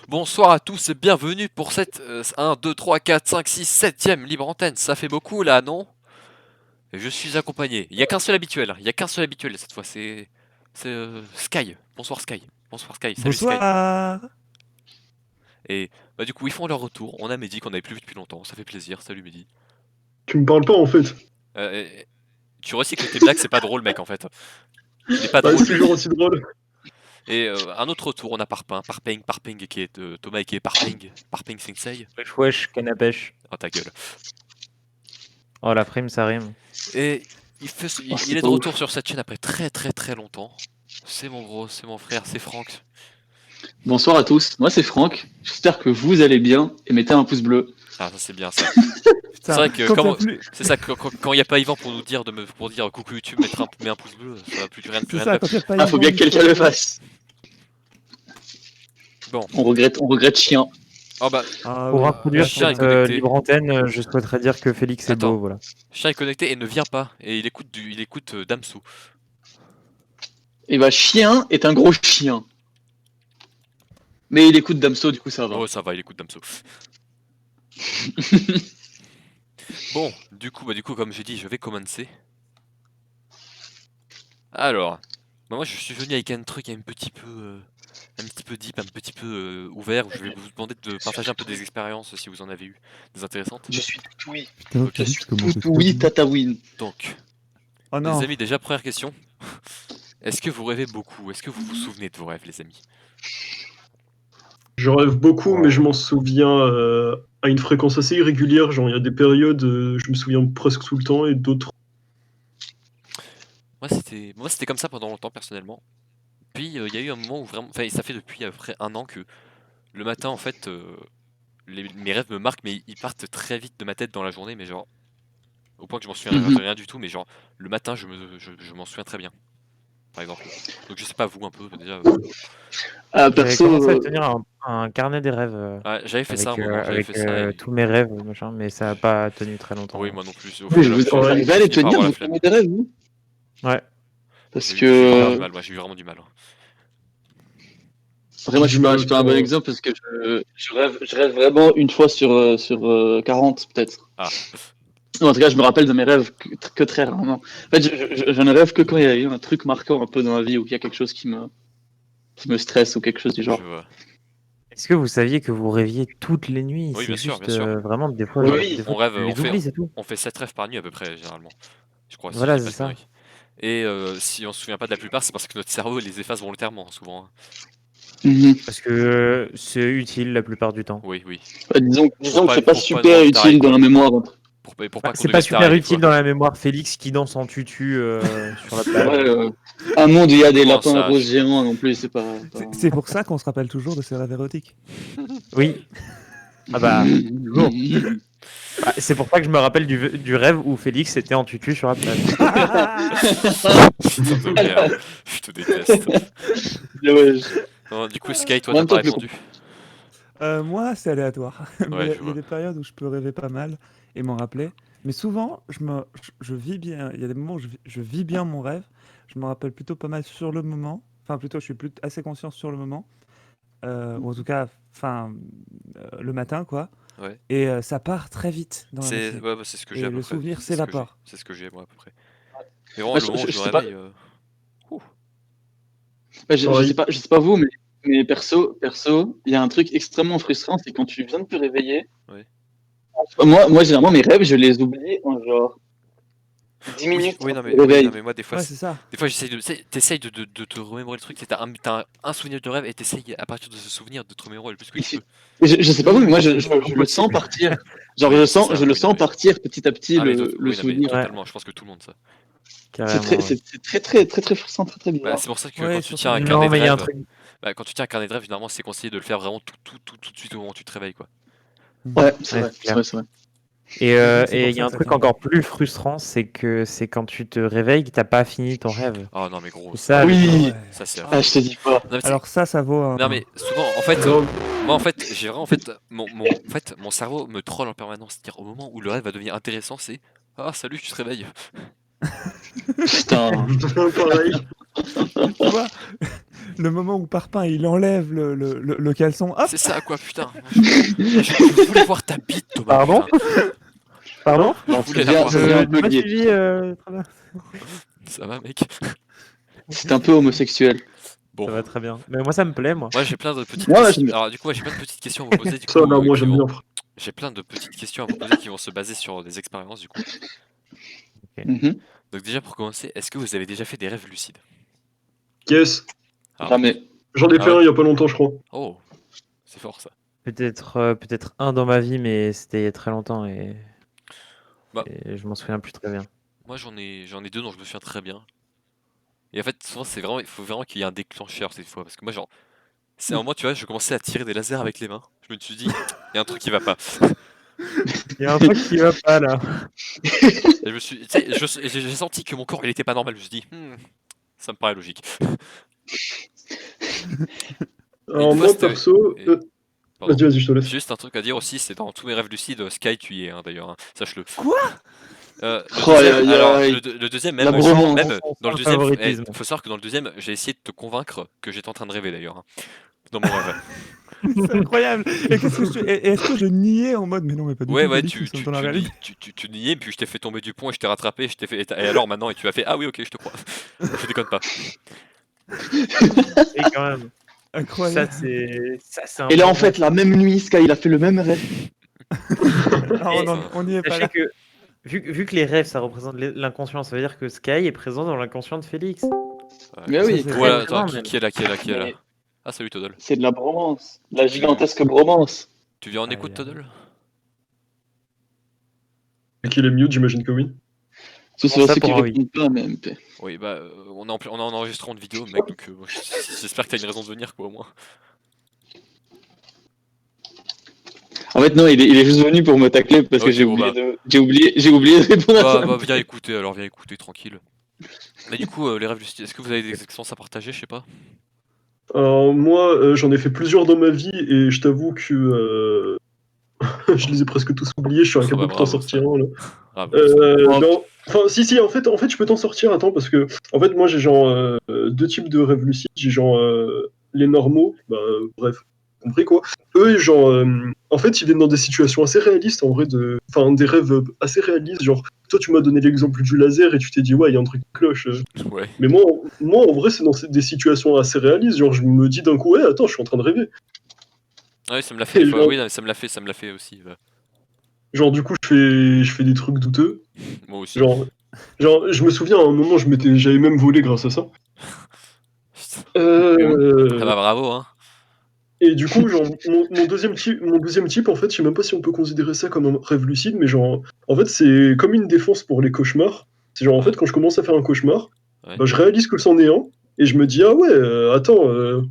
Bonsoir à tous et bienvenue pour cette 1, 2, 3, 4, 5, 6, 7ème libre antenne. Ça fait beaucoup là, non? Et je suis accompagné. Il n'y a qu'un seul habituel. Il n'y a qu'un seul habituel cette fois. C'est Sky. Bonsoir Sky. Bonsoir Sky. Salut Sky. Bonsoir. Et bah, du coup, ils font leur retour. On a Mehdi qu'on avait plus vu depuis longtemps. Ça fait plaisir. Salut Mehdi. Tu me parles pas en fait. Euh, et- Tu recycles tes blagues, c'est pas drôle, mec, en fait. Tu n'es pas Bah, drôle. c'est toujours aussi drôle. Et un autre retour, on a Parping qui est Thomas et qui est Parping Sensei. Wesh wesh, canne à pêche. Oh ta gueule. Oh la prime, ça rime. Et Oh, c'est il est de pas retour ouf. sur cette chaîne après très longtemps. C'est mon gros, c'est mon frère, c'est Franck. Bonsoir à tous, moi c'est Franck, j'espère que vous allez bien et mettez un pouce bleu. Ah, ça c'est bien ça. Putain, C'est vrai que quand quand- t'as plus- C'est ça, quand il n'y a pas Yvan pour nous dire pour dire coucou YouTube, mets un pouce bleu, ça va plus rien C'est de ça, quand t'as pas Ah, faut bien que quelqu'un le fasse. Bon. On regrette chien. Oh bah, Pour introduire chien est cette connecté. libre antenne, je souhaiterais dire que Félix est Attends. beau, voilà. chien est connecté et ne vient pas. Et il écoute Damso. Et bah chien est un gros chien. Mais il écoute Damso, du coup ça va. Oh ça va, il écoute Damso. Bon, du coup, comme j'ai dit, je vais commencer. Alors, bah, moi je suis venu avec un truc un petit peu deep, un petit peu ouvert, où je vais vous demander de partager un peu des expériences si vous en avez eu, des intéressantes. Je suis tout oui. Putain, Ok. Je suis tout oui, Tatawin. Donc, Oh non. les amis, déjà première question. Est-ce que vous rêvez beaucoup? Est-ce que vous vous souvenez de vos rêves, les amis? Je rêve beaucoup, mais je m'en souviens à une fréquence assez irrégulière. Genre, il y a des périodes, je me souviens presque tout le temps, et d'autres. Moi c'était comme ça pendant longtemps personnellement. Puis il y a eu un moment où vraiment, enfin ça fait depuis à peu près un an que le matin en fait, mes rêves me marquent, mais ils partent très vite de ma tête dans la journée, mais genre au point que je m'en souviens de rien du tout, mais genre le matin je m'en souviens très bien. Par exemple. Donc je sais pas vous un peu déjà. Ah, J'avais commencé à perso, tenir un carnet des rêves Ouais, j'avais fait avec, ça un moment, j'avais fait ça. tous mes rêves, machin, mais ça a pas tenu très longtemps. Oui, moi non plus. Au vous final, j'ai arrivez à les fini par tenir, avoir la vous flemme. prenez des rêves, vous Ouais. Parce J'ai eu vraiment du que... mal, moi j'ai eu vraiment du mal. Après, moi je suis pas un bon exemple parce que je rêve vraiment une fois sur 40 peut-être. Ah. En tout cas, je me rappelle de mes rêves que très rarement. En fait, je ne rêve que quand il y a eu un truc marquant un peu dans ma vie ou qu'il y a quelque chose qui me stresse ou quelque chose du genre. Je vois. Est-ce que vous saviez que vous rêviez toutes les nuits? Oui, C'est bien sûr, juste bien sûr. vraiment des fois, Oui, des fois on rêve, tu les oublies, c'est tout. On fait 7 rêves par nuit à peu près, généralement. Je crois, si Voilà, je dis pas c'est de ça. conneries. Et si on se souvient pas de la plupart, c'est parce que notre cerveau les efface volontairement, souvent. Hein. Mhm. Parce que c'est utile la plupart du temps. Oui. Disons que c'est pas pour pas super nous tarder, utile dans quoi. la mémoire. Pour pas qu'on C'est devienne pas star super des utile fois. dans la mémoire. Félix qui danse en tutu sur la plage. Ouais, un monde où il y a des Comment lapins ça, roses géants non plus, c'est pas... C'est pour ça qu'on se rappelle toujours de ces rêves érotiques. Oui. Ah bah, toujours. Bah, c'est pour ça que je me rappelle du rêve où Félix était en tutu sur la plage. Putain de merde. Je te déteste. Ouais, Non, du coup, Sky, toi, En t'as même pas temps, plus répondu. Moi, c'est aléatoire. Mais Ouais, il je y a vois. des périodes où je peux rêver pas mal et m'en rappeler. Mais souvent, je vis bien. Il y a des moments où je vis bien mon rêve. Je me rappelle plutôt pas mal sur le moment. Enfin, plutôt, je suis assez conscient sur le moment. Ou en tout cas, enfin, le matin, quoi. Ouais. Et ça part très vite dans la matinée. Ouais, bah, c'est ce que j'ai Et à peu le près. souvenir C'est ce que j'ai. s'évapore. C'est ce que j'ai, moi, à peu près. Mais vraiment, Bah, le moment où je me sais pas. réveille. Ouh. Je sais pas vous, mais perso, il y a un truc extrêmement frustrant, c'est quand tu viens de te réveiller. Ouais. Moi, généralement, mes rêves, je les oublie en genre 10 minutes. Oui, non, après mais, le réveil. non, mais moi, des fois, Ouais, c'est ça. j'essaye t'essayes de te remémorer le truc. T'as un souvenir de rêve et t'essayes, à partir de ce souvenir, de te remémorer le plus que tu peux. Je sais pas vous, mais moi, je le sens partir. Genre, Oui, je c'est ça, le oui, sens oui. partir petit à petit Ah, mais le oui, non, mais souvenir. totalement, je pense que tout le monde, ça. Carrément, ouais. C'est très frustrant, très Bah, bizarre. c'est pour ça que Ouais, quand tu surtout- tiens un Non, carnet de mais il y a un rêve, truc. quand tu tiens un carnet de rêve, généralement, c'est conseillé de le faire vraiment tout de suite au moment où tu te réveilles, quoi. Ouais, c'est Ouais, vrai, c'est clair. c'est vrai. Et C'est il pour y ça a un que ça truc tarde. encore plus frustrant, c'est quand tu te réveilles que t'as pas fini ton rêve. Oh non, mais gros, C'est ça. Oui. Ouais. ça c'est. Ah, je te dis pas. Non, mais Alors ça vaut un... non mais souvent en fait Non, moi en fait j'ai vraiment en fait mon cerveau me troll en permanence, c'est-à-dire au moment où le rêve va devenir intéressant, c'est ah salut tu te réveilles. Putain. pareil. Tu vois, le moment où Parpin il enlève le caleçon, hop, C'est ça quoi, putain. Je voulais voir ta bite, Thomas. Pardon putain. Pardon Non, voulais c'est bien, l'avoir. c'est bien un J'ai peu pas lié. suivi, très bien. Ça va, mec. C'est un peu homosexuel. Bon. Ça va très bien. Mais moi, ça me plaît, moi. Moi j'ai plein de petites Ouais, questions. j'aime bien. Alors du coup, j'ai plein de petites questions à vous poser. Du Ça, coup, là, moi, qui j'aime vont- bien. J'ai plein de petites questions à vous poser qui vont se baser sur des expériences du coup. Mhm. Donc déjà pour commencer, est-ce que vous avez déjà fait des rêves lucides? Yes. Ah. Jamais. J'en ai Ah fait ouais. un il y a pas longtemps, je crois. Oh, c'est fort ça. Peut-être un dans ma vie, mais c'était il y a très longtemps Bah. et je m'en souviens plus très bien. Moi j'en ai deux dont je me souviens très bien. Et en fait souvent c'est vraiment, il faut vraiment qu'il y ait un déclencheur cette fois parce que moi genre, c'est un moment tu vois, je commençais à tirer des lasers avec les mains. Je me suis dit, il y a un truc qui va pas. Il y a un truc qui va pas là. Et je me suis, tu sais, j'ai senti que mon corps il était pas normal. Je me suis dit, ça me paraît logique. Alors, fois, moi, c'était- perso. et- Pardon. Vas-y, je te laisse. J'ai juste un truc à dire aussi, c'est dans tous mes rêves lucides, Sky tu y es d'ailleurs, hein, sache-le. Quoi? Le Oh, deuxième, aïe, aïe, alors, aïe. le deuxième La même, bromance. même dans le Sans deuxième, favoritisme. faut savoir que dans le deuxième, j'ai essayé de te convaincre que j'étais en train de rêver d'ailleurs, hein, dans mon rêve. C'est incroyable. Et est-ce que je niais en mode, mais non, mais pas du Ouais, tout, ouais, Félix, nous sommes dans la tu, réalité. tu niais, puis je t'ai fait tomber du pont et je t'ai rattrapé, je t'ai fait, et alors maintenant, et tu as fait, ah oui, ok, je te crois. Je déconne pas. Et quand même, Incroyable. ça c'est un Et là, bon en fait, la même nuit, Sky, il a fait le même rêve. Ah, on n'y est pas Sachez là. que vu que les rêves ça représente l'inconscient, ça veut dire que Sky est présent dans l'inconscient de Félix. Mais oui, Ça, c'est Voilà, vrai, attends, vraiment, qui est là, qui est là, qui est là? Mais- Ah, salut Toddle. c'est de la bromance. La gigantesque bromance. Tu viens en Aïe, écoute, aïe. Toddle? Et qu'il est mute, j'imagine que oui. C'est Comment ça, ceux qui pour un oui répondent pas, mais MP. Oui, bah, on est en enregistrement de vidéo, mec, donc j'espère que t'as une raison de venir, quoi, au moins. En fait, non, il est juste venu pour me tacler parce que Ok, bon, j'ai oublié de répondre à Bah, ça. bah, viens écouter, alors viens écouter, tranquille. Mais du coup, les rêves lucides, est-ce que vous avez des expériences à partager, je sais pas? Alors, moi, j'en ai fait plusieurs dans ma vie et je t'avoue que je les ai presque tous oubliés. Je suis Oh, incapable bah, de t'en bravo, sortir ça. un là. Bravo, ça. Oh. Non, enfin, si, en fait, je peux t'en sortir. Attends, parce que en fait, moi, j'ai genre deux types de rêves lucides. J'ai genre les normaux, bah, bref, compris quoi. Eux, genre, en fait, ils viennent dans des situations assez réalistes, en vrai, enfin, des rêves assez réalistes. Genre, toi, tu m'as donné l'exemple du laser et tu t'es dit, ouais, il y a un truc qui cloche. Ouais. Mais moi, en vrai, c'est dans des situations assez réalistes. Genre, je me dis d'un coup, ouais, attends, je suis en train de rêver. Ouais, ça me l'a fait Et des fois. genre- Oui, non, ça me l'a fait aussi. Ouais. Genre, du coup, je fais des trucs douteux. Moi aussi. Genre, je me souviens à un moment, j'avais même volé grâce à ça. Ah bah bravo, hein. Et du coup, genre, mon deuxième type, en fait, je sais même pas si on peut considérer ça comme un rêve lucide, mais genre, en fait, c'est comme une défense pour les cauchemars. C'est genre, en fait, quand je commence à faire un cauchemar, Ouais. bah, je réalise que c'en est un, et je me dis, ah ouais, attends,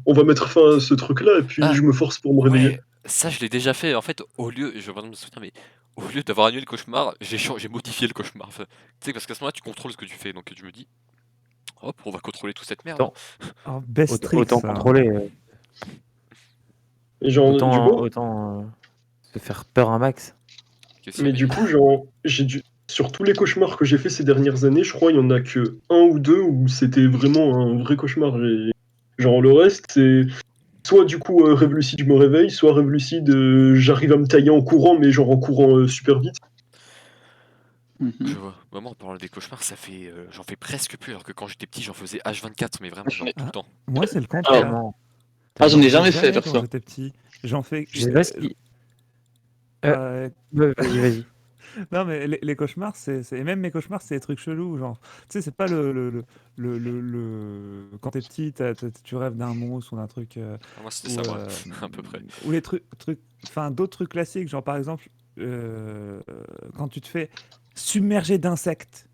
on va mettre fin à ce truc-là, et puis Ah, je me force pour me réveiller. Ouais, ça je l'ai déjà fait. En fait, au lieu, je me souviens, mais au lieu d'avoir annulé le cauchemar, j'ai modifié le cauchemar. Enfin, tu sais, parce qu'à ce moment-là, tu contrôles ce que tu fais. Donc je me dis, hop, on va contrôler toute cette merde. Attends. Oh, best trick, Autant ça. contrôler, Et genre, du coup, autant se faire peur un max. Qu'est-ce qu'il y mais a, du mec? coup, genre, sur tous les cauchemars que j'ai fait ces dernières années, je crois il y en a que un ou deux où c'était vraiment un vrai cauchemar. Genre, le reste, c'est soit du coup rêve lucide, je me réveille, soit rêve lucide, j'arrive à me tailler en courant, mais genre en courant super vite. Mhm. Je vois. Moi, en parlant des cauchemars, ça fait, j'en fais presque plus. Alors que quand j'étais petit, j'en faisais H24, mais vraiment, genre tout le temps. Moi, c'est le Ah, contraire. Vraiment. Ah, j'en ai J'en jamais faisais fait, perso. quand j'étais petit. J'en fais. Je sais pas ce qui. Vas-y. Non, mais les cauchemars, et même mes cauchemars, c'est des trucs chelous. Genre, tu sais, c'est pas quand t'es petit, tu rêves d'un monstre ou d'un truc. Ah, moi, c'était Ou, ça, moi, à peu près. ou les enfin, d'autres trucs classiques, genre par exemple, quand tu te fais submerger d'insectes.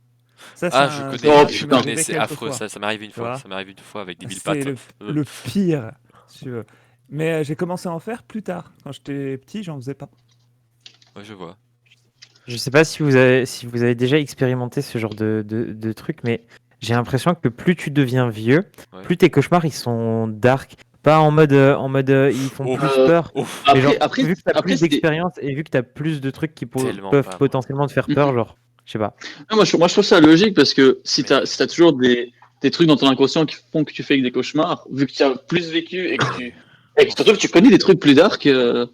Ça, Ah, c'est je un connais, cauchemar Oh, qui m'est putain. arrivé c'est quelques affreux, fois. ça m'est arrivé une Tu fois. vois Ça m'est arrivé une fois avec des mille C'est pattes. le pire, si tu veux. Mais j'ai commencé à en faire plus tard. Quand j'étais petit, j'en faisais pas. Ouais, je vois. Je sais pas si vous avez déjà expérimenté ce genre de truc, mais j'ai l'impression que plus tu deviens vieux, Ouais. plus tes cauchemars ils sont dark. Pas en mode ils font Oh. plus peur. Ouf. Mais genre, Après, vu que t'as plus c'est- d'expérience et vu que t'as plus de trucs qui Tellement peuvent pas, moi. potentiellement te faire peur, Mhm. genre, je sais pas. Ah, moi, je trouve ça logique parce que si Mais- t'as toujours des des trucs dans ton inconscient qui font que tu fais que des cauchemars, vu que tu as plus vécu et et que surtout que tu connais des trucs plus dark, Mais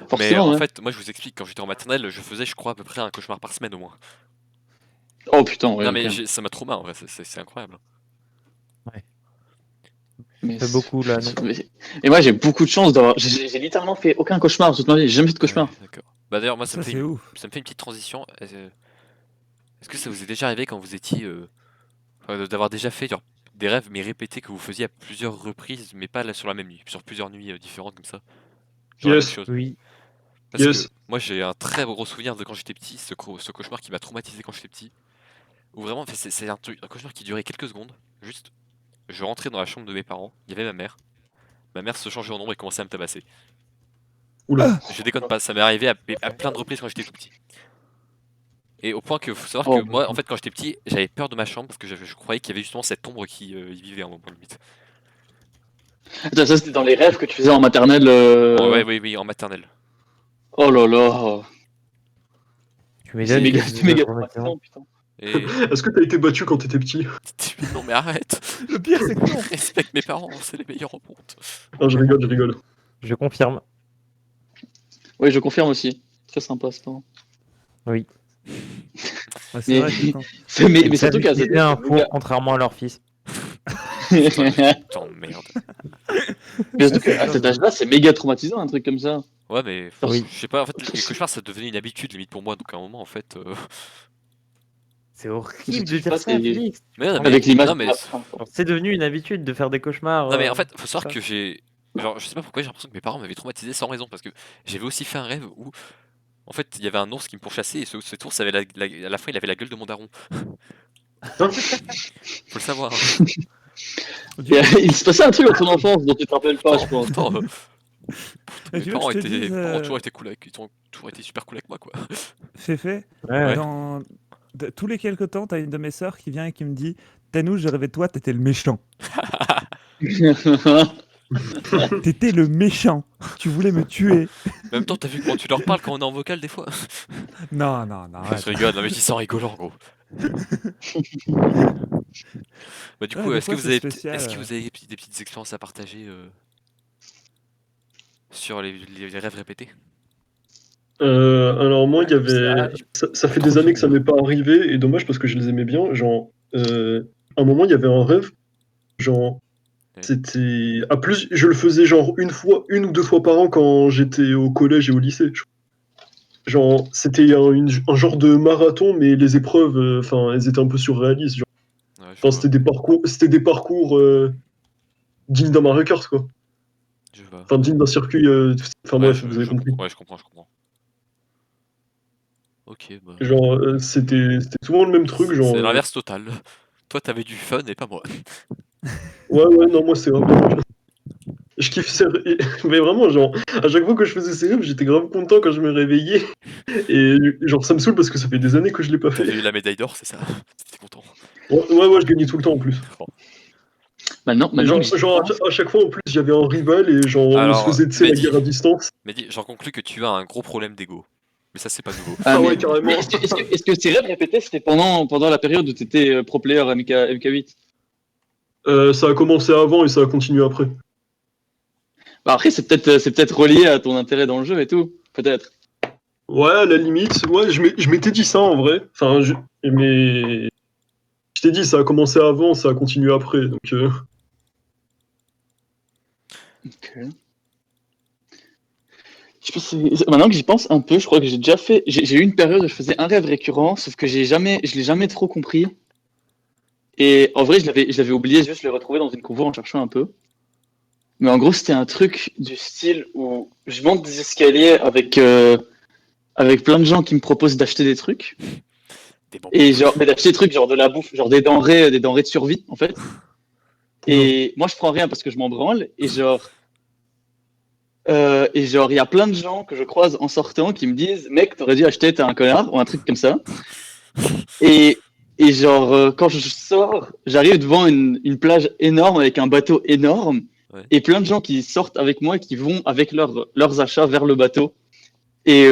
forcément. en Ouais. fait, moi je vous explique, quand j'étais en maternelle, je faisais, je crois, à peu près un cauchemar par semaine au moins. Oh putain, ouais. Non mais ok. ça m'a trop marre en vrai, c'est incroyable. Mais fait beaucoup là, non Et moi j'ai beaucoup de chance d'avoir. J'ai littéralement fait aucun cauchemar toute ma vie, j'ai jamais fait de cauchemar. Ouais, d'accord. Bah d'ailleurs, moi Ça, c'est ouf. ça me fait une petite transition. Est-ce que ça vous est déjà arrivé quand vous étiez. Enfin, d'avoir déjà fait genre, des rêves mais répétés que vous faisiez à plusieurs reprises, mais pas là sur la même nuit, sur plusieurs nuits différentes comme ça? Genre la même Yes. chose. Oui. Parce Yes. que moi j'ai un très gros souvenir de quand j'étais petit, ce cauchemar qui m'a traumatisé quand j'étais petit. Où vraiment, en fait, c'est un cauchemar qui durait quelques secondes. Juste, je rentrais dans la chambre de mes parents, il y avait ma mère. Ma mère se changeait en ombre et commençait à me tabasser. Oula. Je déconne pas, ça m'est arrivé à plein de reprises quand j'étais tout petit. Et au point que faut savoir Oh, que moi, en fait, quand j'étais petit, j'avais peur de ma chambre parce que je croyais qu'il y avait justement cette ombre qui y vivait à un moment limite. Attends, ça c'était dans les rêves que tu faisais en maternelle. Oh, ouais, oui, en maternelle. Oh là là. Tu C'est m'étonnes méga, que c'est c'est méga traumatisant. traumatisant, putain. Et. Est-ce que t'as été battu quand t'étais petit? Non, mais arrête! Le pire, c'est que non. Respecte mes parents, c'est les meilleurs au monde. Non, je rigole, je rigole. Je confirme. Oui, je confirme aussi. Très sympa, c'est pas. Ouais, c'est Mais- vrai que quand- Mais surtout qu'à cette c'était un four, contrairement à leur fils. Putain de merde. Mais surtout qu'à cet âge-là, c'est méga traumatisant un truc comme ça. Ouais, mais Oui. je sais pas, en fait, les cauchemars ça devenait une habitude limite pour moi, donc à un moment en fait. C'est horrible Je de sais dire pas, ça, c'est- Félix. Mais non, Avec l'image. non, mais, C'est devenu une habitude de faire des cauchemars. non, mais en fait, faut savoir ça. que j'ai. Genre, je sais pas pourquoi j'ai l'impression que mes parents m'avaient traumatisé sans raison, parce que j'avais aussi fait un rêve où. En fait, il y avait un ours qui me pourchassait et cet ours avait à la fin il avait la gueule de mon daron. Faut le savoir. Hein. Il se passait un truc dans ton enfance dont tu te rappelles pas, je pense. Pourtant, Et mes tu veux parents que je te étaient, dise, mes parents ont toujours été cool avec, ils ont toujours été super cool avec moi quoi. Féfé, Ouais. tous les quelques temps, t'as une de mes sœurs qui vient et qui me dit Tanou, je rêvais de toi, t'étais le méchant. T'étais le méchant. Tu voulais me tuer. En même temps, t'as vu comment tu leur parles quand on est en vocal des fois? Non, Je arrête. rigole, non mais je dis ça en rigolant gros. Bah du Ouais, coup, des est-ce que fois, vous c'est avez, spécial, est-ce que vous avez des petites expériences à partager sur les rêves répétés? Alors moi, il y avait... Ça fait des Trop années que ça souvenir. m'est pas arrivé, et dommage parce que je les aimais bien. Genre, à un moment, il y avait un rêve, genre, Ouais. c'était... À plus, je le faisais genre une ou deux fois par an quand j'étais au collège et au lycée. Genre, c'était un genre de marathon, mais les épreuves, enfin, elles étaient un peu surréalistes. Genre. Ouais, je Enfin, vois, c'était des parcours dignes d'un Mario Kart, quoi. je vois. Enfin, dignes d'un circuit. Enfin Ouais, bref, vous avez compris. Ouais, je comprends. Ok, bah. Genre, c'était souvent le même truc, genre. C'est l'inverse total. Toi, t'avais du fun et pas moi. Ouais, non, moi, c'est vraiment. Je kiffe ces rêves. Mais vraiment, genre, à chaque fois que je faisais ces rêves, j'étais grave content quand je me réveillais. Et genre, ça me saoule parce que ça fait des années que je l'ai pas T'avais fait. eu la médaille d'or, c'est ça? T'étais content. Ouais, je gagnais tout le temps en plus. Maintenant, Mais genre, que j'y genre, pense- à chaque fois, en plus, j'avais un rival et genre, on Alors, se faisait, tu sais, la Mehdi. guerre à distance. Mais j'en conclus que tu as un gros problème d'ego. Mais ça, c'est pas nouveau. Ah ouais, mais- carrément. mais est-ce que ces rêves répétés, c'était pendant la période où tu étais pro player MK8? Ça a commencé avant et ça a continué après. Bah après, c'est peut-être relié à ton intérêt dans le jeu et tout, peut-être. Ouais, à la limite, ouais, je m'étais dit ça en vrai. Enfin, mais je t'ai dit, ça a commencé avant, ça a continué après. Donc, Ok. Je pense maintenant que j'y pense un peu, je crois que j'ai déjà fait. J'ai eu une période où je faisais un rêve récurrent, sauf que je l'ai jamais trop compris. Et en vrai, je l'avais oublié, juste je l'ai retrouvé dans une convo en cherchant un peu. Mais en gros, c'était un truc du style où je monte des escaliers avec plein de gens qui me proposent d'acheter des trucs. Des bons. Et genre, mais d'acheter des trucs, genre de la bouffe, genre des denrées de survie, en fait. Et moi, je prends rien parce que je m'en branle. Et genre, il y a plein de gens que je croise en sortant qui me disent, mec, t'aurais dû acheter, t'es un connard, ou un truc comme ça. Et genre, quand je sors, j'arrive devant une plage énorme avec un bateau énorme. Ouais. Et plein de gens qui sortent avec moi et qui vont avec leurs achats vers le bateau. Et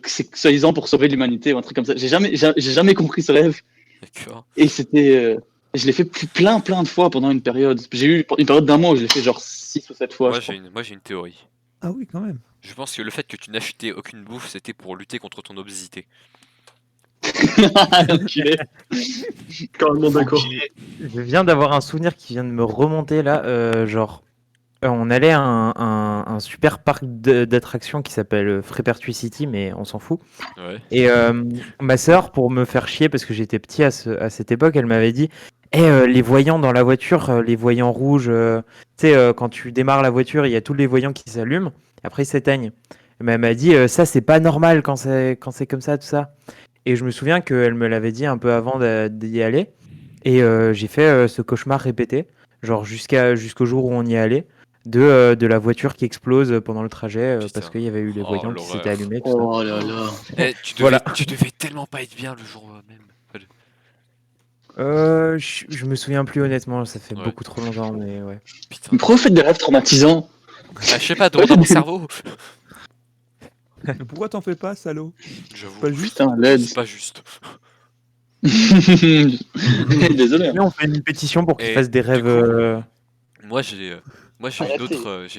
c'est soi-disant pour sauver l'humanité ou un truc comme ça. J'ai jamais compris ce rêve. D'accord. Et c'était je l'ai fait plein de fois pendant une période. J'ai eu une période d'un mois où je l'ai fait genre 6 ou 7 fois. Moi je crois. j'ai une théorie. Ah oui, quand même. Je pense que le fait que tu n'achetais aucune bouffe, c'était pour lutter contre ton obésité. Enculé. Carrément d'accord. Je viens d'avoir un souvenir qui vient de me remonter là. On allait à un super parc d'attractions qui s'appelle Frépertuis City, mais on s'en fout. Ouais. Et ma sœur, pour me faire chier, parce que j'étais petit à cette époque, elle m'avait dit les voyants dans la voiture, les voyants rouges, tu sais, quand tu démarres la voiture, il y a tous les voyants qui s'allument, après ils s'éteignent. Mais elle m'a dit ça, c'est pas normal quand c'est comme ça, tout ça. Et je me souviens qu'elle me l'avait dit un peu avant d'y aller. Et j'ai fait ce cauchemar répété, genre jusqu'au jour où on y est allé, de la voiture qui explose pendant le trajet parce Putain. qu'il y avait eu les Oh, voyants qui l'horreur. s'étaient allumés. Tout ça. Oh là là. Voilà. Tu devais tellement pas être bien le jour même. Je me souviens plus honnêtement, ça fait Ouais. beaucoup trop longtemps, mais ouais. Putain. Mais pourquoi vous faites des rêves traumatisants? Ah, je sais pas, demande à mon cerveau. Mais pourquoi t'en fais pas, salaud? J'avoue. Pas juste. Putain, l'aide. C'est pas juste. Désolé. Mais on fait une pétition pour qu'ils Et fassent des du rêves. coup, Moi j'ai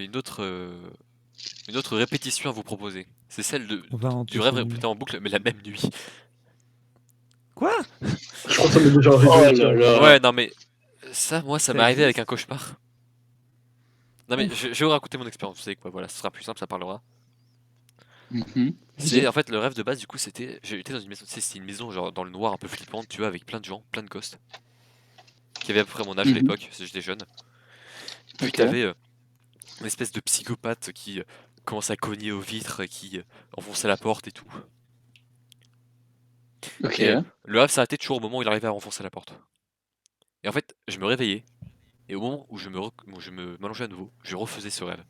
une autre répétition à vous proposer. C'est celle On va en du rêve toucher une. répété en boucle, mais la même nuit. Quoi? Je crois que ça m'est déjà arrivé. Oh là tiens. là. Ouais, non mais ça, moi, ça Ça m'est arrivé avec existe. un cauchemar. Non mais je vais vous raconter mon expérience. Vous savez quoi? Voilà, ce sera plus simple, ça parlera. Mhm. C'est en fait le rêve de base. Du coup, j'étais dans une maison. Tu sais, c'était une maison genre dans le noir, un peu flippante, tu vois, avec plein de gens, plein de ghosts, qui avaient à peu près mon âge à Mhm. l'époque. Parce que j'étais jeune. Puis Ok. t'avais une espèce de psychopathe qui commence à cogner aux vitres, et qui enfonçait la porte et tout. Ok. Et le rêve s'arrêtait toujours au moment où il arrivait à renfoncer la porte. Et en fait, je me réveillais, et au moment où je me m'allongeais à nouveau, je refaisais ce rêve.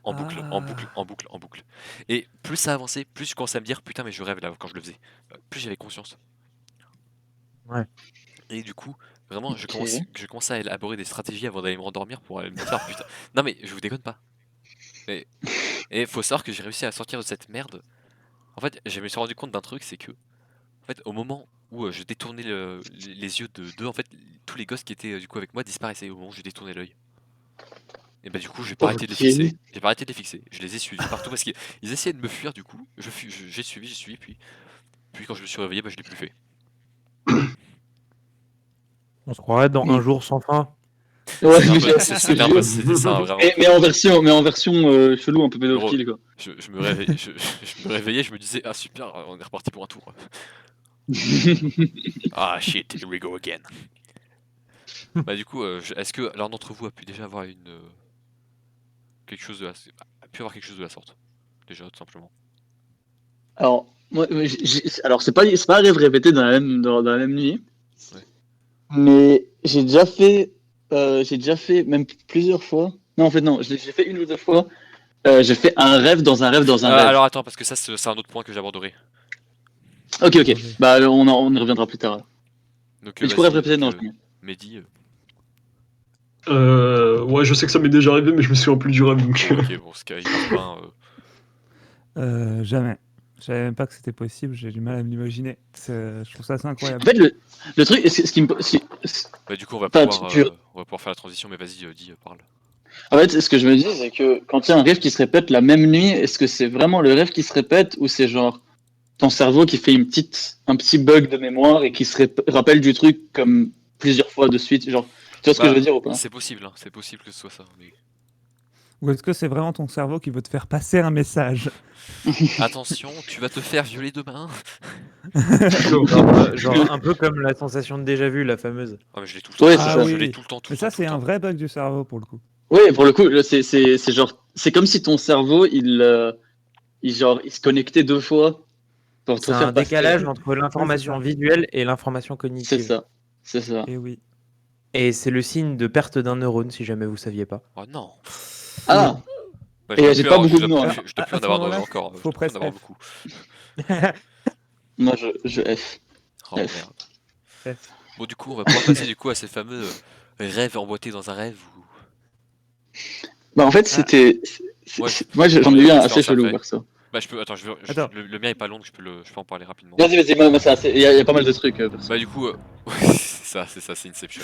En boucle, en boucle, Ah. en boucle, en boucle. Et plus ça avançait, plus je commençais à me dire putain, mais je rêve là quand je le faisais. Plus j'avais conscience. Ouais. Et du coup, vraiment, Ok. je commençais à élaborer des stratégies avant d'aller me rendormir pour aller me dire putain. Non mais je vous déconne pas. Et faut savoir que j'ai réussi à sortir de cette merde. En fait, je me suis rendu compte d'un truc, c'est que en fait, au moment où je détournais les yeux de deux, en fait, tous les gosses qui étaient du coup avec moi disparaissaient au moment où je détournais l'œil. Et bah du coup, j'ai pas arrêté de les Ok. fixer. J'ai pas arrêté de les fixer. Je les ai suivis partout parce qu'ils essayaient de me fuir du coup. J'ai suivi, puis quand je me suis réveillé, bah je l'ai plus fait. On se croirait dans Mais- Un jour sans fin. Ouais, C'était un peu c'était ça, hein, vraiment. mais en version chelou, un peu pédophile, quoi. Je me réveillais, je me réveillais, je me disais ah super, on est reparti pour un tour. Ah shit, here we go again. Bah du coup, est-ce que l'un d'entre vous a pu déjà avoir quelque chose a pu avoir quelque chose de la sorte? Déjà, tout simplement. Alors, moi, alors c'est pas un rêve répété dans la même nuit, Ouais. mais j'ai déjà fait même plusieurs fois. Non, en fait, non, j'ai fait une ou deux fois. J'ai fait un rêve dans un rêve dans un rêve. Alors attends, parce que ça c'est un autre point que j'aborderai. Ok. Bah, on y reviendra plus tard. Donc, Mais tu pourrais vas-y, répéter dans donc, le premier. Mehdi. Ouais, je sais que ça m'est déjà arrivé, mais je me souviens plus du rêve. Donc... Ok, bon, ce cas, il part pas. Jamais. Je savais même pas que c'était possible, j'ai du mal à me l'imaginer. Je trouve ça assez En incroyable. fait, le truc, ce qui me, Bah, du coup, on va Enfin, pouvoir faire la transition, mais vas-y, dis, parle. en fait, ce que je me dis, c'est que quand il y a un rêve qui se répète la même nuit, est-ce que c'est vraiment le rêve qui se répète ou c'est genre ton cerveau qui fait un petit bug de mémoire et qui se rappelle du truc comme plusieurs fois de suite, genre, tu vois ce que je veux dire ou pas? C'est possible, hein, c'est possible que ce soit ça. Mais... Ou est-ce que c'est vraiment ton cerveau qui veut te faire passer un message? Attention, tu vas te faire violer demain. Genre un peu comme la sensation de déjà vu, la fameuse. Ah, mais je l'ai tout le temps. Ouais, Ah c'est ça. Je oui. l'ai tout le temps, tout Mais le temps. ça, c'est un vrai bug du cerveau pour le coup. Oui, pour le coup, c'est genre, c'est comme si ton cerveau, il se connectait deux fois pour te C'est faire un passer. décalage entre l'information Ouais, c'est ça. visuelle et l'information cognitive. C'est ça. Et oui. Et c'est le signe de perte d'un neurone, si jamais vous saviez pas. Oh non. Ah, Bah, Et je dois j'ai plus pas avoir- beaucoup je de dois noms, plus- hein. Je dois plus À en ce avoir moment-là, encore. faut Je dois plus en avoir presse beaucoup. moi je F. Oh F. merde. F. Bon, du coup, on va pouvoir passer du coup à ces fameux rêves emboîtés dans un rêve ou... Bah en fait, moi j'en ai eu un assez chelou après. perso. Bah, je peux. Attends, Attends. le mien est pas long, je peux en parler rapidement. Vas-y, moi, il y a pas mal de trucs perso. Bah, du coup, c'est Inception.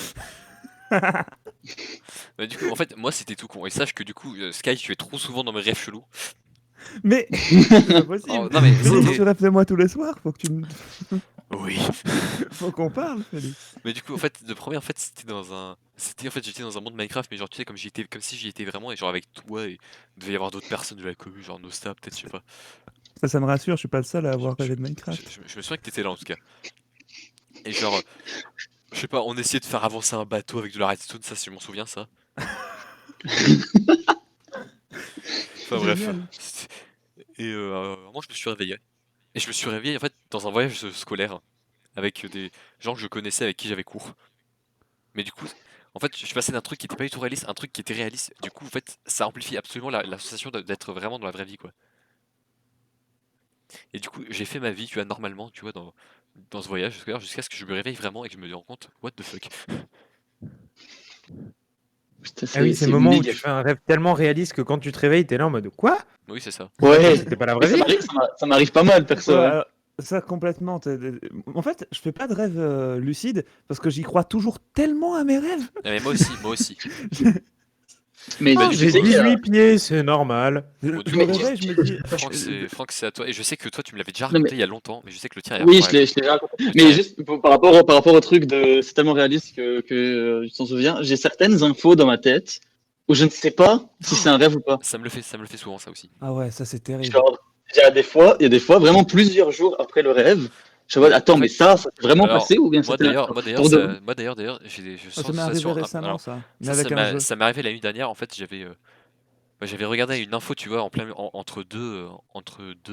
Mais du coup, en fait, moi c'était tout con. Et sache que du coup, Sky, tu es trop souvent dans mes rêves chelous. Mais c'est pas possible. Oh, non mais Félix, tu c'était. rêves de moi tous les soirs, faut que Oui. faut qu'on parle, Félix. Mais du coup, en fait, le premier, en fait, c'était en fait, j'étais dans un monde Minecraft, mais genre, tu sais, comme si j'y étais vraiment, et genre avec toi, et il devait y avoir d'autres personnes de la commu, genre Nosta, peut-être, je sais pas. Ça me rassure, je suis pas le seul à avoir Je, rêvé de je- Minecraft. je me souviens que t'étais là en tout cas. Et genre, je sais pas, on essayait de faire avancer un bateau avec de la redstone, ça, je m'en souviens, ça. Enfin bref. Génial. Et moi, je me suis réveillé. Et je me suis réveillé, en fait, dans un voyage scolaire, avec des gens que je connaissais, avec qui j'avais cours. Mais du coup, en fait, je suis passé d'un truc qui était pas du tout réaliste à un truc qui était réaliste. Du coup, en fait, ça amplifie absolument la sensation d'être vraiment dans la vraie vie, quoi. Et du coup, j'ai fait ma vie, tu vois, normalement, tu vois, dans ce voyage scolaire, jusqu'à ce que je me réveille vraiment et que je me rende compte, what the fuck. Putain, Ah oui, c'est le moment où méga tu fais un rêve tellement réaliste que quand tu te réveilles, t'es là en mode quoi? Oui, c'est ça. Ouais, C'était pas la mais vraie vie? ça m'arrive pas mal, perso. Ouais, hein. ça complètement. En fait, je fais pas de rêve lucide parce que j'y crois toujours tellement à mes rêves. Ah, mais moi aussi, moi aussi. Mais Bah, Ah, du tu j'ai sais qu'il y a- 18 pieds, c'est normal. Bon, du Je me coup, réveille, je me dis. Franck, c'est à toi. Et je sais que toi, tu me l'avais déjà Non, mais- raconté il y a longtemps, mais je sais que le tien est Oui, incroyable. je l'ai déjà raconté. Le Mais tien est- juste par rapport au truc de c'est tellement réaliste que tu t'en souviens, j'ai certaines infos dans ma tête où je ne sais pas si c'est un rêve ou pas. ça me le fait souvent, ça aussi. Ah ouais, ça c'est terrible. Genre, il y a des fois, vraiment plusieurs jours après le rêve, je vois, attends, En mais fait, ça s'est vraiment alors, passé ou bien Moi c'était d'ailleurs, pour de- je Ah, sens ça m'est une arrivé sensation. récemment, ça. Mais Ça, avec un jeu. ça m'est arrivé la nuit dernière. En fait, j'avais regardé une info, tu vois, entre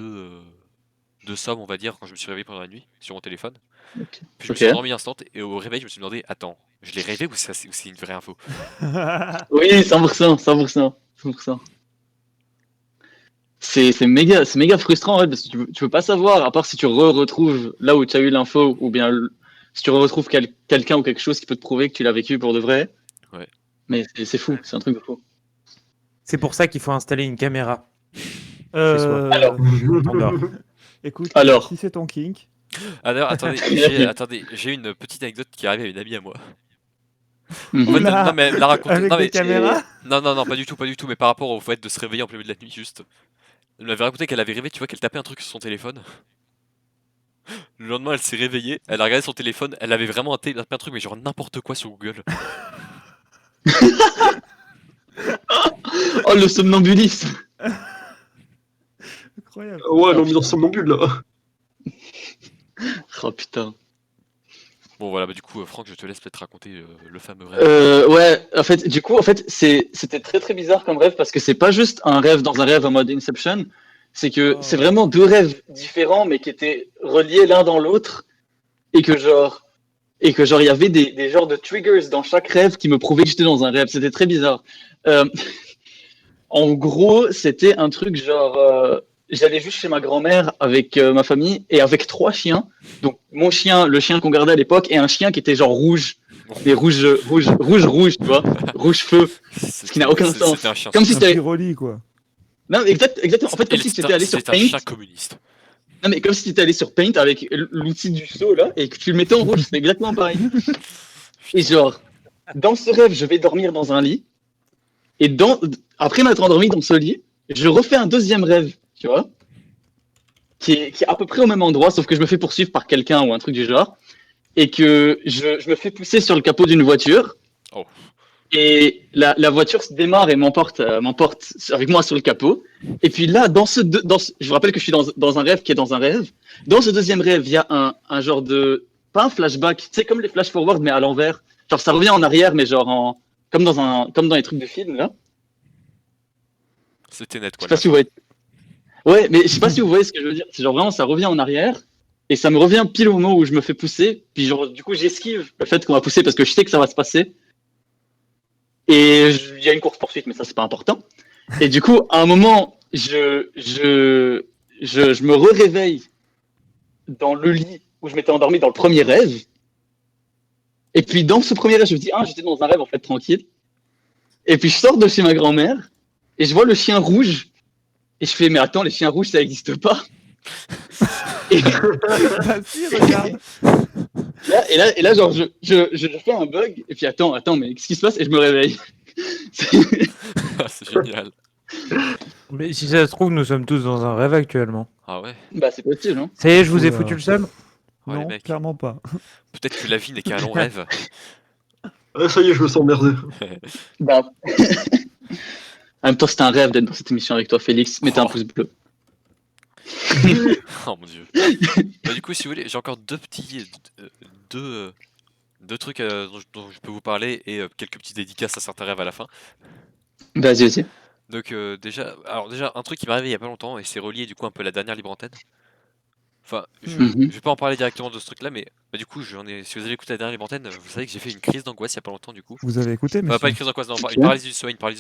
deux sommes, on va dire, quand je me suis réveillé pendant la nuit sur mon téléphone. Ok. Puis je me Ok. suis endormi instant et au réveil, je me suis demandé, attends, je l'ai rêvé ou c'est une vraie info? Oui, 100%, 100%, 100%. C'est méga frustrant, ouais, parce que tu peux pas savoir, à part si tu retrouves là où tu as eu l'info, ou bien si tu retrouves quelqu'un ou quelque chose qui peut te prouver que tu l'as vécu pour de vrai. Ouais. Mais c'est fou, c'est un truc de fou. C'est pour ça qu'il faut installer une caméra. Alors. On dort. Écoute, Alors. si c'est ton kink. Ah d'ailleurs, attendez, j'ai une petite anecdote qui est arrivée à une amie à moi. En fait, Oula, non mais la raconter. avec Non, des mais, caméras. non, pas du tout, mais par rapport au fait de se réveiller en plein milieu de la nuit, juste. Elle m'avait raconté qu'elle avait rêvé, tu vois, qu'elle tapait un truc sur son téléphone. Le lendemain, elle s'est réveillée, elle a regardé son téléphone, elle avait vraiment tapé un truc, mais genre n'importe quoi sur Google. Oh, le somnambulisme! Incroyable. Ouais, l'ambiance somnambule là. Oh putain. Bon voilà, bah du coup, Franck, je te laisse peut-être raconter le fameux rêve. Ouais, en fait, c'était très très bizarre comme rêve parce que c'est pas juste un rêve dans un rêve en mode Inception, c'est que Oh. c'est vraiment deux rêves différents mais qui étaient reliés l'un dans l'autre et que genre il y avait des genres de triggers dans chaque rêve qui me prouvaient que j'étais dans un rêve. C'était très bizarre. Euh, en gros, c'était un truc genre j'allais juste chez ma grand-mère avec ma famille et avec 3 chiens. Donc mon chien, le chien qu'on gardait à l'époque, et un chien qui était genre rouge, mais rouge, tu vois, rouge feu. Ce qui n'a aucun sens. C'était un chien. Comme si Un t'avais- pyroli, quoi. Non, mais exactement. En fait, comme si tu étais allé sur C'est un Paint. chat communiste. Non, mais comme si tu étais allé sur Paint avec l'outil du saut là et que tu le mettais en rouge. C'est exactement pareil. Et genre, dans ce rêve, je vais dormir dans un lit. Et après m'être endormi dans ce lit, je refais un deuxième rêve, tu vois, qui est à peu près au même endroit, sauf que je me fais poursuivre par quelqu'un ou un truc du genre, et que je me fais pousser sur le capot d'une voiture. Oh. Et la voiture se démarre et m'emporte avec moi sur le capot. Et puis là, je vous rappelle que je suis dans un rêve qui est dans un rêve. Dans ce deuxième rêve, il y a un genre de, pas un flashback, tu sais, comme les flash forward, mais à l'envers. Genre, ça revient en arrière, mais genre comme dans les trucs de film, là. C'était net Je quoi. sais pas si vous voyez. Ouais, mais je sais pas si vous voyez ce que je veux dire. C'est genre vraiment, ça revient en arrière. Et ça me revient pile au moment où je me fais pousser. Puis genre, du coup, j'esquive le fait qu'on va pousser parce que je sais que ça va se passer. Et il y a une course-poursuite, mais ça, c'est pas important. Et du coup, à un moment, je me réveille dans le lit où je m'étais endormi dans le premier rêve. Et puis, dans ce premier rêve, je me dis, j'étais dans un rêve, en fait, tranquille. Et puis, je sors de chez ma grand-mère et je vois le chien rouge. Et je fais, mais attends, les chiens rouges, ça n'existe pas. Et, Bah si, regarde. Et là, genre, je fais un bug, et puis attends, mais qu'est-ce qui se passe? Et je me réveille. Ah, c'est génial. Mais si ça se trouve, nous sommes tous dans un rêve actuellement. Ah ouais. Bah, c'est possible, hein. Ça y est, je vous ai Oula. foutu le seum. Oh, les Non, mecs. clairement pas. Peut-être que la vie n'est qu'un long rêve. Ah, ça y est, je me sens emmerdé. Bah. En même temps, c'était un rêve d'être dans cette émission avec toi, Félix. Mettez un Oh. pouce bleu. Oh mon dieu. Bah, du coup, si vous voulez, j'ai encore deux trucs dont je peux vous parler et quelques petites dédicaces à certains rêves à la fin. Vas-y, vas-y. Donc déjà un truc qui m'est arrivé il y a pas longtemps et c'est relié du coup un peu à la dernière libre antenne. Enfin, je Mhm. vais pas en parler directement de ce truc-là, mais bah, du coup, si vous avez écouté la dernière libre antenne, vous savez que j'ai fait une crise d'angoisse il y a pas longtemps du coup. Vous avez écouté, Enfin, pas monsieur? une crise d'angoisse, non, une Ok. paralysie du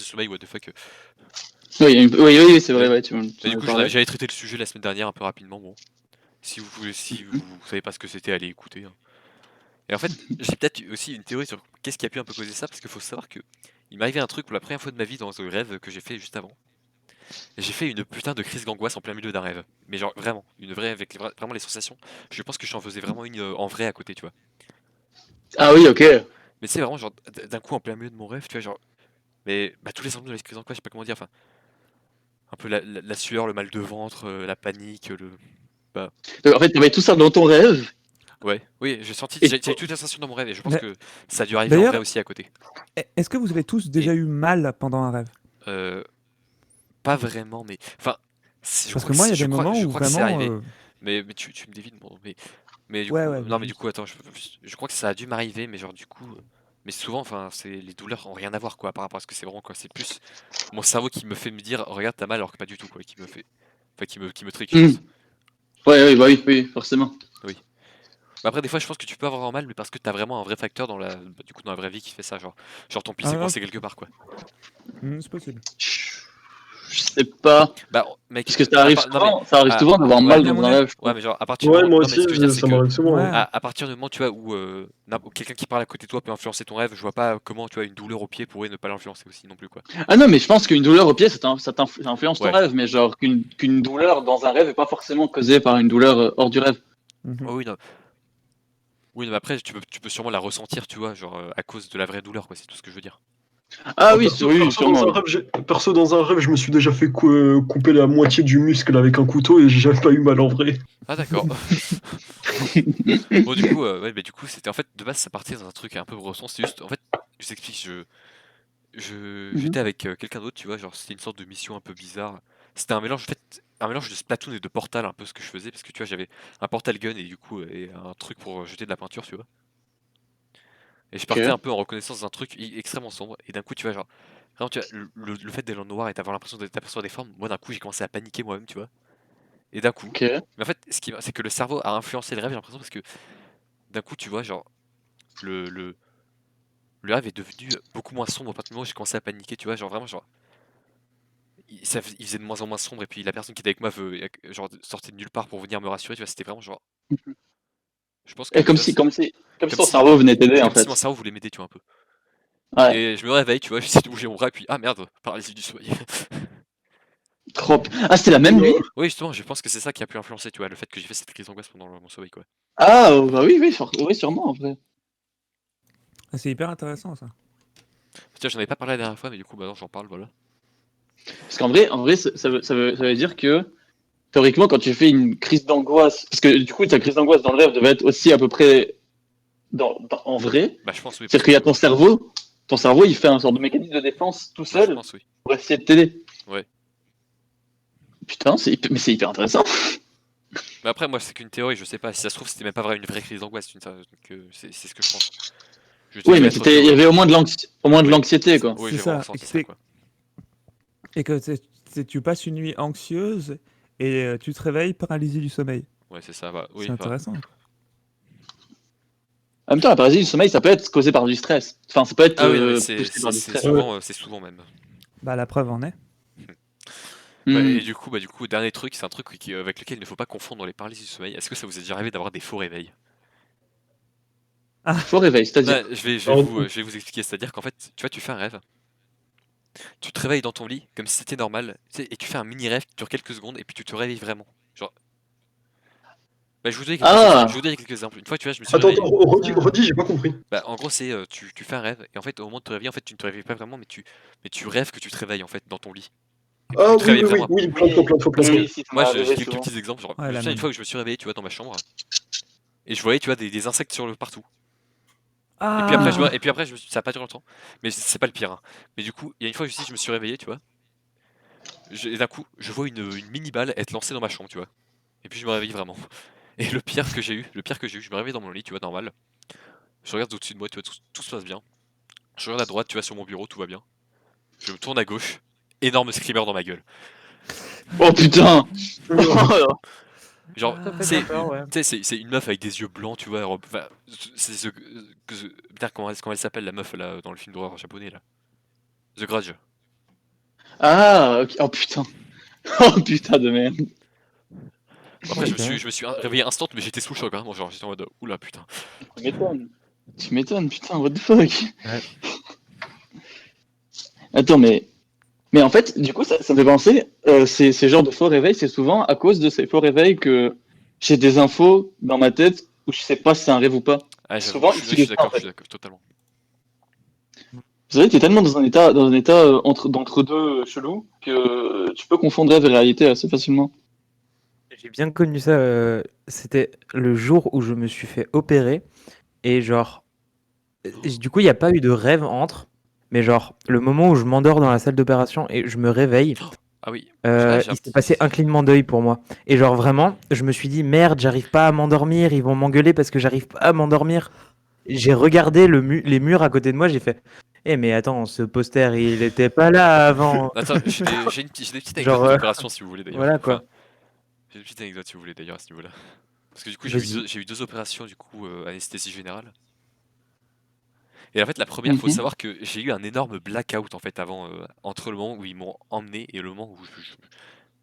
sommeil, what the fuck. Oui, c'est vrai, ouais, tu m'en Bah, du coup, parlais. j'avais traité le sujet la semaine dernière un peu rapidement, bon. Si vous savez pas ce que c'était, allez écouter, hein. Et en fait, j'ai peut-être aussi une théorie sur qu'est-ce qui a pu un peu causer ça, parce qu'il faut savoir que il m'est arrivé un truc pour la première fois de ma vie dans un rêve que j'ai fait juste avant. J'ai fait une putain de crise d'angoisse en plein milieu d'un rêve. Mais genre vraiment, une vraie avec vraiment les sensations. Je pense que j'en faisais vraiment une en vrai à côté, tu vois. Ah oui, ok. Mais c'est vraiment genre d'un coup en plein milieu de mon rêve, tu vois, genre. Mais bah, tous les symptômes de la crise d'angoisse, je sais pas comment dire, enfin. Un peu la sueur, le mal de ventre, la panique, le. Bah. Donc, en fait, t'avais tout ça dans ton rêve. Ouais, oui, j'ai senti. Et J'ai eu toute la sensation dans mon rêve et je pense Mais- que ça a dû arriver en D'ailleurs- vrai aussi à côté. Est-ce que vous avez tous déjà eu mal pendant un rêve? Euh, Pas vraiment, mais. Enfin. Je Parce crois que moi, il y a je des crois- moments je où crois que c'est vraiment. arrivé. Mais tu me dévides, bon, mais du Ouais, coup, ouais, non, mais du juste. coup, attends, je crois que ça a dû m'arriver, mais genre, du coup, mais souvent, enfin, les douleurs ont rien à voir, quoi, par rapport à ce que c'est vraiment, quoi. C'est plus mon cerveau qui me fait me dire, regarde, t'as mal, alors que pas du tout, quoi, qui me fait, enfin, qui me trick, je Hmm. pense. Ouais, oui, forcément. Mais après, des fois, je pense que tu peux avoir mal, mais parce que t'as vraiment un vrai facteur du coup, dans la vraie vie qui fait ça, genre ton pied Ah, s'est non. coincé quelque part, quoi. C'est possible. Je sais pas. Bah, mec, Parce que ça arrive non, mais, souvent, ça arrive ah, souvent d'avoir ouais, mal mais à dans mon un avis- rêve, je trouve. ouais, mais genre, à partir du Ouais, moment, moi non, mais aussi, ce que je veux dire, c'est ça que m'arrive souvent. Ouais. Hein. à partir du moment, tu vois, où quelqu'un qui parle à côté de toi peut influencer ton rêve, je vois pas comment, tu vois, une douleur au pied pourrait ne pas l'influencer aussi non plus, quoi. Ah non, mais je pense qu'une douleur au pied, ça influence ton Ouais. rêve, mais genre qu'une douleur dans un rêve est pas forcément causée par une douleur hors du rêve. Mhm. Oh, oui, non. Oui, mais après, tu peux sûrement la ressentir, tu vois, genre à cause de la vraie douleur, quoi, c'est tout ce que je veux dire. Ah oui, Perso, oui, perso, sûrement. dans un Oui. rêve, perso, dans un rêve, je me suis déjà fait couper la moitié du muscle avec un couteau et j'ai jamais pas eu mal en vrai. Ah, d'accord. Bon, du coup, ouais, mais du coup, c'était en fait, de base, ça partait dans un truc un peu bresson, c'est juste, en fait, je t'explique, j'étais avec quelqu'un d'autre, tu vois, genre, c'était une sorte de mission un peu bizarre. C'était un mélange, en fait, un mélange de Splatoon et de Portal, un peu ce que je faisais, parce que tu vois, j'avais un Portal Gun et du coup, et un truc pour jeter de la peinture, tu vois. Et je partais un peu en reconnaissance d'un truc extrêmement sombre. Et d'un coup, tu vois, genre, vraiment, tu vois, le fait d'être dans le noir et d'avoir l'impression d'apercevoir des formes, moi d'un coup, j'ai commencé à paniquer moi-même, tu vois. Et d'un coup, Ok. mais en fait, c'est que le cerveau a influencé le rêve, j'ai l'impression, parce que d'un coup, tu vois, genre, le, le, le rêve est devenu beaucoup moins sombre à partir du moment où j'ai commencé à paniquer, tu vois, genre vraiment, genre, il faisait de moins en moins sombre, et puis la personne qui était avec moi genre, sortait de nulle part pour venir me rassurer, tu vois, c'était vraiment genre, je pense que Et comme déjà, si, comme si, comme si comme ton si, cerveau venait t'aider en comme si mon fait. cerveau voulait m'aider, tu vois, un peu. Ouais. Et je me réveille, tu vois, j'essaie de bouger mon bras, et puis, ah merde, paralysie du sommeil. Trop. Ah, c'était la même nuit? Oui, justement, je pense que c'est ça qui a pu influencer, tu vois, le fait que j'ai fait cette crise d'angoisse pendant mon sommeil, quoi. Ah, bah oui, oui, sûrement en vrai. Ah, c'est hyper intéressant ça. Tiens, j'en avais pas parlé la dernière fois, mais du coup, maintenant j'en parle, voilà. Parce qu'en vrai, ça veut dire que théoriquement, quand tu fais une crise d'angoisse, parce que du coup, ta crise d'angoisse dans le rêve devait être aussi à peu près en vrai. Bah, je pense, oui. C'est-à-dire qu'il y a ton cerveau, il fait un sorte de mécanisme de défense tout Ouais, je seul pense, oui. pour essayer de t'aider. Ouais. Putain, mais c'est hyper intéressant. Mais après, moi, c'est qu'une théorie, je sais pas. Si ça se trouve, c'était même pas vrai une vraie crise d'angoisse, c'est ce que je pense. Je te Oui, dis mais être il y avait au moins de Oui. l'anxiété, quoi. Oui, C'est j'ai ça, vraiment ressenti ça, quoi. Et que tu passes une nuit anxieuse et tu te réveilles paralysie du sommeil. Ouais, c'est ça, bah, oui. C'est intéressant. En même temps, la paralysie du sommeil, ça peut être causé par du stress. Enfin, ça peut être Ah oui, non, mais poussé par du stress. c'est souvent même. Bah la preuve en est. Ouais, Hmm. et du coup, dernier truc, c'est un truc avec lequel il ne faut pas confondre les paralysies du sommeil. Est-ce que ça vous est déjà arrivé d'avoir des faux réveils? Faux réveil, c'est-à-dire. Ouais, je vais vous expliquer. C'est-à-dire qu'en fait, tu vois, tu fais un rêve, tu te réveilles dans ton lit comme si c'était normal, tu sais, et tu fais un mini rêve qui dure quelques secondes, et puis tu te réveilles vraiment. Genre, Bah, je vous donne Ah. quelques exemples. Une fois, tu vois, je me suis Attends, réveillé. redis, j'ai pas compris. Bah, en gros, c'est tu fais un rêve et en fait, au moment de te réveiller, en fait, tu ne te réveilles pas vraiment, mais tu rêves que tu te réveilles en fait dans ton lit. Et puis Ah tu te oui, réveilles oui, oui, vraiment. oui, plein de fois, plein de fois, plein de fois. Oui, si, ça Moi, m'est j'ai arrivé quelques souvent. petits exemples. Genre, Ouais, je me la souviens une même. fois que je me suis réveillé, tu vois, dans ma chambre et je voyais, tu vois, des insectes sur le partout. Et puis après, Ah, ça a pas duré longtemps, mais c'est pas le pire, hein. Mais du coup, il y a une fois aussi, je me suis réveillé, tu vois. Et d'un coup, je vois une mini balle être lancée dans ma chambre, tu vois. Et puis je me réveille vraiment. Et le pire que j'ai eu, je me réveille dans mon lit, tu vois, normal. Je regarde au-dessus de moi, tu vois, tout se passe bien. Je regarde à droite, tu vois, sur mon bureau, tout va bien. Je me tourne à gauche, énorme screamer dans ma gueule. Oh putain. Genre, Ah. Ça fait bien peur, ouais. tu sais, c'est une meuf avec des yeux blancs, tu vois. Enfin, putain, comment elle s'appelle, la meuf là, dans le film d'horreur japonais là? The Grudge. Ah, ok. Oh putain. Oh putain de merde. Après, Ok. je me suis réveillé instant, mais j'étais sous le choc, hein. Genre, j'étais en mode, oula, putain. Tu m'étonnes. Tu m'étonnes, putain, what the fuck. Ouais. Attends, mais en fait, du coup, ça me fait penser, ces genres de faux réveils, c'est souvent à cause de ces faux réveils que j'ai des infos dans ma tête où je sais pas si c'est un rêve ou pas. Ah, j'avoue, Souvent, je ils suis utilisent ça, en d'accord, fait. totalement. Vous savez, t'es tellement dans un état d'entre-deux chelou que tu peux confondre rêve et réalité assez facilement. J'ai bien connu ça. C'était le jour où je me suis fait opérer. Et genre, du coup, il n'y a pas eu de rêve entre. Mais genre, le moment où je m'endors dans la salle d'opération et je me réveille, Ah oui, j'ai un il s'est petit. passé un clignement d'œil pour moi. Et genre, vraiment, je me suis dit, merde, j'arrive pas à m'endormir. Ils vont m'engueuler parce que j'arrive pas à m'endormir. J'ai regardé les murs à côté de moi. J'ai fait, eh, mais attends, ce poster, il était pas là avant. Attends, j'ai des petites anecdotes Genre, d'opération si vous voulez d'ailleurs. voilà Enfin, quoi. j'ai des petites anecdotes si vous voulez d'ailleurs à ce niveau-là. Parce que du coup, Vas-y. j'ai eu deux opérations du coup anesthésie générale. Et en fait, la première, faut Mhm. savoir que j'ai eu un énorme blackout en fait avant, entre le moment où ils m'ont emmené et le moment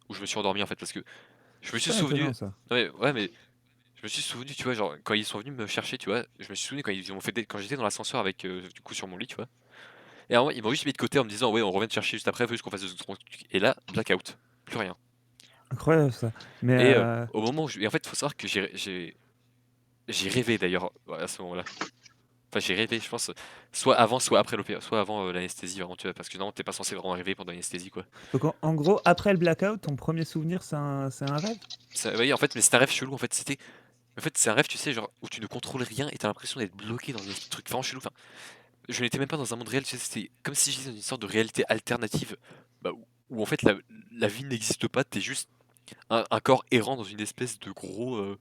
où je me suis endormi en fait, parce que je me suis pas souvenu. étonnant ça. Ouais, mais je me suis souvenu, tu vois, genre quand ils sont venus me chercher, tu vois, je me suis souvenu quand ils m'ont fait quand j'étais dans l'ascenseur avec du coup sur mon lit, tu vois. Et à un moment, ils m'ont juste mis de côté en me disant ouais, on revient te chercher juste après, faut juste qu'on fasse deux trucs. Et là, blackout, plus rien. Incroyable ça. Mais Et au moment où et en fait, faut savoir que j'ai rêvé d'ailleurs à ce moment-là. Enfin, j'ai rêvé, je pense, soit avant, soit après l'opération, soit avant l'anesthésie, vraiment, tu vois, parce que non, t'es pas censé vraiment rêver pendant l'anesthésie, quoi. donc en gros, après le blackout, ton premier souvenir, c'est un rêve? Oui, en fait, mais c'est un rêve chelou, en fait, c'est un rêve, tu sais, genre, où tu ne contrôles rien et t'as l'impression d'être bloqué dans des trucs vraiment chelous. Enfin, je n'étais même pas dans un monde réel, tu sais, c'était comme si j'étais dans une sorte de réalité alternative, bah, où en fait la vie n'existe pas, t'es juste un corps errant dans une espèce de gros.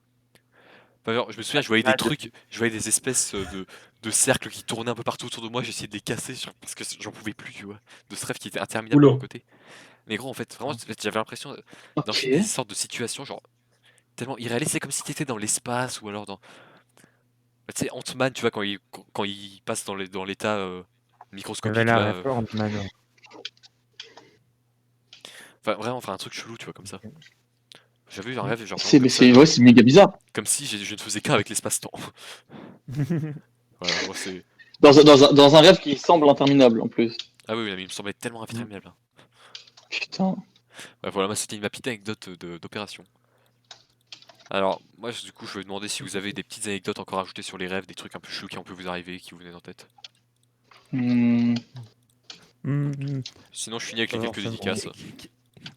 Enfin, genre, je me souviens, je voyais des trucs, je voyais des espèces de cercles qui tournaient un peu partout autour de moi, j'essayais de les casser parce que j'en pouvais plus, tu vois, de ce rêve qui était interminable de Oula. mon côté. Mais gros, en fait, vraiment, j'avais l'impression Ok. d'enchaîner des sortes de situations, genre, tellement irréalistes, c'est comme si t'étais dans l'espace ou alors dans. Bah, tu sais, Ant-Man, tu vois, quand il passe dans l'état Il avait microscopique, l'air là. fort, Ant-Man, ouais. Enfin, vraiment, enfin, un truc chelou, tu vois, comme ça. J'avais eu un rêve, genre, vraiment C'est comme mais ça, c'est ouais, c'est méga bizarre. comme si je ne faisais qu'un avec l'espace-temps. Voilà, moi, c'est. Dans un rêve qui semble interminable en plus. Ah oui, mais il me semblait tellement interminable, hein. Putain. Ouais, voilà, moi, c'était ma petite anecdote d'opération. Alors, moi, du coup, je vais demander si vous avez des petites anecdotes encore à ajouter sur les rêves, des trucs un peu chelous qui ont pu vous arriver, qui vous venaient en tête. Hmm. Hmm, Sinon, je finis avec les alors, quelques ça- dédicaces.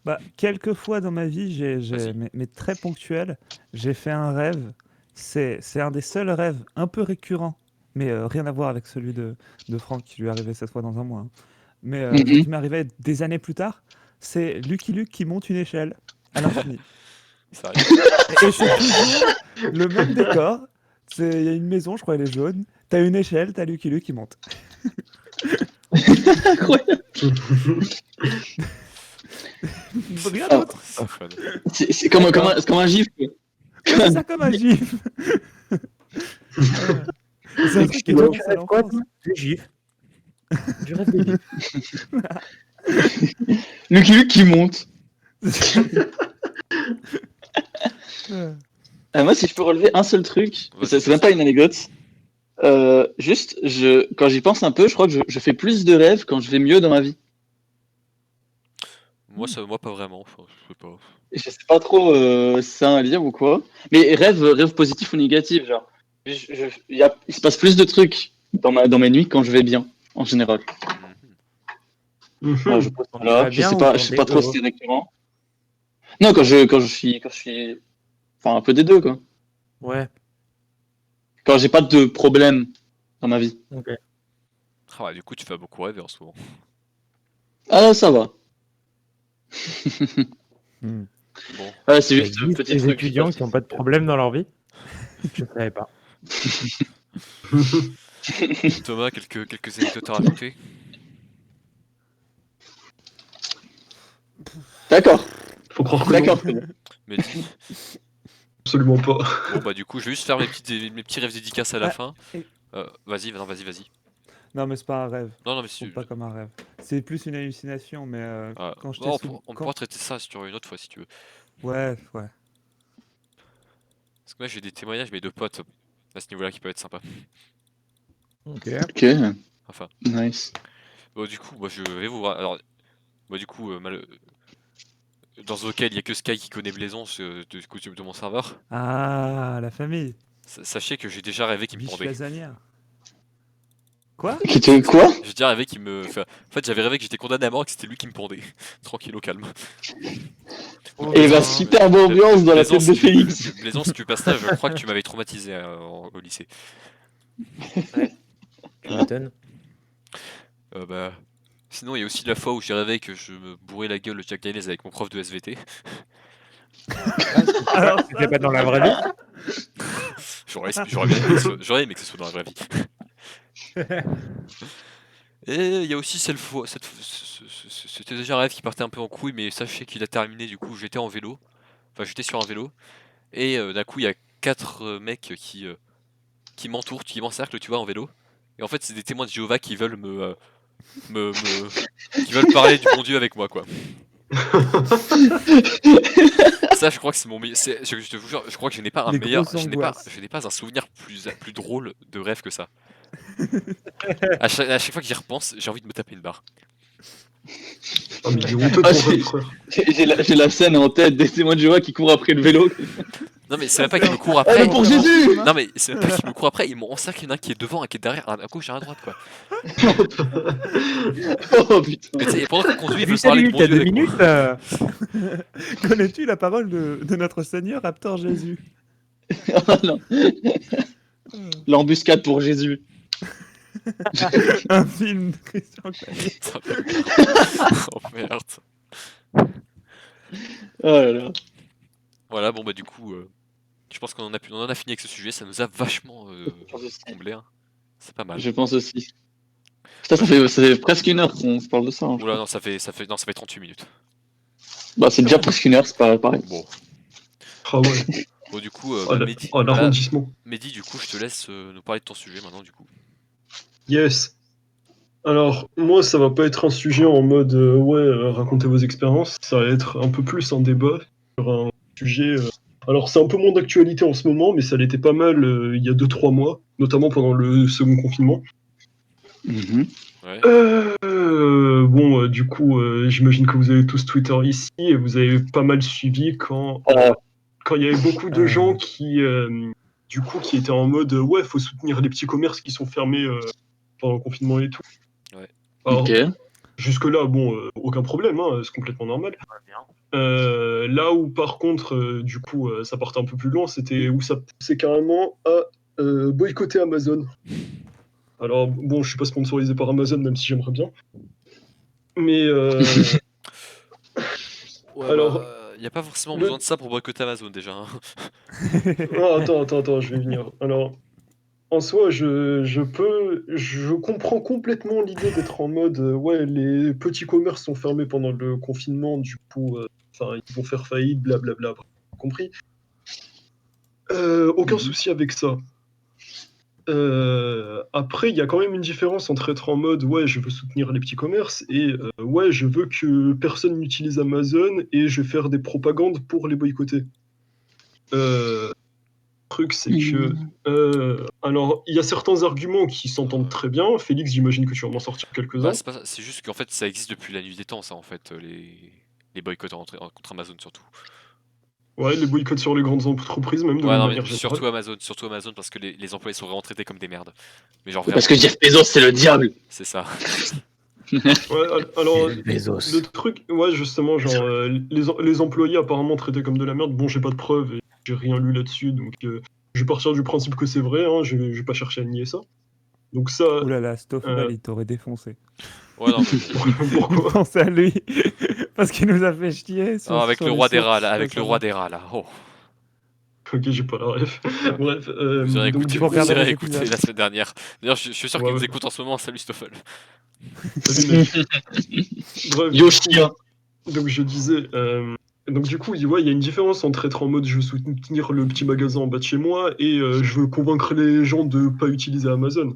Bah, quelques fois dans ma vie, Vas-y. mais très ponctuel, j'ai fait un rêve. C'est un des seuls rêves un peu récurrents, mais rien à voir avec celui de Franck qui lui est arrivé cette fois dans un mois, hein. Mais Mhm. qui m'est arrivé des années plus tard. C'est Lucky Luke qui monte une échelle à l'infini. Ça arrive. Et c'est toujours le même décor. Il y a une maison, je crois, elle est jaune. T'as une échelle, t'as Lucky Luke qui monte. Incroyable. Rien Ah, d'autre. C'est fun. C'est comme un gif. Ouais, c'est ça comme un gif. C'est un truc qui est Tu tellement à rêves quoi, l'enfance. toi? Des gifs. Du rêve des gifs. Lucky Luke qui monte. Moi, si je peux relever un seul truc, Vas-y, c'est même pas une anecdote. Juste, quand j'y pense un peu, je crois que je fais plus de rêves quand je vais mieux dans ma vie. Moi, moi, pas vraiment. Enfin, je sais pas. je sais pas trop si c'est un lien ou quoi. Mais rêve positif ou négatif, genre. Il se passe plus de trucs dans mes nuits quand je vais bien, en général. Mhm. Voilà, je pose Quand ça tu là. vas Je bien sais ou pas, quand je sais t'es pas trop si heureux? c'est récurrent. Non, quand je suis, enfin un peu des deux quoi. Ouais, Quand j'ai pas de problème dans ma vie. ok. Ah ouais, du coup, tu fais beaucoup rêver en ce moment. Ah ça va. Hmm. Bon, Ouais, c'est Il juste un existe petit des truc. Je sais pas étudiants qui n'ont pas de problème dans leur vie? Je ne savais pas. Thomas, quelques anecdotes à rajouter? D'accord, Faut croire que non, d'accord, c'est bon. Mehdi? absolument pas. Bon, bah, du coup, je vais juste faire mes petits rêves dédicaces à la Ah, fin. et- Vas-y, non, vas-y. Non, mais c'est pas un rêve. Non, non, mais Ça compte pas comme un rêve. C'est plus une hallucination, mais quand non, j'étais sous... on pourra Quand... traiter ça sur une autre fois si tu veux. Ouais. Parce que moi, j'ai des témoignages, mais de potes à ce niveau-là qui peuvent être sympas. Ok. Ok, Enfin, nice. bon, du coup, moi, je vais vous. Alors, moi, du coup, dans auquel il y a que Sky qui connaît Blaison du coup, de mon serveur. Ah, la famille. Sachez que j'ai déjà rêvé qu'il me Biche pendait. lasagna. Quoi? Qui te quoi? J'ai déjà rêvé qu'il me. Enfin, en fait, j'avais rêvé que j'étais condamné à mort et que c'était lui qui me pendait. Tranquille, au calme. Oh, Et bah putain. superbe ambiance dans la Blaison, tête de si Félix. Blaison, si tu passes ça, je crois que tu m'avais traumatisé au lycée. Tu m'étonnes. Bah. Sinon, il y a aussi la fois où j'ai rêvé que je me bourrais la gueule le Jack Daniels avec mon prof de SVT. Alors Tu fais pas dans la vraie vie? J'aurais bien aimé j'aurais aimé que ce soit dans la vraie vie. Et il y a aussi c'était déjà un rêve qui partait un peu en couille, mais sachez qu'il a terminé. Du coup, j'étais en vélo. Enfin, j'étais sur un vélo. Et d'un coup, il y a 4 mecs qui m'entourent, qui m'encerclent, tu vois, en vélo. Et en fait, c'est des témoins de Jéhovah qui veulent qui veulent parler du bon Dieu avec moi, quoi. Ça, je crois que c'est je te jure, je crois que je n'ai pas un Les meilleur, grosses angoisses. je n'ai pas un souvenir plus drôle de rêve que ça. À chaque fois que j'y repense, j'ai envie de me taper une barre. Ah, mais il est honteux Ah, ton rêve, frère. J'ai la scène en tête des témoins de Jéhovah qui courent après le vélo. Non mais c'est même pas qu'ils me courent Allez après. pour Jésus. Non mais c'est même pas qu'ils me courent après, ils m'ont encerclé, il y en a un qui est devant, un qui est derrière, un à gauche et un à droite, quoi. Oh putain. Et, tu sais, et pendant qu'on conduit, ils veulent Salut, parler du bon t'as Dieu 2 avec moi. minutes? Connais-tu la parole de notre Seigneur Raptor Jésus? Oh non. L'embuscade pour Jésus. Un film de Christian Clavier. Putain de merde. Oh merde. Oh là là. Voilà, bon bah du coup, je pense qu'on en a fini avec ce sujet, ça nous a vachement comblé, hein. C'est pas mal. Je pense aussi. Putain, ça fait presque une heure qu'on se parle de ça. Hein, je Oula, crois. non, ça fait 38 minutes. Bah, c'est déjà presque une heure, c'est pas pareil. Bon, Ah ouais. bon du coup, Oh, Mehdi, l'arrondissement. Mehdi, du coup, je te laisse nous parler de ton sujet maintenant, du coup. Yes. Alors, moi, ça va pas être un sujet en mode racontez vos expériences. Ça va être un peu plus un débat sur un sujet. Alors, c'est un peu moins d'actualité en ce moment, mais ça l'était pas mal il y a 2-3 mois, notamment pendant le second confinement. Mhm. Ouais. Bon, du coup, j'imagine que vous avez tous Twitter ici et vous avez pas mal suivi quand il y avait beaucoup de gens qui étaient en mode ouais, faut soutenir les petits commerces qui sont fermés pendant le confinement et tout. Ouais. Alors, Ok. jusque-là, bon, aucun problème, hein, c'est complètement normal. Là où, par contre, du coup, ça partait un peu plus loin, c'était où ça poussait carrément à boycotter Amazon. Alors, bon, je suis pas sponsorisé par Amazon, même si j'aimerais bien. Mais Ouais, alors, bah, y a pas forcément le- besoin de ça pour boycotter Amazon déjà, hein. ah, attends, je vais venir. Alors, en soi, je comprends complètement l'idée d'être en mode, ouais, les petits commerces sont fermés pendant le confinement, du coup, enfin, ils vont faire faillite, blablabla, compris. Aucun Mhm. souci avec ça. Après, il y a quand même une différence entre être en mode ouais, je veux soutenir les petits commerces et ouais, je veux que personne n'utilise Amazon et je vais faire des propagandes pour les boycotter. Le truc, c'est que. Alors, il y a certains arguments qui s'entendent très bien. Félix, j'imagine que tu vas m'en sortir Bah, quelques-uns. c'est pas ça, c'est juste qu'en fait ça existe depuis la nuit des temps, ça, en fait, les boycotts contre Amazon surtout. Ouais, les boycotts sur les grandes entreprises, même de Ouais, non, mais manière générale. surtout Amazon, parce que les employés sont vraiment traités comme des merdes. Mais genre Parce vraiment, que Jeff Bezos, c'est le diable. c'est ça. Ouais, alors, Bezos. le truc, ouais, justement, genre, les employés apparemment traités comme de la merde, bon, j'ai pas de preuves et j'ai rien lu là-dessus, donc je vais partir du principe que c'est vrai, hein, je vais pas chercher à nier ça. Donc ça, Ouh là là, Stoffel, Euh. il t'aurait défoncé. Ouais, non, mais... pourquoi? Pensez à lui. Parce qu'il nous a fait chier sur, Oh, avec sur le les roi des sources rats, là, avec le roi récemment. des rats, là. Oh. Ok, j'ai pas la ref. Bref, Vous irez donc écouter, du faut coup, regarder vous irez les écouter épisodes. la semaine dernière. D'ailleurs, je suis sûr Ouais, qu'il nous ouais. écoute en ce moment. Salut Stoffel. Salut mec. Bref, du Yoshia. coup, donc je disais, donc du coup, ouais, il y a une différence entre être en mode je veux soutenir le petit magasin en bas de chez moi et je veux convaincre les gens de pas utiliser Amazon.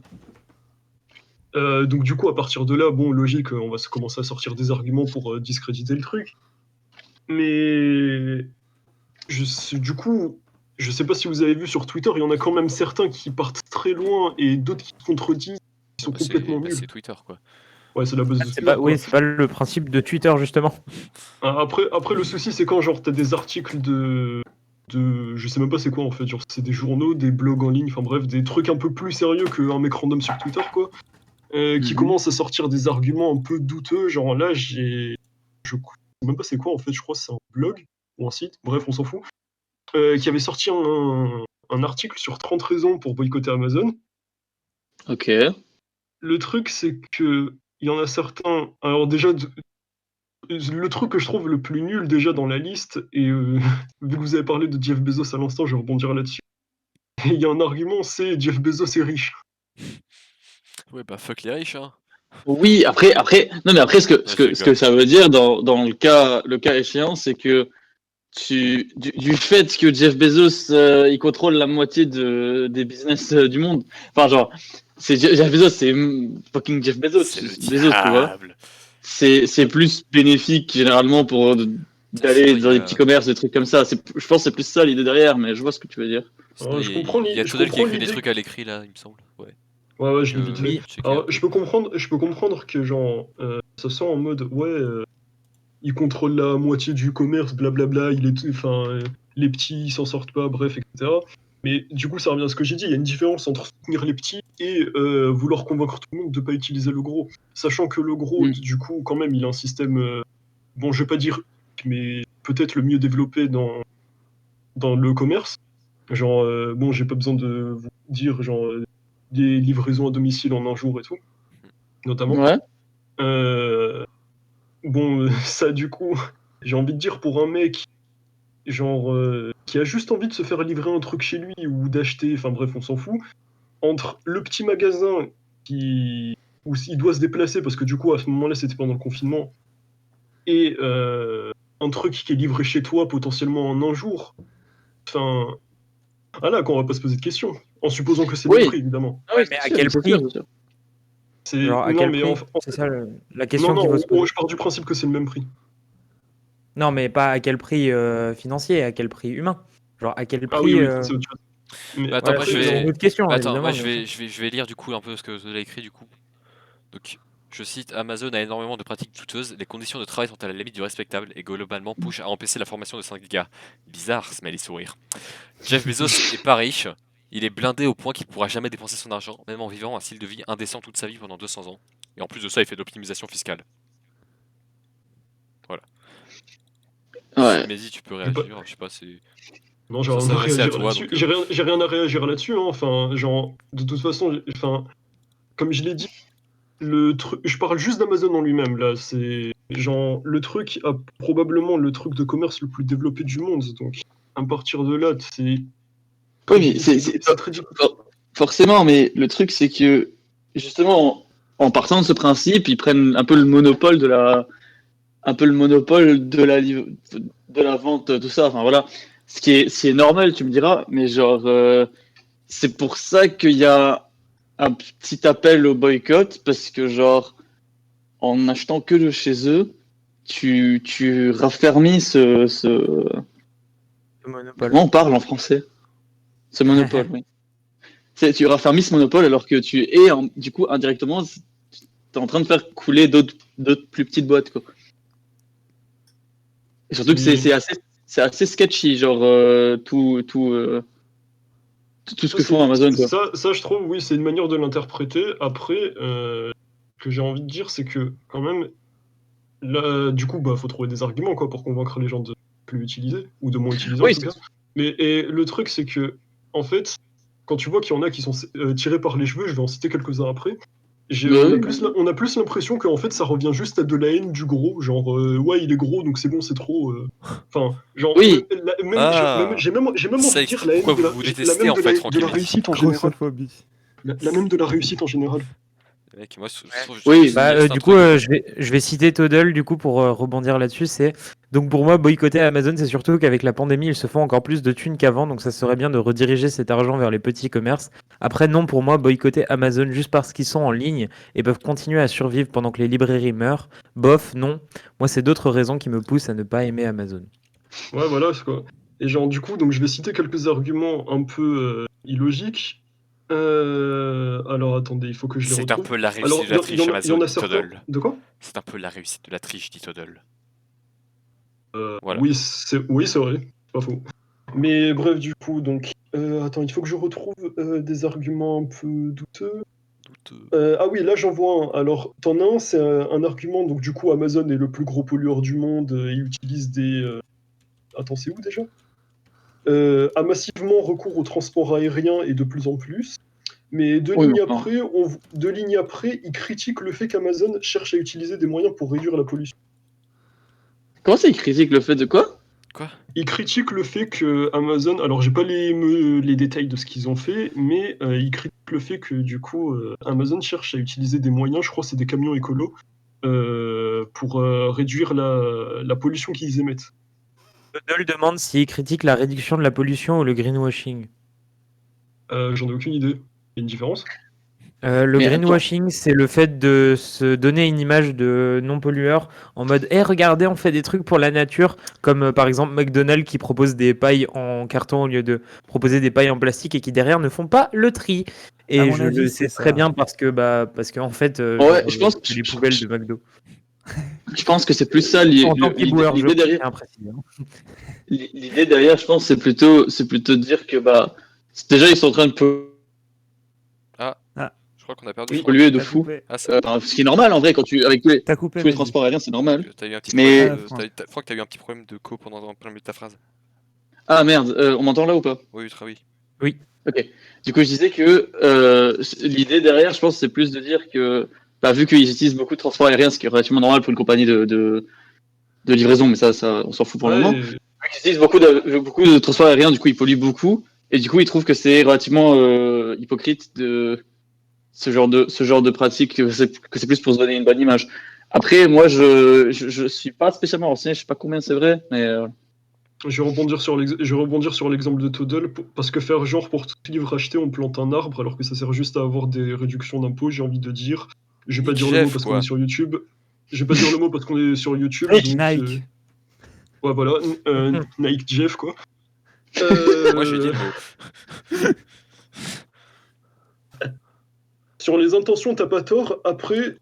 Donc du coup, à partir de là, bon, logique, on va commencer à sortir des arguments pour discréditer le truc. Mais du coup, je sais pas si vous avez vu sur Twitter, il y en a quand même certains qui partent très loin et d'autres qui contredisent, qui sont complètement nuls. C'est Twitter, quoi. Ouais, c'est la base de C'est Twitter, pas, quoi. oui, c'est pas le principe de Twitter, justement. Après, le souci, c'est quand genre t'as des articles je sais même pas c'est quoi en fait, genre c'est des journaux, des blogs en ligne, enfin bref, des trucs un peu plus sérieux qu'un mec random sur Twitter, quoi, qui Mhm. commencent à sortir des arguments un peu douteux, genre là, je sais même pas c'est quoi en fait, je crois que c'est un blog ou un site, bref, on s'en fout, qui avait sorti un article sur 30 raisons pour boycotter Amazon. Ok. Le truc, c'est que il y en a certains, alors déjà, le truc que je trouve le plus nul déjà dans la liste, et vu que vous avez parlé de Jeff Bezos à l'instant, je vais rebondir là-dessus. Il y a un argument, c'est Jeff Bezos est riche. Ouais, bah fuck les riches, hein. Oui, après, non, mais après, Ouais, je ce que rigole. ça veut dire dans le cas échéant, c'est que du fait que Jeff Bezos, il contrôle la moitié des business du monde. Enfin, genre, Jeff Bezos, c'est fucking Jeff Bezos, C'est le Bezos, tu vois. diable. C'est plus bénéfique généralement pour d'aller Sinon, il dans y les a, petits commerces, des trucs comme ça. Je pense que c'est plus ça l'idée derrière, mais je vois ce que tu veux dire. sinon, il y a Je Todel qui a comprends écrit des l'idée. trucs à l'écrit, là, il me semble. Ouais. Ouais, ouais, je l'ai Que vite fait. Oui. checker un Alors, peu. je peux comprendre que, genre, ça sent en mode, ouais, il contrôle la moitié du commerce, blablabla, enfin, les petits, ils s'en sortent pas, bref, etc. Mais du coup, ça revient à ce que j'ai dit, il y a une différence entre soutenir les petits et vouloir convaincre tout le monde de pas utiliser le gros. Sachant que le gros, Mm. du coup, quand même, il a un système, bon, je vais pas dire, mais peut-être le mieux développé dans le commerce. Genre, bon, j'ai pas besoin de vous dire, genre, des livraisons à domicile en un jour et tout, notamment. Ouais. Bon, ça, du coup, j'ai envie de dire pour un mec, genre, qui a juste envie de se faire livrer un truc chez lui ou d'acheter, enfin bref, on s'en fout, entre le petit magasin où il doit se déplacer, parce que du coup, à ce moment-là, c'était pendant le confinement, et un truc qui est livré chez toi potentiellement en un jour, enfin, ah là, quand on va pas se poser de questions, en supposant que c'est le même Oui. prix, évidemment. Ah oui, Mais c'est à sûr, quel c'est prix? sûr, c'est sûr. C'est, Genre, à non, quel mais prix? C'est ça la question non, qu'il faut se poser. je pars du principe que c'est le même prix. Non, mais pas à quel prix financier, à quel prix humain. Genre, à quel Ah oui, prix. oui, ça, c'est autre chose. Mais Bah, attends, Voilà, moi après, je c'est une vais. autre question, Bah, attends, moi évidemment, bien sûr. je vais lire du coup un peu ce que Todel a écrit du coup. Donc, je cite, Amazon a énormément de pratiques douteuses, les conditions de travail sont à la limite du respectable et globalement push à empêcher la formation de syndicats. Bizarre, se met les sourires. Jeff Bezos est pas riche, il est blindé au point qu'il pourra jamais dépenser son argent, même en vivant un style de vie indécent toute sa vie pendant 200 ans. Et en plus de ça, il fait de l'optimisation fiscale. Voilà. Ouais. Mehdi, tu peux j'ai pas- réagir, je sais pas, c'est. non, j'ai Ça rien à s'adressait à réagir toi, là-dessus. donc. J'ai rien à réagir là-dessus, hein. Enfin, genre, de toute façon, enfin, comme je l'ai dit, je parle juste d'Amazon en lui-même, là. C'est, genre, le truc a probablement le truc de commerce le plus développé du monde. Donc, à partir de là, Oui, mais c'est très difficile. forcément, mais le truc, c'est que, justement, en partant de ce principe, ils prennent un peu le monopole de la vente, tout ça. Enfin, voilà. Ce qui est normal, tu me diras, mais genre, c'est pour ça qu'il y a un petit appel au boycott, parce que, genre, en achetant que de chez eux, tu raffermis Le monopole. Comment on parle en français? Ce monopole, oui. Tu raffermis ce monopole alors que tu es, du coup, indirectement, tu es en train de faire couler d'autres plus petites boîtes, quoi. Et surtout que Oui. c'est assez sketchy, genre tout ce que font Amazon, quoi. Ça, je trouve, oui, c'est une manière de l'interpréter. Après, ce que j'ai envie de dire, c'est que quand même, là, du coup, faut trouver des arguments quoi, pour convaincre les gens de plus utiliser, ou de moins utiliser Oui, en tout cas. Et le truc, c'est que, en fait, quand tu vois qu'il y en a qui sont tirés par les cheveux, je vais en citer quelques-uns après, on a plus l'impression qu'en fait, ça revient juste à de la haine du gros, genre, ouais, il est gros, donc c'est bon, c'est trop. Enfin, genre, Oui. j'ai même envie Ça de dire explique la haine pourquoi de la, vous la détestez même en de fait la Francky. réussite en général. Grossophobie. La même de la réussite en général. Mec, moi, Oui, Du coup, je vais citer Toddle du coup pour rebondir là-dessus. Donc pour moi, boycotter Amazon, c'est surtout qu'avec la pandémie, ils se font encore plus de thunes qu'avant. Donc ça serait bien de rediriger cet argent vers les petits commerces. Après, non, pour moi, boycotter Amazon juste parce qu'ils sont en ligne et peuvent continuer à survivre pendant que les librairies meurent, bof, non. Moi, c'est d'autres raisons qui me poussent à ne pas aimer Amazon. Ouais, voilà, c'est quoi. Et genre, du coup, donc je vais citer quelques arguments un peu illogiques. Alors, attendez, il faut que je les C'est un retrouve. peu la Alors, réussite de la triche il y en Amazon, a dit certains. Toddle. De quoi? C'est un peu la réussite de la triche, dit Toddle. Voilà. Voilà. Oui, c'est vrai, c'est pas faux. Mais bref, du coup, donc, attends, il faut que je retrouve des arguments un peu douteux. Ah oui, là j'en vois un. Alors, t'en as un, c'est un argument. Donc, du coup, Amazon est le plus gros pollueur du monde. Il utilise des. Attends, c'est où déjà? A massivement recours au transport aérien et de plus en plus. Mais deux lignes après, il critique le fait qu'Amazon cherche à utiliser des moyens pour réduire la pollution. Comment ça, ils critiquent le fait de quoi? Il critique le fait que Amazon, alors j'ai pas les détails de ce qu'ils ont fait, mais il critique le fait que du coup Amazon cherche à utiliser des moyens, je crois que c'est des camions écolos, pour réduire la pollution qu'ils émettent. Toddle demande s'il critique la réduction de la pollution ou le greenwashing. J'en ai aucune idée. Il y a une différence? Le Mais greenwashing, c'est le fait de se donner une image de non-pollueur en mode « Eh, regardez, on fait des trucs pour la nature », comme par exemple McDonald's qui propose des pailles en carton au lieu de proposer des pailles en plastique et qui derrière ne font pas le tri. Et À mon je avis, le c'est sais très ça. bien parce que en fait, Ouais, je pense- c'est les poubelles de McDo. Je pense que c'est plus ça En tant qu'éboueur, je l'idée derrière. tiens à préciser, hein. L'idée derrière, je pense, c'est plutôt de dire que déjà ils sont en train de Je crois qu'on a perdu Oui. Francky. polluer de T'as fou. coupé. Ce qui est normal en vrai quand avec T'as coupé, tous les Mehdi. transports aériens, c'est normal. T'as eu un petit Mais- problème. Franck. Je crois que t'as eu un petit problème de co pendant plein milieu de ta phrase. Ah merde, on m'entend là ou pas? Oui, très oui. Ok. Du coup, je disais que l'idée derrière, je pense, c'est plus de dire que, vu qu'ils utilisent beaucoup de transports aériens, ce qui est relativement normal pour une compagnie de livraison, mais ça, on s'en fout pour le moment. Ouais, Vu qu'ils utilisent beaucoup de transports aériens, du coup, ils polluent beaucoup, et du coup, ils trouvent que c'est relativement hypocrite de ce genre de pratique, que c'est plus pour se donner une bonne image. Après, moi, je suis pas spécialement renseigné, je sais pas combien c'est vrai, mais je vais rebondir sur l'exemple de Toddle, parce que faire genre pour tout livre acheté, on plante un arbre, alors que ça sert juste à avoir des réductions d'impôts, j'ai envie de dire. Je vais pas Nick dire le mot Jeff, parce qu'on quoi. est sur YouTube. Je vais pas dire le mot parce qu'on est sur YouTube. Nike. donc, Nike. ouais, voilà, Nike Jeff, quoi. Moi, j'ai dit le mot. Sur les intentions, t'as pas tort. Après,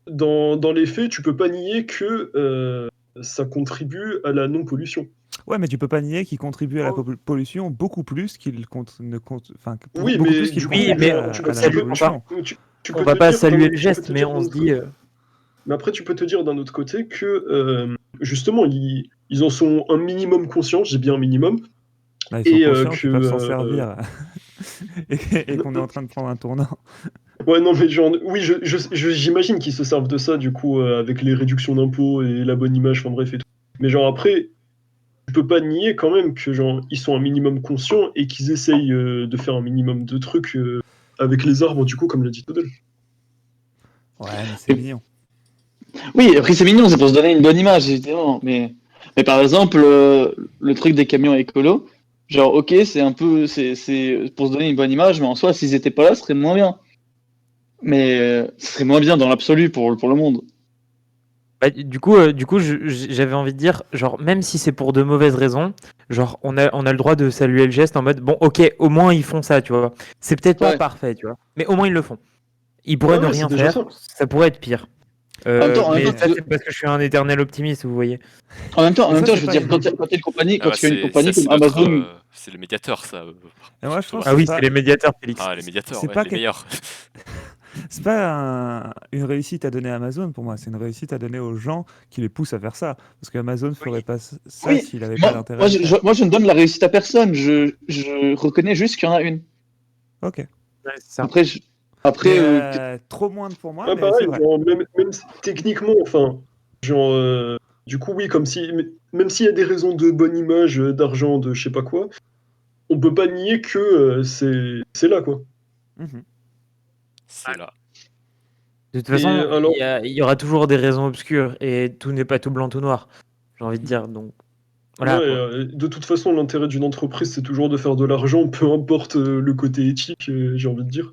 dans les faits, tu peux pas nier que ça contribue à la non-pollution. Ouais, mais tu peux pas nier qu'il contribue à la pollution beaucoup plus qu'il Oui, beaucoup mais plus qu'il du coup, contribue mais à tu la peux- salue- pollution. tu On peux va te pas dire saluer d'un- le tu peux geste, te mais dire on d'un se autre dit... côté- Mais après, tu peux te dire d'un autre côté que justement, ils en sont un minimum conscients, j'ai bien un minimum. Bah, ils sont Et, conscients que, qu'ils peuvent s'en servir et qu'on est en train de prendre un tournant. Ouais, non, mais genre, oui, j'imagine qu'ils se servent de ça, du coup, avec les réductions d'impôts et la bonne image, enfin bref et tout. Mais genre, après, tu peux pas nier quand même que genre, ils sont un minimum conscients et qu'ils essayent de faire un minimum de trucs avec les arbres, du coup, comme l'a dit Toddle. Ouais, mais c'est mignon. oui, après c'est mignon, c'est pour se donner une bonne image, évidemment. Mais par exemple, le truc des camions écolos, genre, ok, c'est pour se donner une bonne image, mais en soi, s'ils étaient pas là, ce serait moins bien. Mais ce serait moins bien dans l'absolu pour le monde. Bah, du coup, j'avais envie de dire, genre, même si c'est pour de mauvaises raisons, genre, on a le droit de saluer le geste en mode, bon, ok, au moins ils font ça, tu vois. C'est peut-être pas Ouais. parfait, tu vois, mais au moins ils le font. Ils pourraient Ah ne ouais, rien c'est déjà faire, ça. ça pourrait être pire. même temps, Mais tu ça, veux- c'est parce que je suis un éternel optimiste, vous voyez. en même temps, Mais ça, je c'est veux pas dire, une- quand t'es une compagnie, Ah quand bah, tu as une c'est compagnie ça, comme c'est notre, Amazon, c'est le médiateur, ça. Et moi, je pense Thomas. que Ah oui, c'est c'est pas, les médiateurs, Félix. Ah, les médiateurs, c'est ouais, pas les quelque- meilleurs. c'est pas une réussite à donner à Amazon pour moi, c'est une réussite à donner aux gens qui les poussent à faire ça. Parce qu'Amazon ferait pas ça oui, s'il avait pas d'intérêt à le faire. moi, je ne donne la réussite à personne. Je reconnais juste qu'il y en a une. Ok. Ouais, c'est ça. Après, Mais après, trop moins pour moi, Ouais, mais c'est pareil, vrai. genre, même techniquement, enfin, genre, du coup, oui, comme si, même s'il y a des raisons de bonne image, d'argent, de je sais pas quoi, on peut pas nier que c'est là, quoi. Mhm. C'est là. De toute Et façon, alors, il y aura toujours des raisons obscures et tout n'est pas tout blanc, tout noir. J'ai envie de dire. Donc, voilà. ouais, Quoi. de toute façon, l'intérêt d'une entreprise, c'est toujours de faire de l'argent, peu importe le côté éthique, j'ai envie de dire.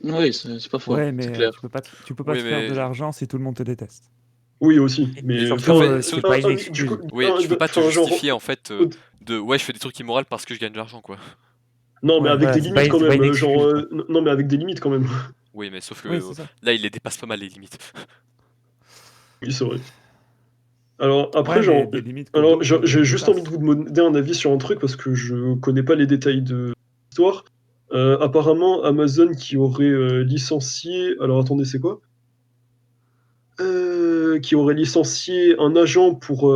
oui, c'est pas faux, Ouais, c'est mais clair. tu peux pas Oui, te faire de mais l'argent si tout le monde te déteste. Oui, aussi, Et mais surtout, enfin, c'est pas une du coup, excuse. oui, tu peux pas te enfin, genre, justifier en fait de ouais, je fais des trucs immoraux parce que je gagne de l'argent, quoi. non, mais Ouais, avec Voilà, des c'est pas, limites quand c'est pas même, une excuse. genre, Quoi. non, mais avec des limites quand même. Oui, mais sauf que Oui, c'est ça. là, il les dépasse pas mal les limites. Oui, c'est vrai. Alors après, Ouais, mais genre, des limites que alors d'autres j'ai juste envie de dépassent. vous demander un avis sur un truc parce que je connais pas les détails de l'histoire. Apparemment, Amazon qui aurait licencié. Alors attendez, c'est quoi? Qui aurait licencié un agent pour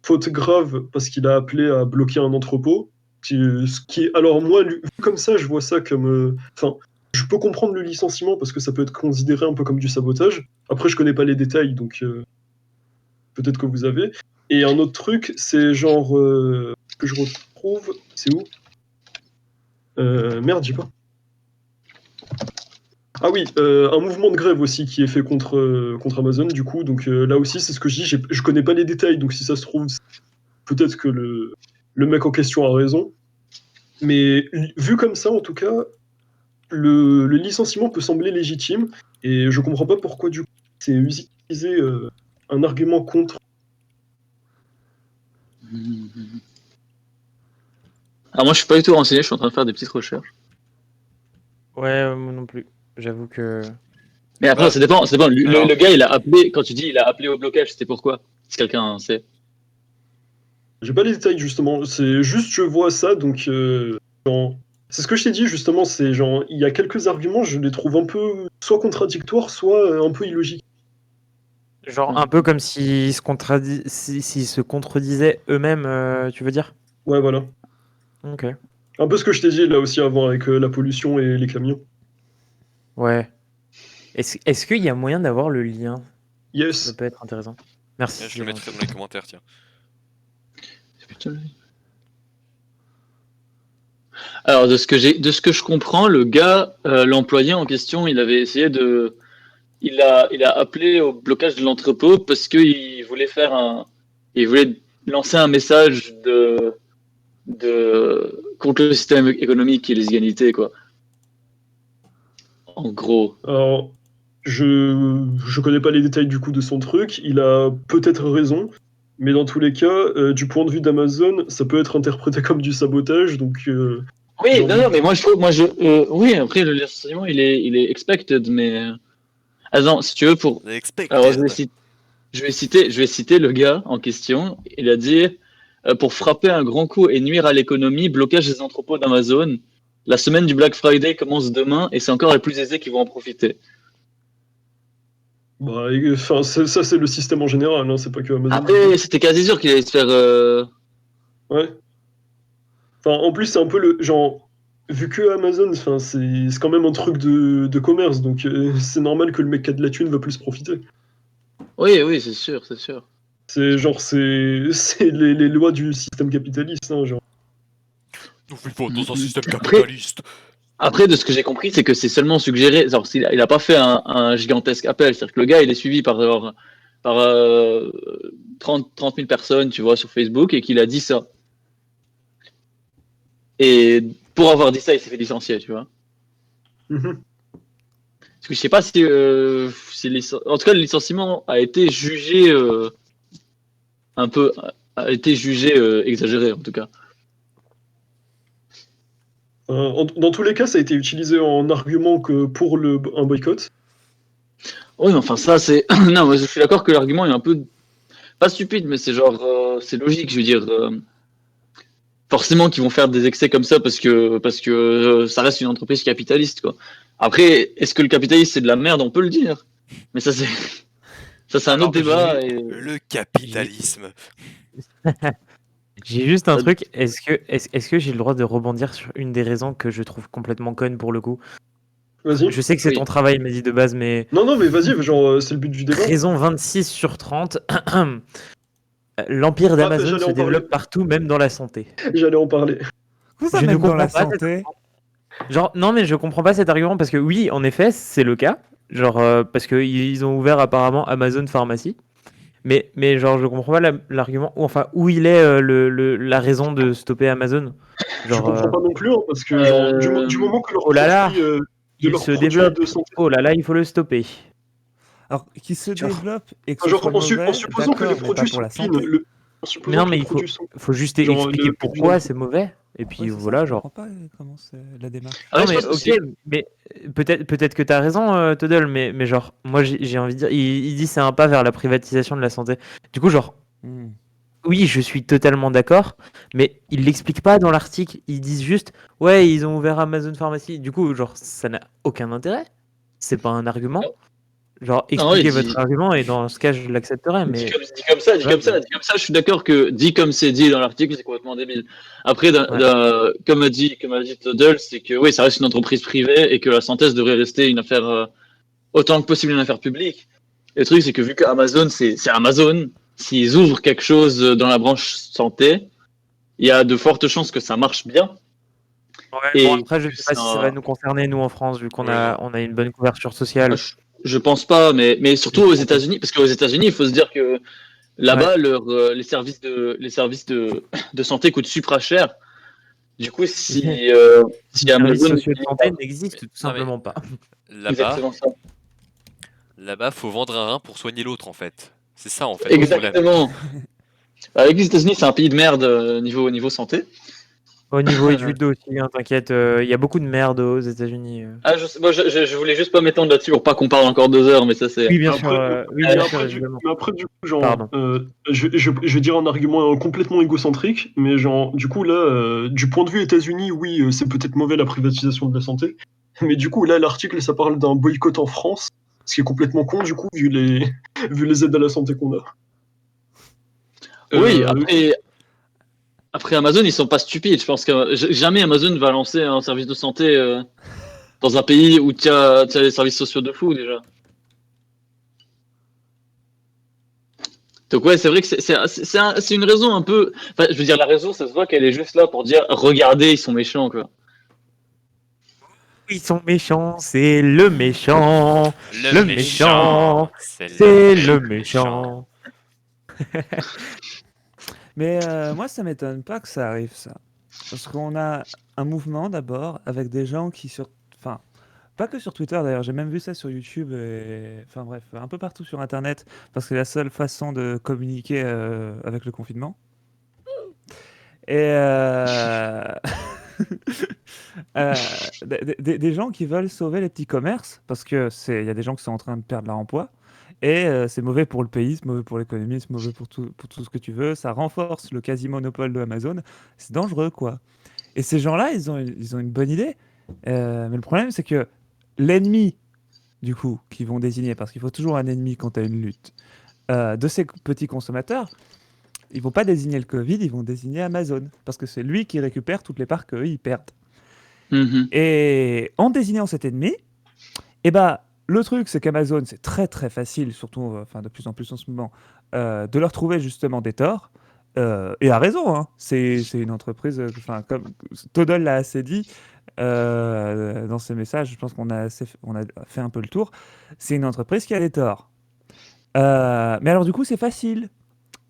faute grave parce qu'il a appelé à bloquer un entrepôt. Ce qui est, alors moi, vu comme ça, je vois ça comme. Enfin, je peux comprendre le licenciement parce que ça peut être considéré un peu comme du sabotage. Après, je connais pas les détails, donc peut-être que vous avez. Et un autre truc, c'est genre que je retrouve. C'est où? Merde, j'ai pas. Ah oui, un mouvement de grève aussi qui est fait contre Amazon, du coup. Donc là aussi, c'est ce que je dis. Je connais pas les détails, donc si ça se trouve, peut-être que le mec en question a raison. Mais vu comme ça, en tout cas, le licenciement peut sembler légitime. Et je comprends pas pourquoi, du coup, c'est utilisé un argument contre. Alors moi, je suis pas du tout renseigné, je suis en train de faire des petites recherches. Ouais, moi non plus. J'avoue que. Mais après, Bah, ça dépend, ça dépend. alors- Le gars, il a appelé, quand tu dis il a appelé au blocage, c'était pourquoi? Si quelqu'un sait. J'ai pas les détails justement, c'est juste je vois ça donc genre, c'est ce que je t'ai dit justement, c'est genre il y a quelques arguments, je les trouve un peu soit contradictoires, soit un peu illogiques. Genre un peu comme s'ils se contredisaient eux-mêmes, tu veux dire? Ouais, voilà. Ok. Un peu ce que je t'ai dit là aussi avant avec la pollution et les camions. Ouais. Est-ce qu'il y a moyen d'avoir le lien? Ça Yes. peut être intéressant. Merci. je le mettrai dans les commentaires, tiens. Alors, de ce que je comprends, le gars, l'employé en question, il avait essayé de, il a appelé au blocage de l'entrepôt parce qu'il voulait il voulait lancer un message contre le système économique et les inégalités, quoi. En gros. Alors je connais pas les détails du coup de son truc, il a peut-être raison, mais dans tous les cas, du point de vue d'Amazon, ça peut être interprété comme du sabotage, donc Oui, j'ai non, envie non, de- mais moi, oui, après, le licenciement, il est expected, mais, attends, si tu veux, alors, je vais citer le gars en question. Il a dit, pour frapper un grand coup et nuire à l'économie, blocage des entrepôts d'Amazon. La semaine du Black Friday commence demain et c'est encore les plus aisés qui vont en profiter. Bah, enfin, ça c'est le système en général, hein, c'est pas que Amazon. Après, c'était quasi sûr qu'il allait se faire. Ouais. Enfin, en plus, c'est un peu le genre, vu que Amazon, enfin, c'est quand même un truc de commerce, donc c'est normal que le mec qui a de la thune va plus profiter. Oui, oui, c'est sûr, c'est sûr. C'est genre, c'est les lois du système capitaliste, hein, genre. Nous vivons dans un système Après- capitaliste. Après, de ce que j'ai compris, c'est que c'est seulement suggéré. Genre, il a pas fait un gigantesque appel. C'est-à-dire que le gars, il est suivi par 30 000 personnes, tu vois, sur Facebook et qu'il a dit ça. Et pour avoir dit ça, il s'est fait licencier, tu vois. Mhm. Parce que je sais pas en tout cas, le licenciement a été jugé un peu, a été jugé exagéré, en tout cas. Dans tous les cas, ça a été utilisé en argument que pour un boycott. Oui, mais enfin, ça, c'est. Non, moi, je suis d'accord que l'argument est un peu. Pas stupide, mais c'est genre. C'est logique, je veux dire. Forcément qu'ils vont faire des excès comme ça parce que ça reste une entreprise capitaliste, quoi. Après, est-ce que le capitalisme c'est de la merde? On peut le dire. Mais ça c'est un Alors, autre débat. Le capitalisme. J'ai juste un Ça- truc. Est-ce que j'ai le droit de rebondir sur une des raisons que je trouve complètement conne pour le coup? Vas-y. Je sais que c'est Oui. ton travail, Mehdi, de base, mais Non, non, mais vas-y, genre, c'est le but du débat. raison 26 sur 30. L'empire d'Amazon j'allais se en parler. développe partout, même dans la santé. J'allais en parler. Comment ça, Je ne même dans la comprends pas santé? Genre, non, mais je comprends pas cet argument parce que oui, en effet, c'est le cas. Genre, parce qu'ils ont ouvert apparemment Amazon Pharmacie. Mais genre, je comprends pas l'argument, ou enfin, où il est la raison de stopper Amazon. Je Genre, comprends pas non plus, hein, parce que genre, du moment que leur oh là là, produit, de il leur se produit développe. de santé. Oh là là, il faut le stopper. Alors, qui se Genre- développe et que ce Genre, soit en mauvais, supposant que les d'accord, mais pas produits pour sont la clean, santé. en Mais supposant non, que mais les il faut, produits sont faut juste genre, expliquer le but du pourquoi truc. c'est mauvais. Et puis Ouais, c'est ça, voilà, je genre. comprends pas comment c'est la démarche. Ah Non ouais, je mais pense aussi. ok, mais peut-être que t'as raison, Toddle, mais genre, moi j'ai envie de dire, il dit c'est un pas vers la privatisation de la santé. Du coup, genre, Hmm. oui, je suis totalement d'accord, mais ils l'expliquent pas dans l'article. Ils disent juste, ouais, ils ont ouvert Amazon Pharmacie. Du coup, genre, ça n'a aucun intérêt. C'est pas un argument. Genre, Non, il expliquez votre dit, argument et dans ce cas, je l'accepterai. dit Mais dit comme ça, dit là, comme ça, dit comme ça. Je suis d'accord que dit comme c'est dit dans l'article, c'est complètement débile. Après, ouais. comme a dit Toddle, c'est que oui, ça reste une entreprise privée et que la santé ça devrait rester une affaire autant que possible une affaire publique. Et le truc, c'est que vu que Amazon, c'est Amazon, s'ils ouvrent quelque chose dans la branche santé, il y a de fortes chances que ça marche bien. Ouais, bon, Et après, je que sais pas si ça va nous concerner, nous, en France, vu qu'on Ouais, a, non. on a une bonne couverture sociale. je pense pas, mais surtout aux États-Unis, parce qu'aux États-Unis, il faut se dire que là-bas, les services de santé coûtent supra cher. Du coup, si Les services Amazon sociaux de santé n'existent tout Non, mais simplement pas. là-bas, exactement ça. là-bas, faut vendre un rein pour soigner l'autre en fait. C'est ça en fait le problème. Exactement. Avec les États-Unis, c'est un pays de merde niveau santé. Au niveau études aussi, hein, t'inquiète, il y a beaucoup de merde aux États-Unis. Ah, je voulais juste pas m'étendre là-dessus pour pas qu'on parle encore 2 heures, mais ça c'est. Oui, bien Après, sûr, oui, mais bien sûr, après, évidemment. mais après, du coup, genre, Pardon. je vais dire un argument complètement égocentrique, mais genre, du coup, là, du point de vue États-Unis, oui, c'est peut-être mauvais la privatisation de la santé, mais du coup, là, l'article, ça parle d'un boycott en France, ce qui est complètement con, du coup, vu les aides à la santé qu'on a. Oui, Euh, après Amazon, ils sont pas stupides. Je pense que jamais Amazon va lancer un service de santé dans un pays où tu as des services sociaux de fou déjà. Donc ouais, c'est vrai que c'est une raison un peu. Enfin, je veux dire, la raison, ça se voit qu'elle est juste là pour dire, regardez, ils sont méchants, quoi. Ils sont méchants, c'est le méchant. Le méchant, c'est c'est le méchant. Mais moi, ça m'étonne pas que ça arrive, ça. Parce qu'on a un mouvement d'abord avec des gens qui Enfin, pas que sur Twitter d'ailleurs, j'ai même vu ça sur YouTube et... Enfin bref, un peu partout sur Internet, parce que c'est la seule façon de communiquer avec le confinement. Et euh, des gens qui veulent sauver les petits commerces, parce que il y a des gens qui sont en train de perdre leur emploi. Et c'est mauvais pour le pays, c'est mauvais pour l'économie, c'est mauvais pour tout ce que tu veux. Ça renforce le quasi-monopole de Amazon. C'est dangereux, quoi. Et ces gens-là, ils ont une bonne idée. Mais le problème, c'est que l'ennemi, du coup, qu'ils vont désigner, parce qu'il faut toujours un ennemi quand tu as une lutte, de ces petits consommateurs, ils vont pas désigner le Covid, ils vont désigner Amazon. Parce que c'est lui qui récupère toutes les parts qu'eux, ils perdent. Mhm. Et en désignant cet ennemi, eh ben, le truc, c'est qu'Amazon, c'est très très facile, surtout enfin, de plus en plus en ce moment, de leur trouver justement des torts. Et a raison, hein. C'est une entreprise, enfin, comme Toddle l'a assez dit dans ses messages, je pense on a fait un peu le tour. C'est une entreprise qui a des torts. Mais alors, du coup, c'est facile.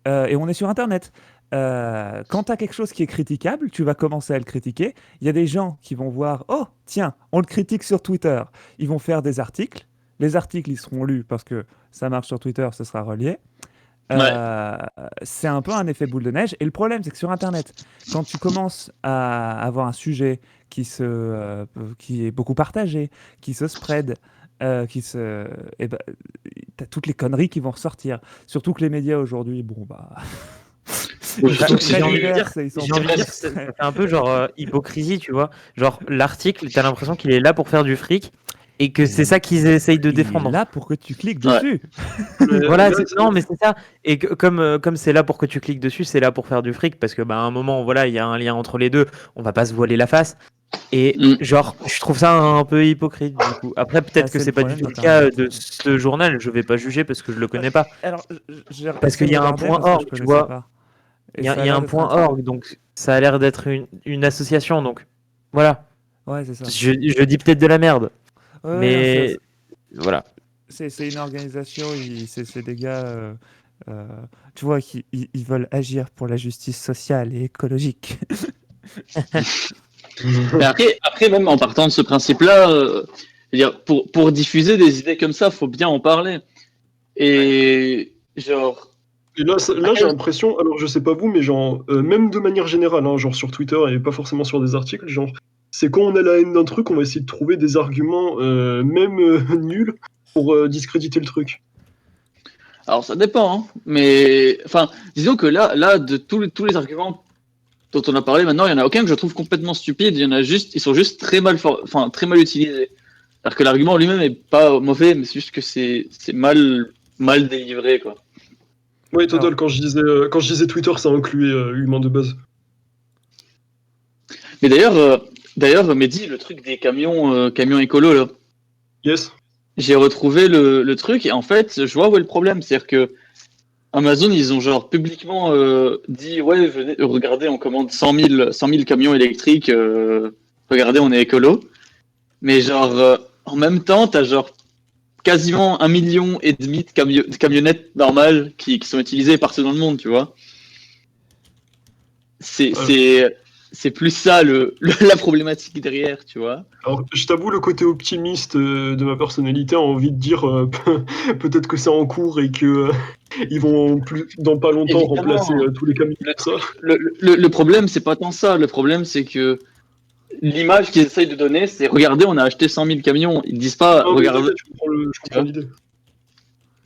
Et on est sur Internet. Quand tu as quelque chose qui est critiquable, tu vas commencer à le critiquer. Il y a des gens qui vont voir, oh, tiens, on le critique sur Twitter. Ils vont faire des articles. Les articles, ils seront lus parce que ça marche sur Twitter, ce sera relié. Ouais. C'est un peu un effet boule de neige. Et le problème, c'est que sur Internet, quand tu commences à avoir un sujet qui est beaucoup partagé, qui se spread, et ben, t'as toutes les conneries qui vont ressortir. Surtout que les médias aujourd'hui, bon bah, Ouais, ils surtout sont que c'est très j'ai envie de divers, dire, ils sont j'ai envie de très dire, ça très- fait un peu genre hypocrisie, tu vois. Genre l'article, t'as l'impression qu'il est là pour faire du fric et que c'est ça qu'ils essayent de Il est défendre. là pour que tu cliques Ouais. dessus. Voilà, Là, non, mais c'est ça. Et comme c'est là pour que tu cliques dessus, c'est là pour faire du fric parce que bah, à un moment, voilà, il y a un lien entre les deux. On va pas se voiler la face. Et Mm. genre, je trouve ça un peu hypocrite du coup. Après, peut-être que c'est c'est le pas du problème tout le d'Internet. cas de ce journal. Je vais pas juger parce que je le connais pas. Alors, j'ai Parce essayé qu'il de y a un regarder point parce que je org, tu connaissais vois. pas. Et Il y a, ça il a y a l'air un d'être point un truc. org, donc ça a l'air d'être une association. Donc voilà. Ouais, c'est ça. Je dis peut-être de la merde, Ouais, non, mais voilà. c'est une organisation, c'est des gars, euh, tu vois, ils veulent agir pour la justice sociale et écologique. Mais après, même en partant de ce principe-là, je veux dire, pour diffuser des idées comme ça, faut bien en parler. Et genre, Et là, là j'ai l'impression, alors je sais pas vous, mais genre, même de manière générale, hein, genre sur Twitter et pas forcément sur des articles, genre, c'est quand on a la haine d'un truc, on va essayer de trouver des arguments, même nuls, pour discréditer le truc. alors ça dépend, hein, mais enfin, disons que là, de tous les arguments dont on a parlé maintenant, il y en a aucun que je trouve complètement stupide. Il y en a juste, ils sont juste très mal, enfin très mal utilisés. Alors que l'argument lui-même est pas mauvais, mais c'est juste que c'est mal délivré, quoi. Oui, total, Alors, quand je disais Twitter, ça incluait humain de base. Mais d'ailleurs, Mehdi, le truc des camions écolos là. Yes. J'ai retrouvé le truc et en fait, je vois où est le problème. C'est-à-dire que Amazon, ils ont genre publiquement dit ouais, venez, regardez, on commande 100 000 camions électriques, regardez, on est écolo. Mais genre, en même temps, t'as genre quasiment 1,5 million de camionnettes normales qui sont utilisées partout dans le monde, tu vois. C'est plus ça la problématique derrière, tu vois. Alors, je t'avoue, le côté optimiste de ma personnalité a envie de dire peut-être que c'est en cours et que ils vont dans pas longtemps Évidemment. remplacer tous les camions Le, comme ça. le problème, c'est pas tant ça. Le problème, c'est que l'image qu'ils essayent de donner, c'est regardez, on a acheté 100 000 camions. Ils disent pas Non, mais regardez. t'inquiète, je comprends l'idée.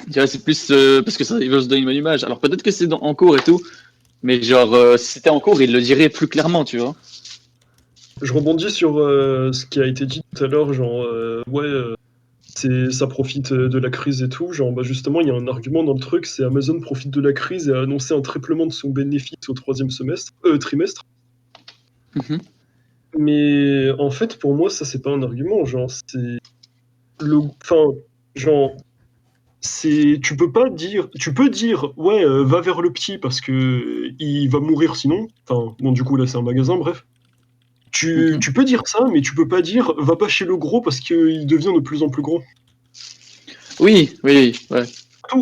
Tu vois, c'est plus parce que ça, ils veulent se donner une bonne image. Alors peut-être que c'est en cours et tout, mais genre, si c'était en cours, ils le diraient plus clairement, tu vois. Je rebondis sur ce qui a été dit tout à l'heure, genre ça profite de la crise et tout. Genre, bah justement, il y a un argument dans le truc, c'est Amazon profite de la crise et a annoncé un triplement de son bénéfice au troisième trimestre. Mhm. Mais en fait, pour moi, ça c'est pas un argument. Genre, genre, tu peux pas dire, tu peux dire, ouais, va vers le petit parce que il va mourir sinon. Enfin, bon, du coup là, c'est un magasin, bref. Mhm. Tu peux dire ça, mais tu peux pas dire, va pas chez le gros parce qu'il devient de plus en plus gros. Oui, ouais.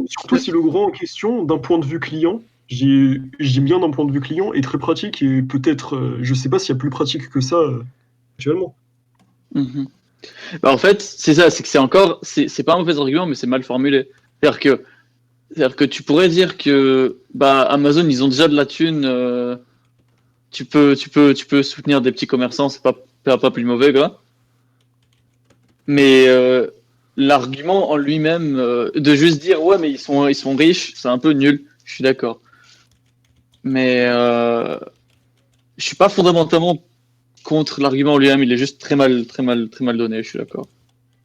Surtout si le gros en question, d'un point de vue client, je dis bien d'un point de vue client, est très pratique et peut-être, je sais pas s'il y a plus pratique que ça actuellement. Mhm. Bah, en fait, c'est ça, c'est que c'est pas un mauvais argument, mais c'est mal formulé. C'est-à-dire que tu pourrais dire que bah Amazon, ils ont déjà de la thune. Tu peux soutenir des petits commerçants, c'est pas plus mauvais, quoi. Mais l'argument en lui-même de juste dire ouais, mais ils sont riches, c'est un peu nul. Je suis d'accord. Mais je suis pas fondamentalement contre l'argument en lui-même. Il est juste très mal donné. Je suis d'accord.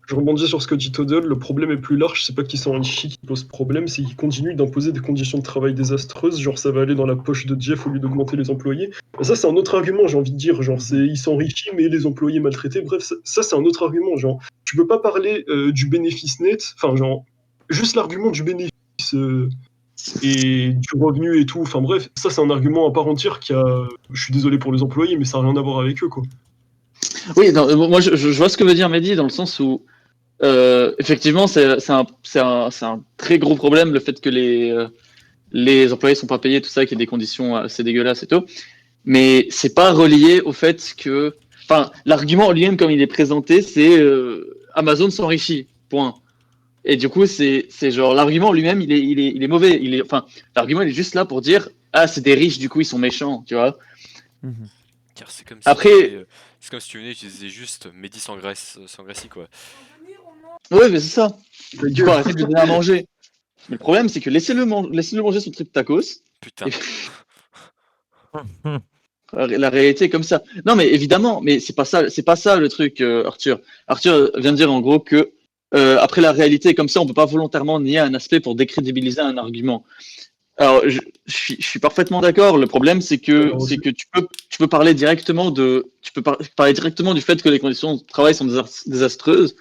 Je rebondis sur ce que dit Toddle, le problème est plus large, c'est pas qu'ils sont enrichis qui pose problème, c'est qu'ils continuent d'imposer des conditions de travail désastreuses, genre ça va aller dans la poche de Jeff au lieu d'augmenter les employés. Et ça c'est un autre argument, j'ai envie de dire, genre ils s'enrichissent mais les employés maltraités, bref, ça c'est un autre argument, genre tu peux pas parler du bénéfice net, enfin genre juste l'argument du bénéfice et du revenu et tout, enfin bref, ça c'est un argument à part entière je suis désolé pour les employés, mais ça n'a rien à voir avec eux quoi. Oui, non, moi je vois ce que veut dire Mehdi dans le sens où effectivement c'est un très gros problème le fait que les employés sont pas payés, tout ça, qu'il y a des conditions assez dégueulasses et tout. Mais c'est pas relié au fait que, enfin, l'argument en lui-même comme il est présenté, c'est Amazon s'enrichit. Point. Et du coup, c'est genre l'argument lui-même, il est mauvais. Enfin, l'argument il est juste là pour dire ah c'est des riches, du coup ils sont méchants, tu vois. Mhm. Car c'est comme si Après- c'est comme si tu venais, tu disais juste Mehdi sans Gracie quoi. Ouais, mais c'est ça. Ta Du coup, gueule. arrêtez de lui donner à manger. Mais le problème, c'est que laissez-le manger son trip tacos. Putain. Et la réalité est comme ça. Non, mais évidemment, mais c'est pas ça le truc, Arthur. Arthur vient de dire en gros que après la réalité est comme ça, on peut pas volontairement nier un aspect pour décrédibiliser un argument. Alors, je suis parfaitement d'accord. Le problème, c'est que tu peux parler directement parler directement du fait que les conditions de travail sont désastreuses,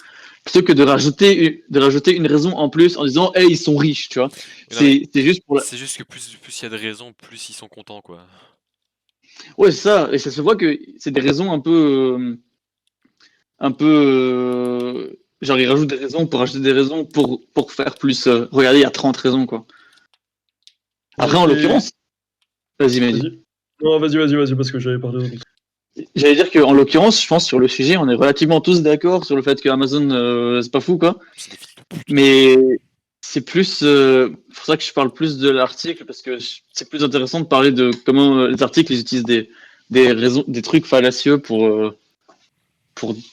plutôt que de rajouter une raison en plus en disant, hey, ils sont riches, tu vois. Mais non, mais C'est juste pour c'est juste que plus il y a de raisons, plus ils sont contents, quoi. Ouais, c'est ça. Et ça se voit que c'est des raisons un peu, genre, ils rajoutent des raisons pour rajouter des raisons pour faire plus. Regardez, il y a 30 raisons, quoi. Après, en Et- l'occurrence, vas-y, Mehdi. Vas-y. Non, vas-y, parce que j'avais parlé d'autre. J'allais dire qu'en l'occurrence, je pense sur le sujet, on est relativement tous d'accord sur le fait que Amazon, c'est pas fou, quoi. C'est des fils de pute. Mais c'est plus pour ça que je parle plus de l'article, parce que c'est plus intéressant de parler de comment les articles ils utilisent des raisons, des trucs fallacieux pour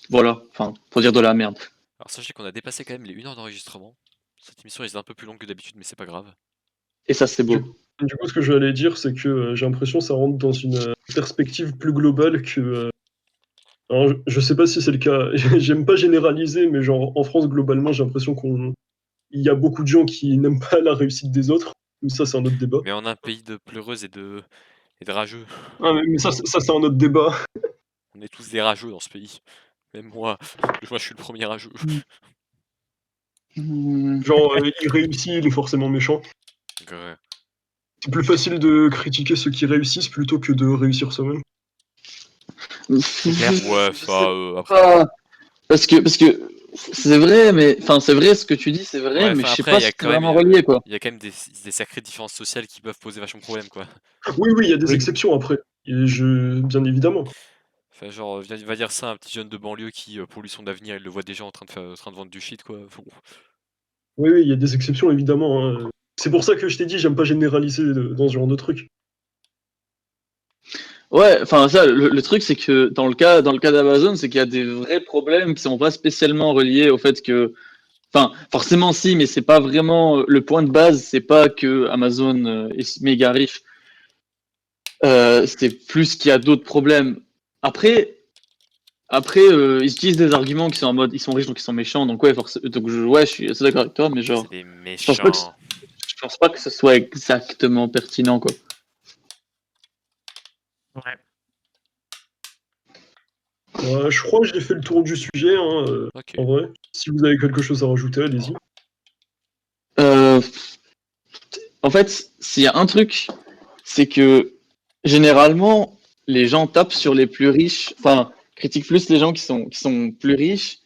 voilà, enfin, pour dire de la merde. Alors sachez qu'on a dépassé quand même les 1 heure d'enregistrement. Cette émission est un peu plus longue que d'habitude, mais c'est pas grave. Et ça, c'est beau. Du coup, ce que j'allais dire, c'est que j'ai l'impression que ça rentre dans une perspective plus globale que. Alors, je sais pas si c'est le cas, j'aime pas généraliser, mais genre en France, globalement, j'ai l'impression il y a beaucoup de gens qui n'aiment pas la réussite des autres. Mais ça, c'est un autre débat. Mais on a un pays de pleureuses et de rageux. Ah, mais ça, c'est un autre débat. On est tous des rageux dans ce pays. Même moi, je suis le premier rageux. Genre, il réussit, il est forcément méchant. Donc, C'est plus facile de critiquer ceux qui réussissent plutôt que de réussir soi-même. clair. ouais, Je ça, sais après. pas. Parce que c'est vrai, mais enfin c'est vrai ce que tu dis, c'est vrai, Ouais, mais enfin, je sais après, pas il y si a c'est quand même, vraiment relié, quoi. il y a quand même des sacrées différences sociales qui peuvent poser vachement problème, quoi. Oui, il y a des Oui. exceptions après. Bien évidemment. Enfin, genre, va dire ça à un petit jeune de banlieue qui, pour lui, son avenir, il le voit déjà en train de vendre du shit, quoi. Bon. Oui, il y a des exceptions évidemment, hein. C'est pour ça que je t'ai dit, j'aime pas généraliser dans ce genre de truc. Ouais, enfin ça, le truc c'est que dans le cas d'Amazon, c'est qu'il y a des vrais problèmes qui sont pas spécialement reliés au fait que, enfin forcément si, mais c'est pas vraiment le point de base, c'est pas que Amazon est méga riche. C'est plus qu'il y a d'autres problèmes. Après, ils utilisent des arguments qui sont en mode ils sont riches donc ils sont méchants, donc ouais, ouais, je suis assez d'accord avec toi, mais C'est genre, des je pense pas que, méchants. je pense pas que ce soit exactement pertinent, quoi. Ouais. Ouais, je crois que j'ai fait le tour du sujet, hein, Ok. en vrai. Si vous avez quelque chose à rajouter, allez-y. Euh, En fait, s'il y a un truc, c'est que généralement, les gens tapent sur les plus riches, enfin, critiquent plus les gens qui sont plus riches,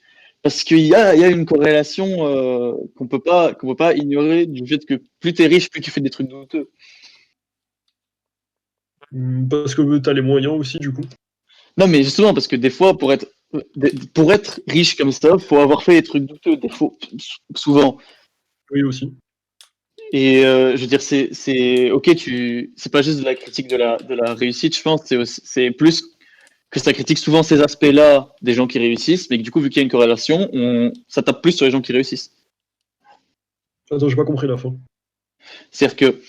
parce qu'il y a une corrélation qu'on peut pas ignorer du fait que plus t'es riche, plus tu fais des trucs douteux. Parce que t'as les moyens aussi, du coup. Non, mais justement, parce que des fois, pour être riche comme ça, faut avoir fait des trucs douteux, souvent. Oui, aussi. Et je veux dire, ok, c'est pas juste de la critique de la réussite, je pense, c'est plus que ça critique souvent ces aspects-là des gens qui réussissent, mais que du coup, vu qu'il y a une corrélation, ça tape plus sur les gens qui réussissent. Attends, j'ai pas compris la fin. C'est-à-dire que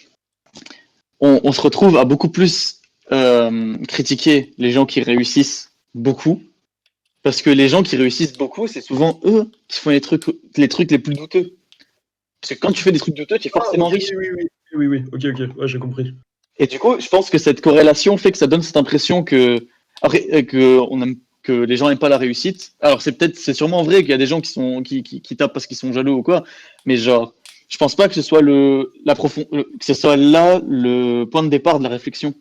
on se retrouve à beaucoup plus critiquer les gens qui réussissent beaucoup, parce que les gens qui réussissent beaucoup, c'est souvent eux qui font les trucs les plus douteux. Parce que quand tu fais des trucs douteux, tu es forcément ok, riche. oui. Ok, ouais, j'ai compris. Et du coup, je pense que cette corrélation fait que ça donne cette impression que les gens n'aiment pas la réussite. Alors c'est sûrement vrai qu'il y a des gens qui tapent parce qu'ils sont jaloux ou quoi, mais genre, je pense pas que ce soit que ce soit là le point de départ de la réflexion.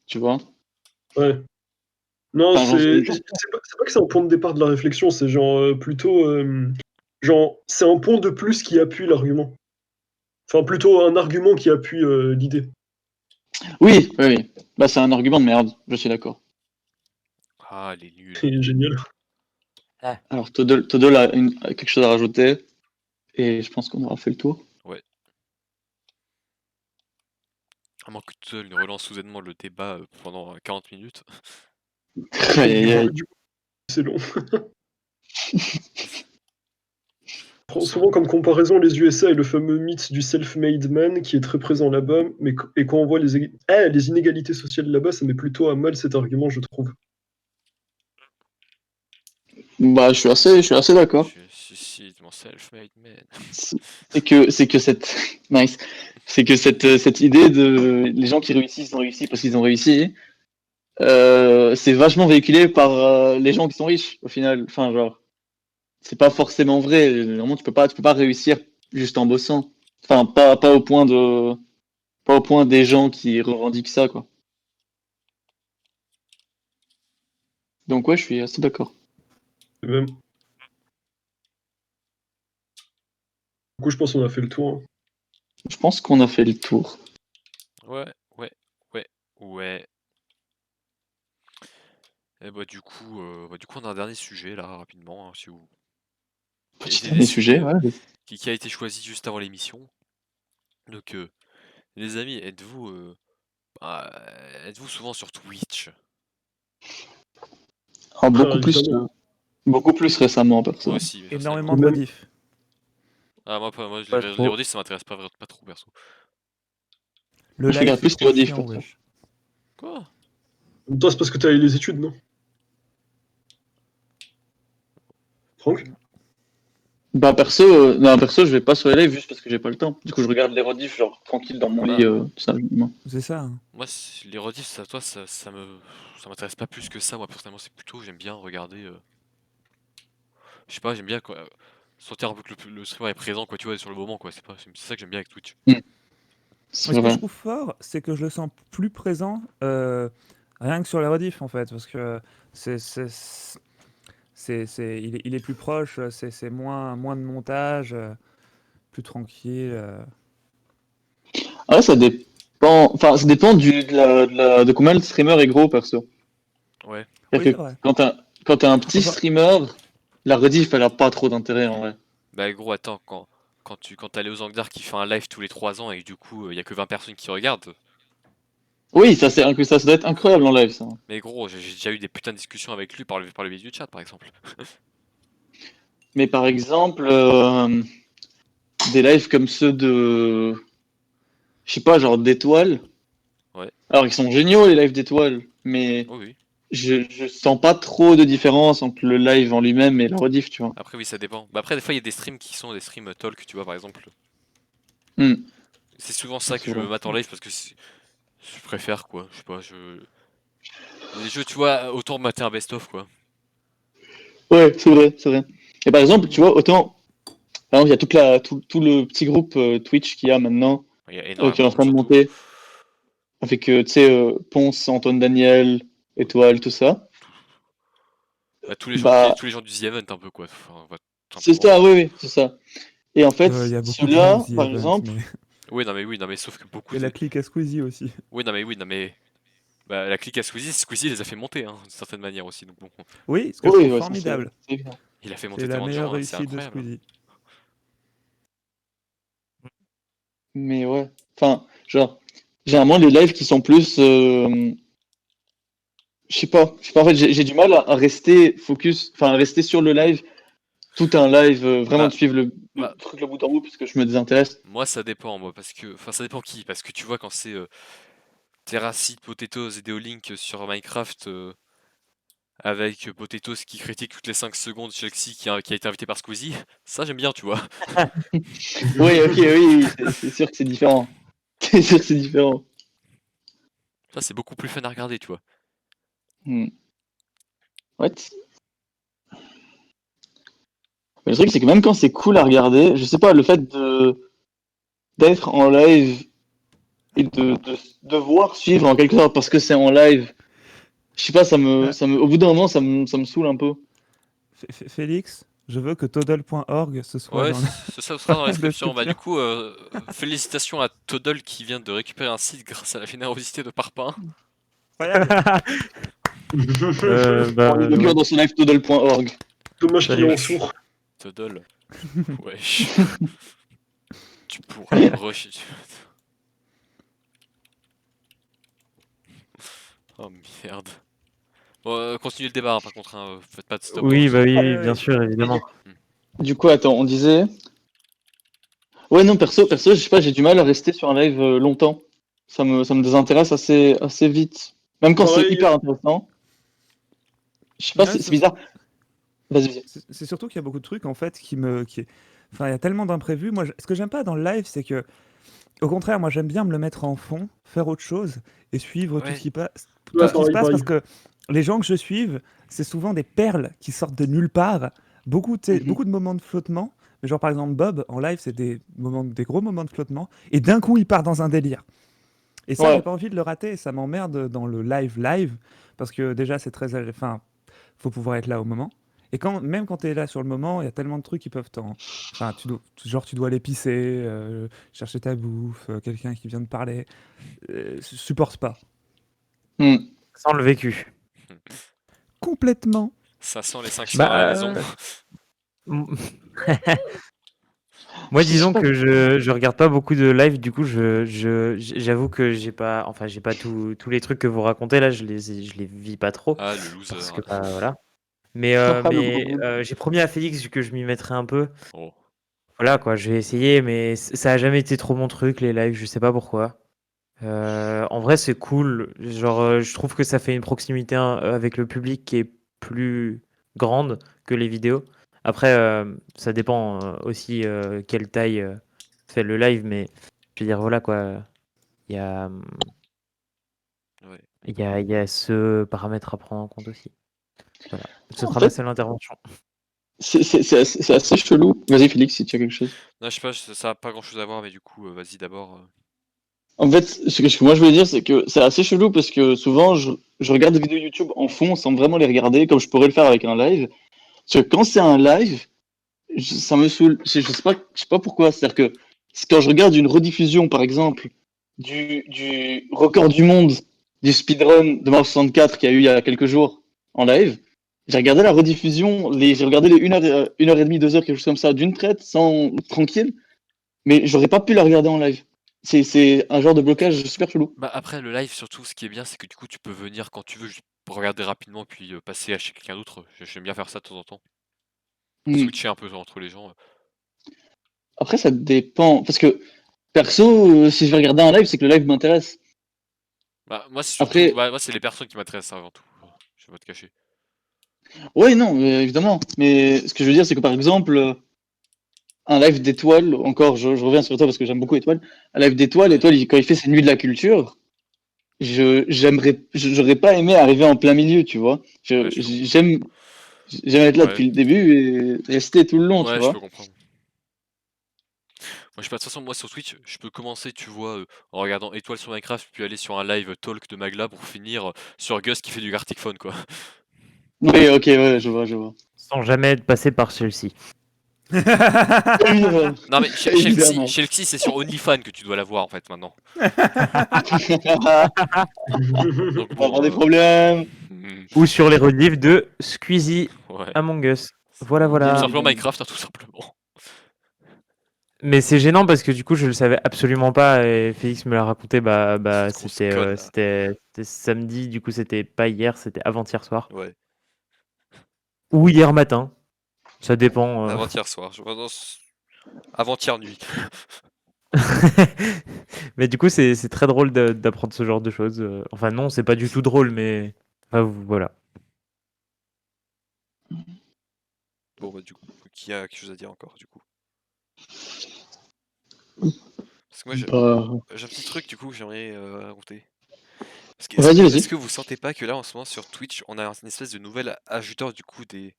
Tu vois? Ouais. Non, Enfin, c'est pas que c'est un point de départ de la réflexion, c'est genre plutôt. Genre, c'est un point de plus qui appuie l'argument. Enfin, plutôt un argument qui appuie l'idée. oui. Bah, c'est un argument de merde, je suis d'accord. Ah, les nuls. C'est génial. Alors, Todol a quelque chose à rajouter, et je pense qu'on aura fait le tour. Ouais. À moins que Tuttle nous relance soudainement le débat pendant 40 minutes. Aïe, aïe, aïe. Du coup, c'est long. prend souvent comme comparaison les USA et le fameux mythe du self-made man qui est très présent là-bas, et quand on voit les inégalités sociales là-bas, ça met plutôt à mal cet argument, je trouve. Bah, je suis assez d'accord. Je suis mon self-made man. C'est que cette, nice. C'est que cette idée de les gens qui réussissent ont réussi parce qu'ils ont réussi, c'est vachement véhiculé par les gens qui sont riches, au final. Enfin, genre, c'est pas forcément vrai. Normalement, tu peux pas réussir juste en bossant. Enfin, pas au point des gens qui revendiquent ça, quoi. Donc, ouais, je suis assez d'accord. Et même... Du coup, je pense qu'on a fait le tour, hein. Je pense qu'on a fait le tour. Ouais. Ouais. Et du coup, on a un dernier sujet là, rapidement, hein, si vous. Petit Et dernier sujet, ouais. qui a été choisi juste avant l'émission. Donc, les amis, bah, êtes-vous souvent sur Twitch? Ah, Évidemment. beaucoup plus récemment, perso. Moi aussi, mais Énormément personnellement. de Même- rediff. Ah, moi, pas, moi Pas les trop. rediffs, ça m'intéresse pas trop, perso. Le Je live, regarde c'est plus les trop rediffs, chiant, perso. wesh. Quoi? Toi, c'est parce que t'as eu les études, non? Franck? Bah non, perso, je vais pas sur les lives juste parce que j'ai pas le temps. Du coup, je regarde les rediffs genre tranquille dans mon lit, ça. C'est ça. Hein. Moi, les rediffs, ça m'intéresse pas plus que ça. Moi, personnellement, c'est plutôt, j'aime bien regarder. Je sais pas, j'aime bien quoi. Sentir un peu que le streamer est présent, quoi, tu vois, sur le moment, quoi. C'est ça que j'aime bien avec Twitch. C'est Mais ce que je vrai. trouve fort, c'est que je le sens plus présent rien que sur les rediffs, en fait. Parce que il est plus proche, c'est moins de montage, plus tranquille. Ah ouais, ça dépend. Enfin, ça dépend de combien le streamer est gros, perso. Ouais. Oui, c'est C'est-à-dire que vrai. quand t'as un petit Enfin, streamer, la rediff, elle a pas trop d'intérêt en vrai. Bah, gros, attends, quand t'as Léo Zangdar qui fait un live tous les 3 ans et que du coup, y a que 20 personnes qui regardent. Oui, ça doit être incroyable en live, ça. Mais gros, j'ai déjà eu des putains de discussions avec lui par le biais du chat, par exemple. Mais par exemple, des lives comme ceux de, je sais pas, genre d'étoiles. Ouais. Alors, ils sont géniaux, les lives d'étoiles, mais Oh oui. je sens pas trop de différence entre le live en lui-même et la rediff, tu vois. Après, oui, ça dépend. Bah, après, des fois, il y a des streams qui sont des streams talk, tu vois, par exemple. Hmm, C'est souvent ça que c'est je vrai. me mate en live parce que je préfère, quoi. Je sais pas, les jeux, tu vois, autant mater un best-of, quoi. Ouais, c'est vrai, c'est vrai. Et par exemple, tu vois, par exemple, il y a tout le petit groupe Twitch qu'il y a maintenant, Il y a qui est énormément en de monde, train de surtout. monter, avec, tu sais, Ponce, Antoine Daniel, Étoile, tout ça. Bah, Bah, tous les gens du The Event, un peu, quoi. Enfin, tout c'est simplement. ça, oui, oui, c'est ça. Et en fait, il y a beaucoup de gens au ceux-là, The par Event, exemple, mais Oui, non, mais sauf que beaucoup il y a la de. clique à Squeezie aussi. Oui, non, mais. Bah, la clique à Squeezie les a fait monter, hein, d'une certaine manière aussi. Donc bon, Oui, ce que je oui, trouve ouais, ça c'est formidable. évident. il a fait monter C'est la tellement de meilleure gens, hein, c'est réussite de incroyable. Squeezie. Mais ouais, enfin, genre, généralement, les lives qui sont plus, je sais pas, en fait, j'ai du mal à rester focus, enfin, à rester sur le live, tout un live, vraiment Bah, de suivre le bah, truc le bout en bout, parce que je me désintéresse. moi, ça dépend, moi, parce que. Enfin, ça dépend qui. Parce que tu vois, quand c'est Terracid, Potatoes et Deolink sur Minecraft. Avec Potatoes qui critique toutes les 5 secondes Chelsea qui a été invité par Squeezie, ça j'aime bien, tu vois. Oui, ok, oui, c'est sûr que c'est différent. C'est sûr que c'est différent. Ça c'est beaucoup plus fun à regarder, tu vois. Hmm. What? Mais le truc, c'est que même quand c'est cool à regarder, je sais pas, le fait d'être en live et de devoir suivre en quelque sorte parce que c'est en live, je sais pas, Ah, au bout d'un moment, ça me saoule un peu. Félix, je veux que toddle.org ce soit Ouais, dans la ça sera dans la description. Bah description. du coup, félicitations à Toddle qui vient de récupérer un site grâce à la générosité de Parpaing. Incroyable. On Bah, est ouais. dans son live toddle.org. Dommage qu'il est Salut. en sourd. Toddle, wesh. Tu pourras me rush. Oh merde. Bon, continuez le débat, hein, par contre, hein, faites pas de stop Oui, aussi. bah oui, Oui, oui, bien oui. sûr, évidemment. Du coup, attends, on disait. Ouais, non, perso, je sais pas, j'ai du mal à rester sur un live longtemps. Ça me désintéresse assez vite. Même quand c'est Pareil, hyper intéressant. Je sais pas, Ouais, c'est bizarre. Vas-y, vas-y. c'est surtout qu'il y a beaucoup de trucs en fait Enfin, il y a tellement d'imprévus. Moi, ce que j'aime pas dans le live, c'est que, au contraire, moi j'aime bien me le mettre en fond, faire autre chose et suivre Ouais. tout ouais, ce qui se pareil, passe pareil. parce que les gens que je suive, c'est souvent des perles qui sortent de nulle part. Beaucoup, tu sais, Mhm. beaucoup de moments de flottement. Mais genre par exemple Bob en live, c'est des gros moments de flottement et d'un coup il part dans un délire. Et ça, j'ai Ouais. pas envie de le rater. Ça m'emmerde dans le live parce que déjà c'est très, enfin, faut pouvoir être là au moment. Et même quand tu es là sur le moment, il y a tellement de trucs qui peuvent t'en. Enfin, genre, tu dois aller pisser, chercher ta bouffe, quelqu'un qui vient de parler. Je supporte pas. Hmm. Sans le vécu. Complètement. Ça sent les 5 stars à la Bah, maison. m- Je moi, sais disons pas. que je regarde pas beaucoup de live, du coup, j'avoue que j'ai pas tous les trucs que vous racontez là, je les vis pas trop. Ah, le loser. Parce que, bah, voilà. Mais, Le pauvre. j'ai promis à Félix que je m'y mettrais un peu. Oh. Voilà, quoi, je vais essayer, mais ça a jamais été trop mon truc, les lives, je sais pas pourquoi. En vrai, c'est cool. Genre, je trouve que ça fait une proximité avec le public qui est plus grande que les vidéos. Après, ça dépend aussi quelle taille fait le live, mais je veux dire, voilà quoi. Il y a, Ouais. il y a ce paramètre à prendre en compte aussi. Voilà. Ce En sera ma fait, seule intervention. c'est assez chelou. Vas-y, Félix, si tu as quelque chose. Non, je sais pas, ça a pas grand chose à voir, mais du coup, vas-y d'abord. En fait, ce que moi je voulais dire, c'est que c'est assez chelou parce que souvent je regarde des vidéos YouTube en fond sans vraiment les regarder, comme je pourrais le faire avec un live. Parce que quand c'est un live, ça me saoule. Je sais pas pourquoi. C'est-à-dire que quand je regarde une rediffusion, par exemple, du record du monde du speedrun de Mario 64 qu'il y a eu il y a quelques jours en live, j'ai regardé la rediffusion, j'ai regardé les 1 heure et demie, 2 heures, quelque chose comme ça, d'une traite, tranquille, mais j'aurais pas pu la regarder en live. C'est un genre de blocage super chelou. Bah après le live surtout ce qui est bien c'est que du coup tu peux venir quand tu veux juste pour regarder rapidement puis passer à chez quelqu'un d'autre. J'aime bien faire ça de temps en temps. Hmm. Switcher un peu entre les gens. Après, ça dépend. Parce que, perso, si je vais regarder un live, c'est que le live m'intéresse. Bah moi c'est surtout Après, bah, moi c'est les personnes qui m'intéressent avant tout. Je vais pas te cacher. ouais, non, évidemment. Mais ce que je veux dire, c'est que par exemple, un live d'Étoile, encore, je reviens sur toi parce que j'aime beaucoup Étoile. Un live d'Étoile, Ouais, Quand il fait ses nuits de la culture, j'aurais pas aimé arriver en plein milieu, tu vois. ouais, je peux comprendre. J'aime être là Ouais, depuis le début et rester tout le long, tu ouais, je vois. peux comprendre. Moi je sais pas, de toute façon moi sur Twitch, je peux commencer, tu vois, en regardant Étoile sur Minecraft, puis aller sur un live talk de Magla pour finir sur Gus qui fait du Gartic Phone quoi. Oui, ok, ouais, je vois. Sans jamais être passé par celle-ci. Évidemment. Non mais Évidemment. Chelsea c'est sur OnlyFans que tu dois la voir en fait maintenant. Donc On va avoir des bon, problèmes. Ou sur les reliefs de Squeezie ouais. Among Us. Voilà, Bien Tout voilà. simplement évidemment. Minecraft, hein, tout simplement. Mais c'est gênant parce que du coup, je le savais absolument pas et Félix me l'a raconté. Cette grosse conne là. C'était samedi, du coup, c'était pas hier, c'était avant-hier soir. Ouais. Ou hier matin. Ça dépend. Avant-hier soir. Avant-hier nuit. Mais du coup, c'est très drôle d'apprendre ce genre de choses. Enfin, non, c'est pas du tout drôle, mais enfin, voilà. Bon bah du coup, qui a quelque chose à dire encore du coup? Parce que moi Bah, j'ai un petit truc du coup que j'aimerais raconter. Parce que vas-y, est-ce vas-y. que vous sentez pas que là en ce moment sur Twitch on a une espèce de nouvel ajouteur du coup des.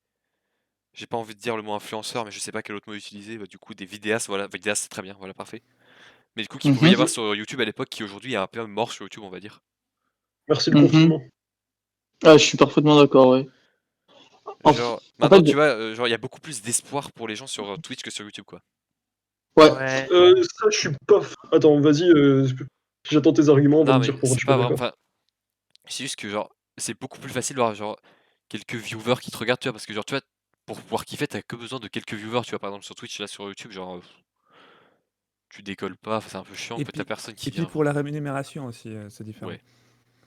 J'ai pas envie de dire le mot influenceur mais je sais pas quel autre mot utiliser, bah, du coup des vidéastes, voilà, vidéastes c'est très bien, voilà parfait. Mais du coup qui pouvait y Mhm, avoir sur YouTube à l'époque qui aujourd'hui est un peu mort sur YouTube on va dire. Merci le mhm. confinement. Ah, je suis parfaitement d'accord, ouais. En, Genre en maintenant fait, tu vois, genre il y a beaucoup plus d'espoir pour les gens sur Twitch que sur YouTube quoi. ouais. Ouais. Ça, je suis pas. Attends, vas-y, j'attends tes arguments avant Non de mais dire pourquoi c'est je suis pas pas vraiment. d'accord. Enfin, c'est juste que genre c'est beaucoup plus facile d'avoir genre quelques viewers qui te regardent, tu vois, parce que genre tu vois, pour pouvoir kiffer, t'as que besoin de quelques viewers, tu vois, par exemple sur Twitch, là sur YouTube, genre tu décolles pas, enfin, c'est un peu chiant, en Et fait, t'as puis, personne qui et puis vient. pour la rémunération aussi, c'est différent. Ouais.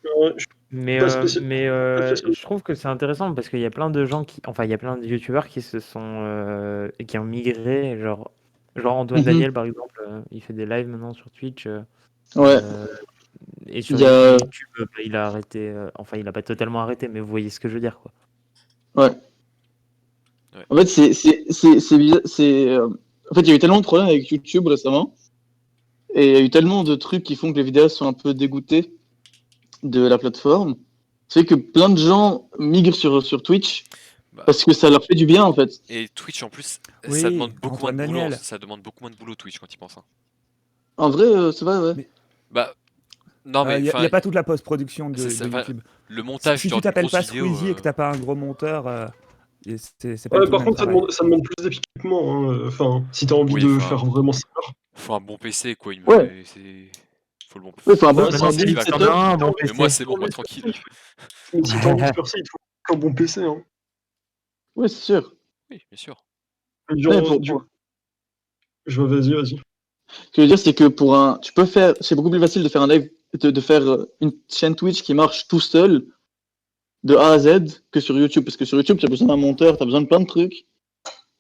Je suis Mais, pas spécial. je trouve que c'est intéressant parce qu'il y a plein de gens enfin, il y a plein de youtubeurs qui qui ont migré, genre Antoine Mhm. Daniel par exemple, il fait des lives maintenant sur Twitch, Ouais, euh, et il sur y a. YouTube, il a arrêté, enfin, il a pas totalement arrêté, mais vous voyez ce que je veux dire, quoi. Ouais. Ouais. En fait, en fait, il y a eu tellement de problèmes avec YouTube récemment, et il y a eu tellement de trucs qui font que les vidéastes sont un peu dégoûtés de la plateforme. C'est que plein de gens migrent sur Twitch Bah, parce que ça leur fait du bien, en fait. et Twitch en plus, ça demande Oui, beaucoup moins Antoine de boulot. Daniel. Ça demande beaucoup moins de boulot Twitch quand il pense. Hein. En vrai, c'est vrai, ouais. Mais Bah, non mais il n'y a, enfin, y a pas toute la post-production c'est de enfin, YouTube. le Si, montage si tu genre d'une t'appelles grosse pas vidéo. Squeezie et que t'as pas un gros monteur, c'est pas du Ouais, tout le par même contre, travail. ça demande plus d'équipement. Hein. Enfin, si t'as envie Oui, de faire vraiment ça. faut un bon PC quoi. Ouais, Faut le bon. ouais, faut un Faut bon, Bah, le si un bon Maintenant, bon PC si qui va t'as t'en quoi. as setup. un bon envie Mais moi PC. c'est bon, moi tranquille. mais si t'as envie de faire ça, il te faut un bon PC. Hein. Ouais, c'est sûr. Oui, bien sûr. Ouais, Genre, vas-y, vas-y. Ce que je veux dire, c'est que c'est beaucoup plus facile de faire un live, de faire une chaîne Twitch qui marche tout seul, de A à Z, que sur YouTube. Parce que sur YouTube, tu as besoin d'un monteur, tu as besoin de plein de trucs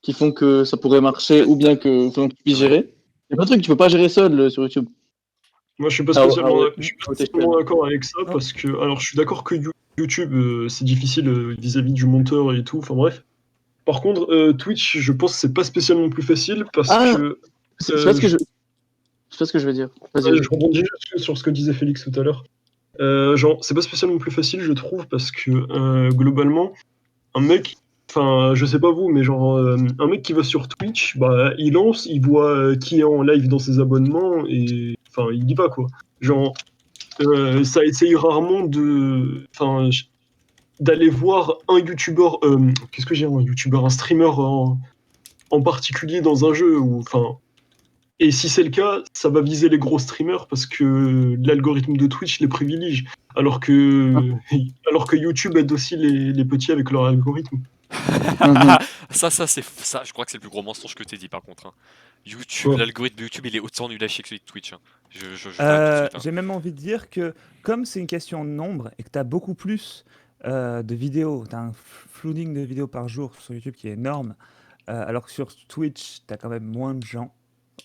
qui font que ça pourrait marcher Bah, ou bien que tu puisses ouais. gérer. Il y a plein de trucs que tu peux pas gérer seul sur YouTube. Moi, je suis pas À je suis pas haute échelle. spécialement d'accord avec ça Non. parce que, alors, je suis d'accord que YouTube, c'est difficile vis-à-vis du monteur et tout. Enfin bref. Par contre, Twitch, je pense que c'est pas spécialement plus facile parce Ah, que c'est pas ce que je, c'est pas ce que je veux dire. Vas-y, ouais, vas-y. je rebondis juste sur ce que disait Félix tout à l'heure. Genre, c'est pas spécialement plus facile, je trouve, parce que globalement, un mec, enfin, je sais pas vous, mais genre, un mec qui va sur Twitch, bah, il lance, il voit qui est en live dans ses abonnements et, enfin, il y va quoi. Genre, ça essaye rarement d'aller voir un youtubeur, qu'est-ce que j'ai, un youtubeur, un streamer en particulier dans un jeu, ou, enfin, et si c'est le cas, ça va viser les gros streamers parce que l'algorithme de Twitch les privilégie, alors que, alors que YouTube aide aussi les petits avec leur algorithme. Mhm. Ça, je crois que c'est le plus gros mensonge que t'aies dit par contre. Hein. YouTube, Quoi. l'algorithme de YouTube, il est autant nul à chier que celui de Twitch. Hein. Je t'arrête tout de suite. Hein. J'ai même envie de dire que comme c'est une question de nombre et que tu as beaucoup plus de vidéos, tu as un flooding de vidéos par jour sur YouTube qui est énorme, alors que sur Twitch, tu as quand même moins de gens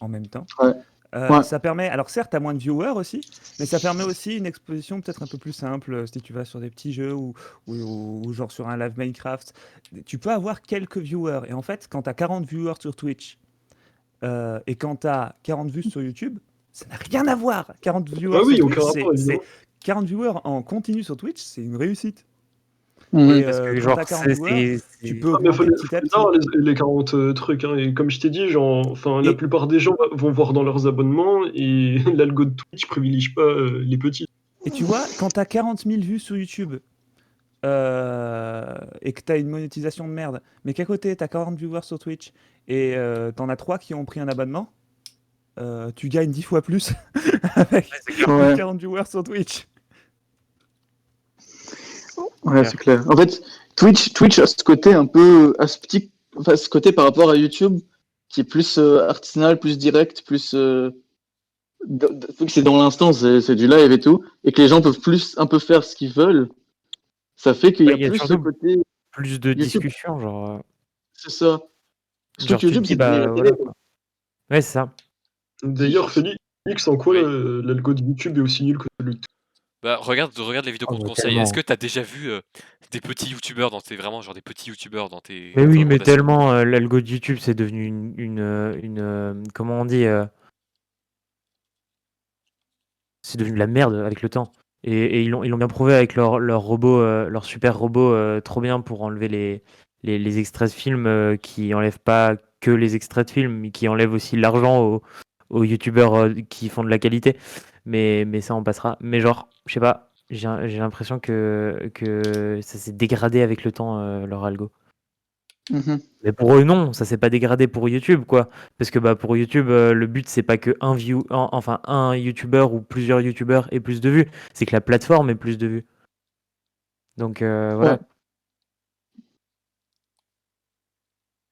en même temps. Ouais. Ouais. Ça permet, alors certes, tu as moins de viewers aussi, mais ça permet aussi une exposition peut-être un peu plus simple si tu vas sur des petits jeux ou genre sur un live Minecraft. Tu peux avoir quelques viewers. Et en fait, quand tu as 40 viewers sur Twitch et quand tu as 40 vues sur YouTube, ça n'a rien à voir. 40 Ah viewers sur oui, aucun Twitch, rapport, c'est évidemment. 40 viewers en continu sur Twitch, c'est une réussite. Mhm. Et Parce que, quand tu genre, as 40 viewers, tu peux Ah, mais augmenter faut petit à les petit. avoir, les 40 trucs. Hein. Et comme je t'ai dit, genre, enfin, la Et, plupart des gens vont voir dans leurs abonnements et l'algo de Twitch privilégie pas les petits. et tu vois, quand tu as 40 000 vues sur YouTube, et que tu as une monétisation de merde, mais qu'à côté, tu as 40 viewers sur Twitch et tu en as 3 qui ont pris un abonnement, tu gagnes 10 fois plus avec c'est clair. les Ouais. 40 viewers sur Twitch. Ouais, c'est clair. En fait, Twitch a ce côté un peu, enfin, ce côté par rapport à YouTube qui est plus artisanal, plus direct, plus, vu que c'est dans l'instant, c'est du live et tout, et que les gens peuvent plus un peu faire ce qu'ils veulent, ça fait qu'il y Bah, a il y a plus ce surtout côté plus de YouTube. discussions, C'est ça. Je trouve genre que tu te YouTube, dis, c'est devenu bah la télé, voilà, quoi. quoi. Ouais, c'est ça. D'ailleurs, Félix, en quoi Oui. l'algo de YouTube est aussi nul que celui de Twitch? Bah, regarde les vidéos Oh, qu'on te bah, conseille. Est-ce tellement. que t'as déjà vu des petits youtubeurs dans tes vraiment genre des petits youtubeurs dans tes Mais oui, mais recommandations? tellement, l'algo de YouTube, c'est devenu comment on dit, c'est devenu de la merde avec le temps. Et ils l'ont bien prouvé avec leur robot, leur super robot trop bien pour enlever les extraits de films qui enlèvent pas que les extraits de films, mais qui enlèvent aussi l'argent aux youtubeurs qui font de la qualité. Mais ça, on passera. Mais genre, je sais pas, j'ai l'impression que ça s'est dégradé avec le temps, leur algo. Mhm. Mais pour eux, non, ça s'est pas dégradé pour YouTube, quoi. Parce que bah, pour YouTube, le but, c'est pas que enfin, un YouTuber ou plusieurs YouTubeurs aient plus de vues, c'est que la plateforme ait plus de vues. Donc Ouais. voilà.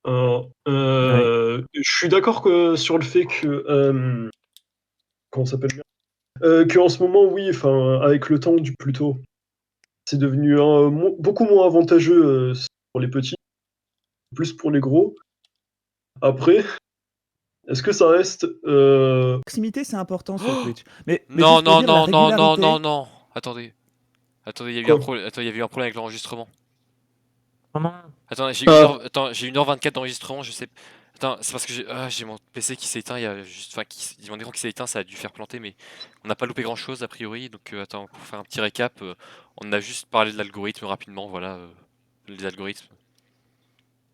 Alors, Ouais. je suis d'accord que sur le fait que comment ça s'appelle? Qu'en ce moment, oui, enfin, avec le temps, plutôt, c'est devenu beaucoup moins avantageux pour les petits, plus pour les gros. Après, est-ce que ça reste La proximité, c'est important sur Oh Twitch. Mais Non, juste pour non, dire, la non, non, non, non, régularité. non. Attendez. Attendez, il y a eu un quoi? problème. Attends, il y avait eu un problème avec l'enregistrement. Oh non. Attends, j'ai Ah. 1h... Attends, j'ai 1h24 d'enregistrement, je sais. Attends, c'est parce que j'ai mon PC qui s'est éteint, il y a juste. Enfin, mon écran qui s'est éteint, ça a dû faire planter, mais on n'a pas loupé grand chose a priori. Donc, attends, pour faire un petit récap, on a juste parlé de l'algorithme rapidement, voilà. Les algorithmes.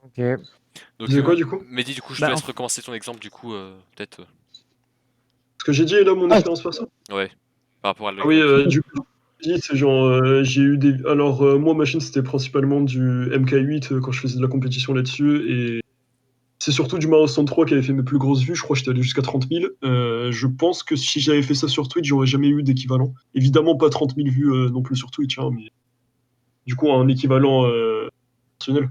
Ok. Donc, Tu disais quoi, du coup? Mehdi, du coup, je te Bah, laisse recommencer ton exemple, du coup, peut-être. Ce que j'ai dit, là, mon Ah. expérience perso? Ouais, par rapport à Ah oui, l'algorithme. du coup, j'ai dit, c'est genre, j'ai eu des. Alors, moi, ma chaîne, c'était principalement du MK8 quand je faisais de la compétition là-dessus. Et c'est surtout du Mario 63 qui avait fait mes plus grosses vues. Je crois que j'étais allé jusqu'à 30 000. Je pense que si j'avais fait ça sur Twitch, j'aurais jamais eu d'équivalent. Évidemment, pas 30 000 vues non plus sur Twitch, hein, mais du coup, un équivalent personnel.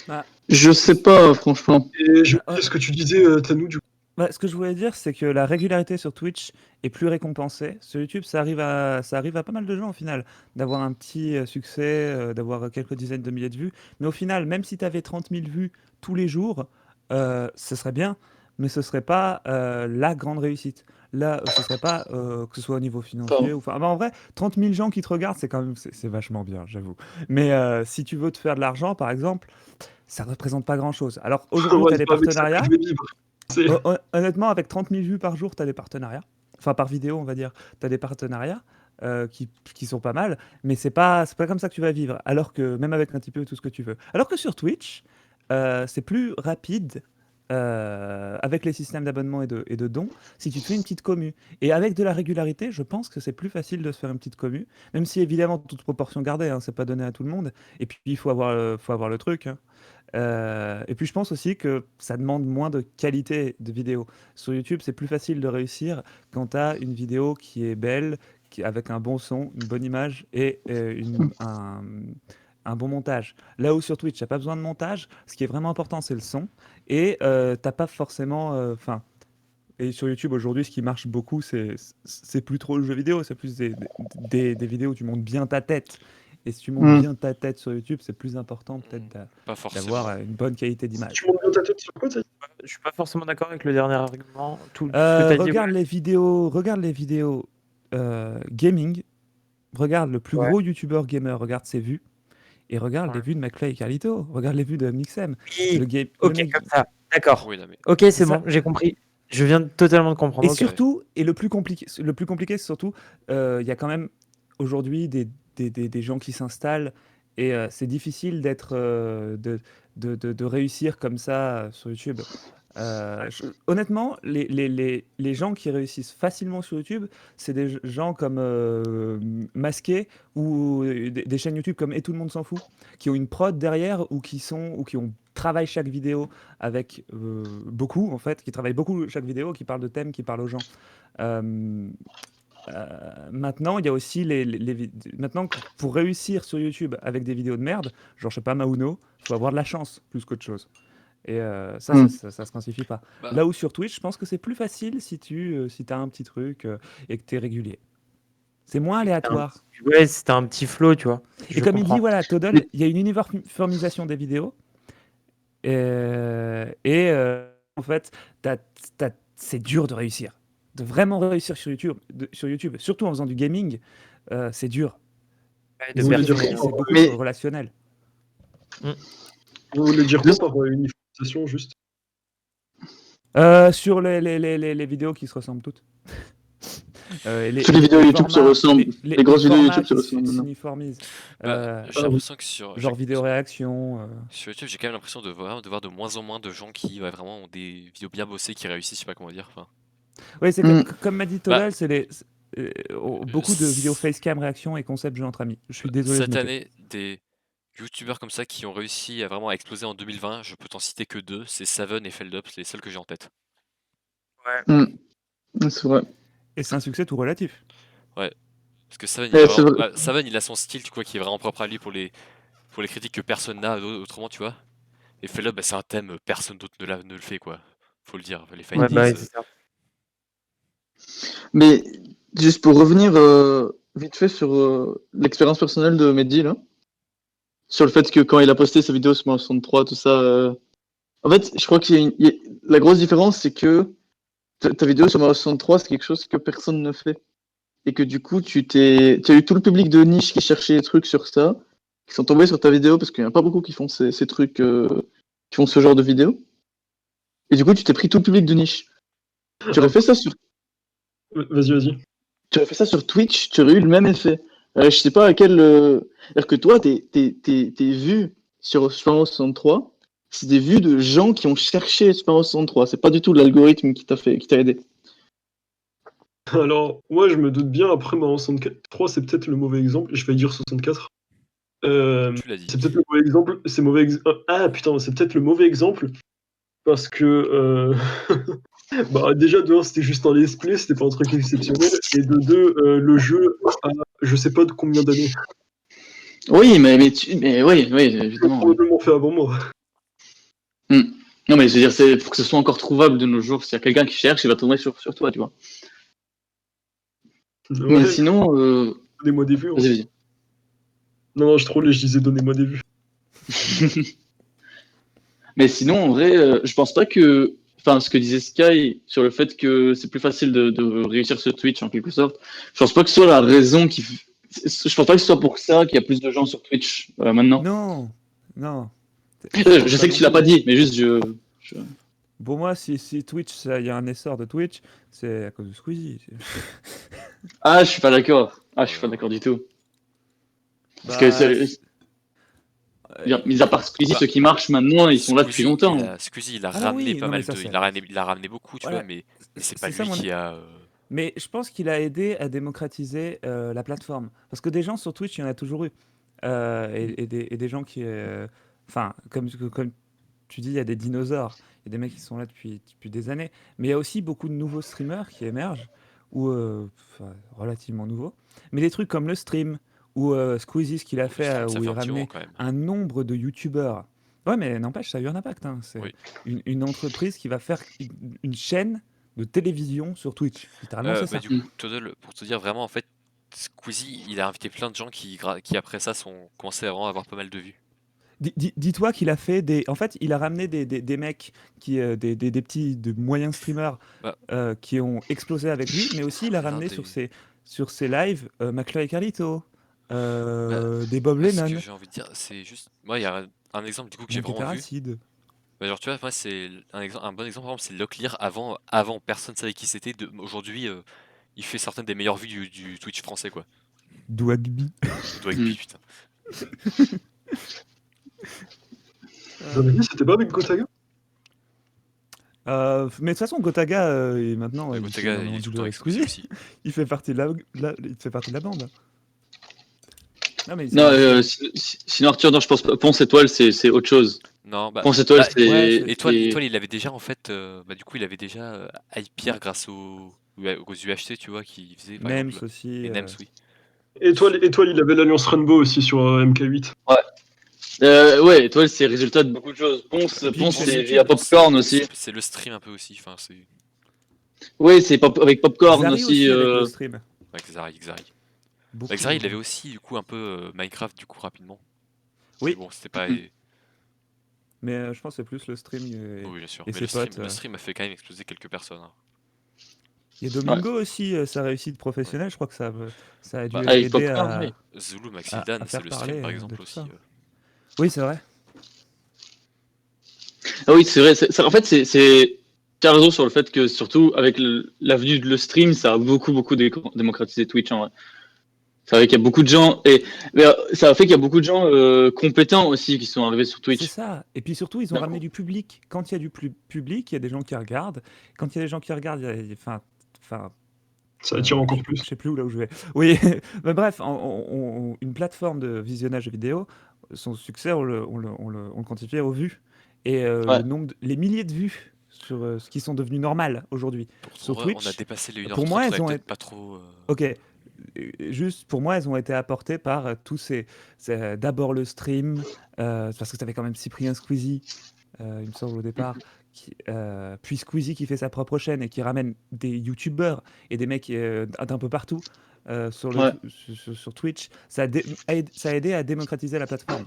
bah, Je sais pas, franchement. Et j'ai bah, oublié ce que tu disais, Tanou, du coup. bah, ce que je voulais dire, c'est que la régularité sur Twitch est plus récompensée. Sur YouTube, ça arrive à pas mal de gens au final, d'avoir un petit succès, d'avoir quelques dizaines de milliers de vues. Mais au final, même si tu avais 30 000 vues tous les jours, ce serait bien, mais ce serait pas la grande réussite. Là, ce serait pas, que ce soit au niveau financier Enfin, ou... Enfin, ah bah, en vrai, 30 000 gens qui te regardent, c'est quand même, c'est vachement bien, j'avoue. Mais si tu veux te faire de l'argent, par exemple, ça représente pas grand-chose. Alors aujourd'hui, Ouais, tu as c'est des pas avec ça que partenariats. je vais vivre. C'est- Honnêtement, avec 30 000 vues par jour, tu as des partenariats. Enfin, par vidéo, on va dire. Tu as des partenariats qui sont pas mal, mais c'est pas comme ça que tu vas vivre. Alors que, même avec un petit peu tout ce que tu veux. Alors que sur Twitch, c'est plus rapide. Avec les systèmes d'abonnement et de dons, si tu te fais une petite commu. Et avec de la régularité, je pense que c'est plus facile de se faire une petite commu, même si évidemment, toute proportion gardée, hein, c'est pas donné à tout le monde. Et puis, faut avoir le truc, hein. Et puis je pense aussi que ça demande moins de qualité de vidéo. Sur YouTube, c'est plus facile de réussir quand tu as une vidéo qui est belle, avec un bon son, une bonne image et un bon montage. Là où sur Twitch, tu pas besoin de montage, ce qui est vraiment important, c'est le son. Et t'as pas forcément... Enfin, et sur YouTube aujourd'hui, ce qui marche beaucoup, c'est plus trop le jeu vidéo, c'est plus des vidéos où tu montes bien ta tête. Et si tu montes hmm. bien ta tête sur YouTube, c'est plus important peut-être Pas forcément. d'avoir une bonne qualité Tu d'image. montes bien ta tête sur quoi, t'as dit? Je suis pas forcément d'accord avec le dernier argument. Tout ce que tu as dit. Regarde les vidéos gaming, regarde le plus Ouais. gros YouTuber gamer, regarde ses vues, et regarde les Ouais. vues de McFly et Carlito, regarde les vues de Mixem. Oui, Le ok, mec, comme ça. D'accord. Oui, non, mais. Ok, c'est c'est ça. bon, j'ai compris. Je viens totalement de Et comprendre. Ok. surtout, et le plus compliqué, c'est surtout, il y a quand même aujourd'hui des gens qui s'installent et c'est difficile de réussir comme ça sur YouTube. Honnêtement, les gens qui réussissent facilement sur YouTube, c'est des gens comme Masqué ou des chaînes YouTube comme Et tout le monde s'en fout, qui ont une prod derrière ou qui ont travaillé chaque vidéo avec beaucoup, en fait, qui travaillent beaucoup chaque vidéo, qui parlent de thèmes, qui parlent aux gens. Euh, Maintenant, il y a aussi maintenant, pour réussir sur YouTube avec des vidéos de merde, genre, je sais pas, Mauno, il faut avoir de la chance plus qu'autre chose. Et Hmm. ça se quantifie pas. Bah, Là où sur Twitch, je pense que c'est plus facile si t'as un petit truc et que t'es régulier. C'est moins aléatoire. Ouais, c'était un petit flow, tu vois. Et Je comme il dit, comprends. voilà, Toddle, il y a une uniformisation des vidéos. En fait, c'est dur de réussir. De vraiment réussir sur YouTube, surtout en faisant du gaming, c'est dur. Ouais, Et de Vous voulez dire c'est quoi percer. par, beaucoup sur Mais le relationnel. vous voulez dire de- quoi par uniformisation, juste? Sur les vidéos qui se ressemblent toutes. toutes les vidéos YouTube se ressemblent. Les grosses vidéos formats YouTube se qui ressemblent maintenant. s'uniformisent. bah, j'ai Ah oui. l'impression que Genre vidéo réaction. sur YouTube, j'ai quand même l'impression de voir de moins en moins de gens qui ouais, vraiment ont des vidéos bien bossées qui réussissent, je sais pas comment dire. Enfin, Oui, c'est Hmm. comme m'a dit bah, Toddle, beaucoup de vidéos facecam réaction et concept jeu entre amis. Je suis désolé de cette me couper. année, des youtubeurs comme ça qui ont réussi à vraiment exploser en 2020, je peux t'en citer que deux, c'est Saven et Feldup, c'est les seuls que j'ai en tête. Hmm. C'est vrai. Et c'est un succès tout relatif. Ouais, parce que Saven, C'est vrai. Saven, il a son style, tu vois, qui est vraiment propre à lui pour les critiques que personne n'a autrement, tu vois. Et Feldup, bah, c'est un thème, personne d'autre ne le fait, quoi. Faut le dire, les Il Ouais, fight dit, bah, games. c'est ça. Mais juste pour revenir vite fait sur l'expérience personnelle de Mehdi, là, sur le fait que quand il a posté sa vidéo sur Mario 63, tout ça. En fait, je crois que la grosse différence, c'est que ta vidéo sur Mario 63, c'est quelque chose que personne ne fait. Et que du coup, tu as eu tout le public de niche qui cherchait des trucs sur ça, qui sont tombés sur ta vidéo, parce qu'il n'y en a pas beaucoup qui font ces trucs, qui font ce genre de vidéo. Et du coup, tu t'es pris tout le public de niche. Tu aurais fait ça sur Vas-y. Tu aurais fait ça sur Twitch, tu aurais eu le même effet. Je sais pas à quel. C'est-à-dire que toi, tes vues sur Super Mario 63, c'est des vues de gens qui ont cherché Super Mario 63. C'est pas du tout l'algorithme qui t'a aidé. Alors, moi, je me doute bien, après Mario 64, c'est peut-être le mauvais exemple, je vais dire 64. Tu l'as dit. C'est peut-être le mauvais exemple, ah putain, c'est peut-être le mauvais exemple, parce que, bah, déjà, de 1, c'était juste un let's play, c'était pas un truc exceptionnel, et de 2, le jeu a je sais pas de combien d'années. Oui, mais oui, Il l'a évidemment. probablement fait avant moi. Non, mais je veux dire, c'est pour que ce soit encore trouvable de nos jours. S'il y a quelqu'un qui cherche, il va tomber sur toi, tu vois. Mais Ouais, sinon, donnez-moi des vues. Hein. vas-y. Non, je trollais, je disais donnez-moi des vues. Mais sinon, en vrai, je pense pas que. Enfin, ce que disait Sky sur le fait que c'est plus facile de réussir sur Twitch en quelque sorte, je pense pas que ce soit la raison qui. Je pense pas que ce soit pour ça qu'il y a plus de gens sur Twitch maintenant. Non. Je sais que tu l'as pas dit, mais juste je- Pour moi, si Twitch, il y a un essor de Twitch, c'est à cause de Squeezie. Ah, je suis pas d'accord. Ah, je suis pas d'accord du tout. Parce que mis à part Squeezie, Bah, ceux qui marchent maintenant, ils sont là depuis Squeezie, longtemps. Squeezie, il a Ah non, ramené oui, pas non, mais mal ça, de. c'est- Il a ramené beaucoup, tu Voilà. vois, mais c'est C'est pas ça, lui mon qui a. Mais je pense qu'il a aidé à démocratiser la plateforme. Parce que des gens sur Twitch, il y en a toujours eu. Et des gens qui. Enfin, comme tu dis, il y a des dinosaures. Il y a des mecs qui sont là depuis des années. Mais il y a aussi beaucoup de nouveaux streamers qui émergent, ou relativement nouveaux. Mais des trucs comme le stream, ou Squeezie, ce qu'il a Le fait, stream, ça où fait il un petit moment ramenait quand même. un nombre de youtubeurs. Ouais, mais n'empêche, ça a eu un impact. Hein. C'est Oui. une entreprise qui va faire une chaîne de télévision sur Twitch. Littéralement, c'est ça. Du coup, Toddle, pour te dire vraiment, en fait, Squeezie, il a invité plein de gens qui après ça, sont commencé à vraiment avoir pas mal de vues. Dis-toi qu'il a fait des. En fait, il a ramené des mecs, des petits, de moyens streamers Bah. qui ont explosé avec lui, mais aussi il a ramené sur ses lives McFly et Carlito, des Bob Moi, ce que Lennon, j'ai envie de dire, c'est juste. Moi, il y a un exemple du coup que j'ai Mon vraiment vu. Acide. Bah, genre, tu vois, moi, c'est un bon exemple, par exemple, c'est Locklear. Avant, personne savait qui c'était. Aujourd'hui, il fait certaines des meilleures vues du Twitch français, quoi. Dwagby. Dwagby, putain. J'avais dit, c'était pas avec Gotaga Mais de toute façon, Gotaga, maintenant, il fait Gotaga, il énormément est de tout le vidéos temps avec exclusif Squeezie. aussi. Il fait partie de il fait partie de la bande. Non, mais Non, sinon Arthur, non, je pense pas. Ponce Étoile, c'est autre chose. Non, bah. Ponce Étoile, c'est. ouais, Étoile, c'est- il avait déjà, en fait. Bah, du coup, il avait déjà Hyper grâce aux UHC, tu vois, qui faisait par Nems exemple. aussi. Et Nems, oui. Étoile, il avait l'Alliance Rainbow aussi sur MK8. Ouais, Étoile, c'est résultat de beaucoup de choses. Ponce, Et puis, Ponce une c'est chaîne via YouTube. Popcorn aussi. C'est le stream un peu aussi. Enfin, c'est. Oui, c'est avec Popcorn Zari aussi. avec le stream. Avec Xari. Beaucoup Avec Xari, de il avait gens. aussi, du coup, un peu Minecraft, du coup, rapidement. Oui. Mais bon, c'était pas. Mais je pense que c'est plus le stream Oui, bien sûr. et Mais ses potes. le stream a fait quand même exploser quelques personnes. Hein. Il y a Domingo aussi, sa réussite professionnelle, je crois que ça a dû Bah, avec aider Popcorn, oui. Zulu, à Maxildan, c'est faire le parler stream par de exemple tout aussi. ça. Oui, c'est vrai. Ah oui, c'est vrai. En fait, tu as raison sur le fait que, surtout avec l'avenue de le stream, ça a beaucoup démocratisé Twitch en vrai. Ça fait qu'il y a beaucoup de gens ça a fait qu'il y a beaucoup de gens compétents aussi qui sont arrivés sur C'est Twitch. ça. Et puis surtout, ils ont D'accord. ramené du public. Quand il y a du public, il y a des gens qui regardent. Quand il y a des gens qui regardent, enfin, Ça attire encore je plus. sais plus où là où je vais. Oui, mais bref, une plateforme de visionnage vidéo, son succès, on le quantifiait aux vues. Et Ouais. les milliers de vues sur ce qui sont devenus normales aujourd'hui. Sur On a Twitch, dépassé les 1h30, pour moi, elles on ont peut-être été- pas trop. Ok, juste pour moi, elles ont été apportées par tous d'abord le stream, parce que tu avais quand même Cyprien Squeezie il me semble au départ, puis Squeezie qui fait sa propre chaîne et qui ramène des youtubeurs et des mecs d'un peu partout Ouais. sur Twitch, ça a aidé à démocratiser la plateforme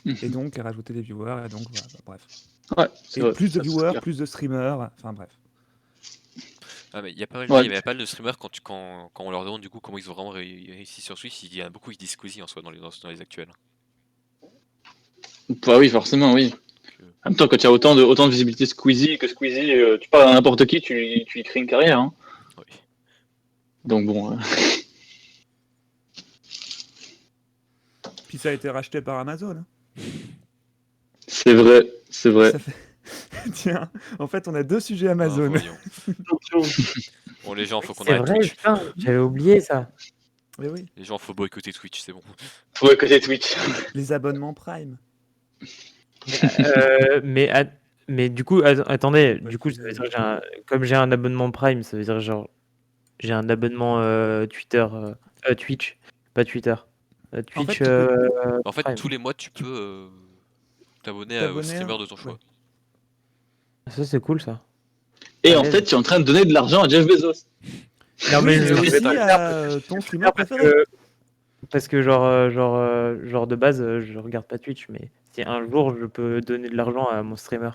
et donc à rajouter des viewers et donc voilà, bref. Ouais, c'est Et vrai. plus de Ça, c'est viewers, clair. plus de streamers, enfin bref. Ah, mais il y a pas mal, Ouais. il y avait pas mal de streamers quand on leur demande du coup comment ils ont vraiment réussi sur Switch, il y en a beaucoup qui disent Squeezie en soi dans les actuels. Bah oui, forcément, oui. En même temps, quand tu as autant de visibilité Squeezie que Squeezie, tu parles à n'importe qui, tu lui crées une carrière. Hein. Oui. Donc bon. Puis ça a été racheté par Amazon. Hein. C'est vrai, c'est vrai. Ça fait... Tiens, en fait, on a 2 sujets Ah, Amazon. voyons. Attention. Bon, les gens, faut qu'on C'est arrête vrai, Twitch. putain, j'avais oublié ça. Mais oui, Les gens, faut boycotter Twitch, c'est bon. Faut côté Twitch. les abonnements Prime. Mais, mais du coup, attendez, Ouais, du coup, c'est ça veut bien. dire que comme j'ai un abonnement Prime, ça veut dire genre j'ai un abonnement Twitter, Twitch, pas Twitter. Twitch fait, tu peux En fait, Prime. tous les mois, tu peux t'abonner au t'abonner streamer de ton ouais. choix. Ça c'est cool ça. Et À en l'aise. fait, tu es en train de donner de l'argent à Jeff Bezos. Non mais Oui, je mais vais aussi pas le à ton streamer parce préféré. que genre de base je regarde pas Twitch, mais si un jour je peux donner de l'argent à mon streamer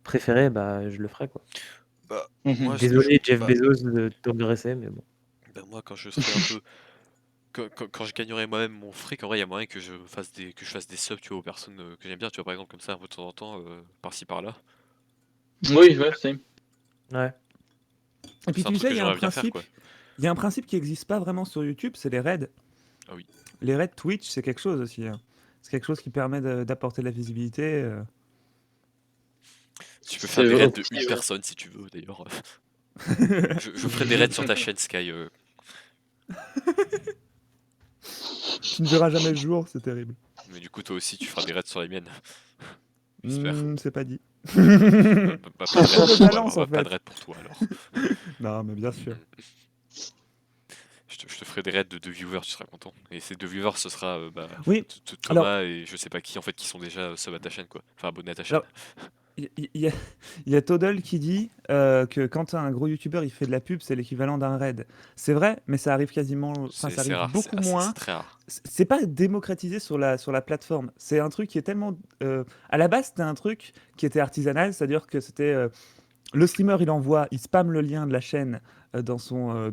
préféré, bah je le ferai quoi. Bah, Mhm. moi, ce que Désolé je- Jeff bah, Bezos de te regresser, mais bon. bah, moi, quand je serai un peu. Quand je gagnerai moi-même mon fric, en vrai, il y a moyen que je fasse des subs, tu vois, aux personnes que j'aime bien, tu vois, par exemple, comme ça, un peu de temps en temps, par-ci par-là. Oui, ouais, c'est. Ouais. Et puis C'est un tu truc sais, que il y a un j'aimerais bien faire, principe. quoi. Il y a un principe qui n'existe pas vraiment sur YouTube, c'est les raids. Ah oui. Les raids Twitch, c'est quelque chose aussi. Hein. C'est quelque chose qui permet d'apporter de la visibilité. Tu peux faire des vrai raids de aussi, une ouais. personne si tu veux, d'ailleurs. Je ferai des raids sur ta chaîne, Sky. Tu ne verras jamais le jour, c'est terrible. Mais du coup, toi aussi, tu feras des raids sur les miennes. J'espère. C'est pas dit. Pas de Trop raid de pour toi, balance, alors. en Pas fait. de raid pour toi, alors. Non, mais bien sûr. Je te ferai des raids de 2 viewers, tu seras content. Et ces 2 viewers, ce sera Oui, Thomas et je sais pas qui, en fait, qui sont déjà sub à ta chaîne, quoi. Enfin, abonnés à ta chaîne. Alors, il y a Toddle qui dit que quand un gros youtubeur il fait de la pub, c'est l'équivalent d'un raid. C'est vrai, mais ça arrive quasiment, enfin ça C'est arrive rare, beaucoup c'est moins. très rare. C'est pas démocratisé sur la plateforme. C'est un truc qui est tellement. À la base, c'était un truc qui était artisanal, c'est-à-dire que c'était le streamer, il spamme le lien de la chaîne dans son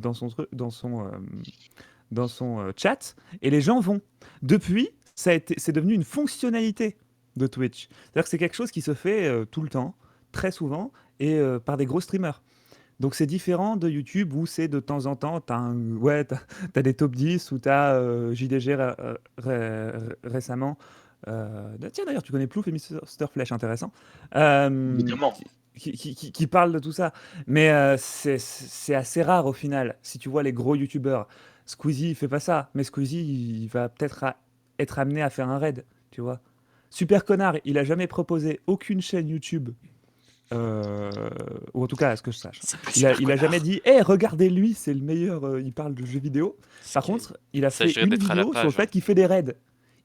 chat, et les gens vont. Depuis, c'est devenu une fonctionnalité de Twitch. C'est-à-dire que c'est quelque chose qui se fait tout le temps, très souvent, et par des gros streamers. Donc c'est différent de YouTube où c'est de temps en temps, t'as des top 10 ou t'as JDG récemment. Tiens d'ailleurs, tu connais Plouf et Mr. Flèche, intéressant. Évidemment. Qui parle de tout ça. Mais c'est assez rare au final. Si tu vois les gros youtubeurs, Squeezie il fait pas ça, mais Squeezie il va peut-être être amené à faire un raid, tu vois. Super Connard, il a jamais proposé aucune chaîne YouTube. Ou en tout cas, à ce que je sache. C'est plus Il a Super jamais Connard. dit hey, regardez lui, c'est le meilleur, il parle de jeux vidéo. Par Sky. contre, il a Ça fait s'agirait une d'être à la vidéo sur le page, hein. fait qu'il fait des raids.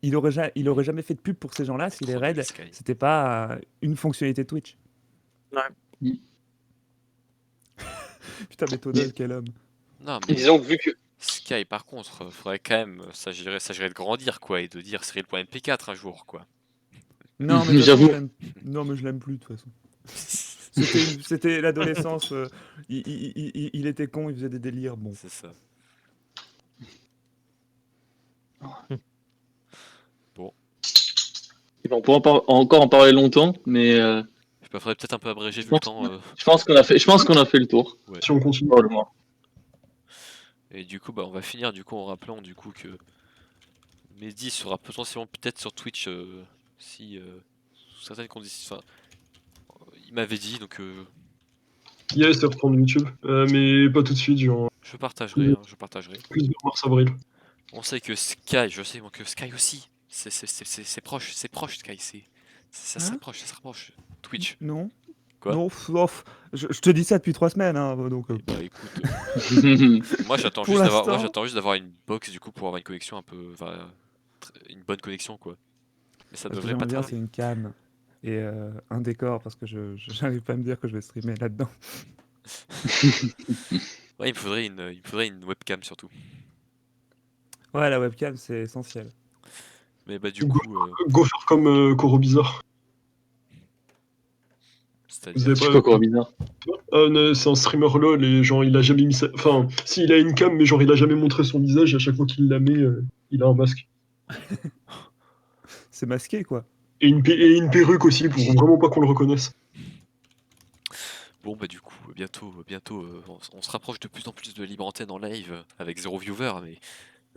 Il aurait jamais fait de pub pour ces gens-là si les Trop raids, nul, Sky. c'était pas une fonctionnalité Twitch. Ouais. Putain, mais Toddle, quel homme. Non, Et mais disons que vu que. Sky, par contre, faudrait quand même, s'agirait de grandir, quoi, et de dire Cyril.mp4 un jour, quoi. Non, mais de toute façon, J'avoue. non, mais je l'aime plus de toute façon. C'était l'adolescence. Il était con, il faisait des délires. Bon. C'est ça. On pourra encore en parler longtemps, mais Je faudrait peut-être un peu abréger vu Je le pense temps. je pense qu'on a fait le tour. Si on continue. Probablement. Et du coup, bah, on va finir du coup en rappelant du coup que Mehdi sera potentiellement peut-être sur Twitch si sous certaines conditions. Enfin, il m'avait dit donc Yes, c'est reprendre YouTube. Mais pas tout de suite, genre je partagerai, je partagerai. plus vers mars-avril. On sait que Sky, je sais moi que Sky aussi, c'est proche Sky, ça se Hein rapproche, ça se rapproche. Twitch. Non. Quoi Non, je te dis ça depuis 3 semaines, hein, donc. Eh bah écoute, moi j'attends Pour juste d'avoir une box du coup pour avoir une connexion un peu, une bonne connexion quoi. Mais ça Ce que devrait pas j'aimerais bien, tarder. c'est une cam. et un décor parce que j'arrive pas à me dire que je vais streamer là-dedans. Ouais, il me faudrait une webcam surtout. Ouais, la webcam, c'est essentiel. Mais bah du Go, coup, go faire comme Koro Bizarre. Vous c'est-à-dire... avez C'est pas. quoi encore bizarre? Non, c'est un streamer LOL et genre il a jamais mis sa. Enfin, si il a une cam, mais genre il a jamais montré son visage et à chaque fois qu'il la met, il a un masque. C'est masqué, quoi. Et une perruque aussi pour vraiment pas qu'on le reconnaisse. Bon bah du coup, bientôt, on se rapproche de plus en plus de Libre Antenne en live, avec 0 viewer, mais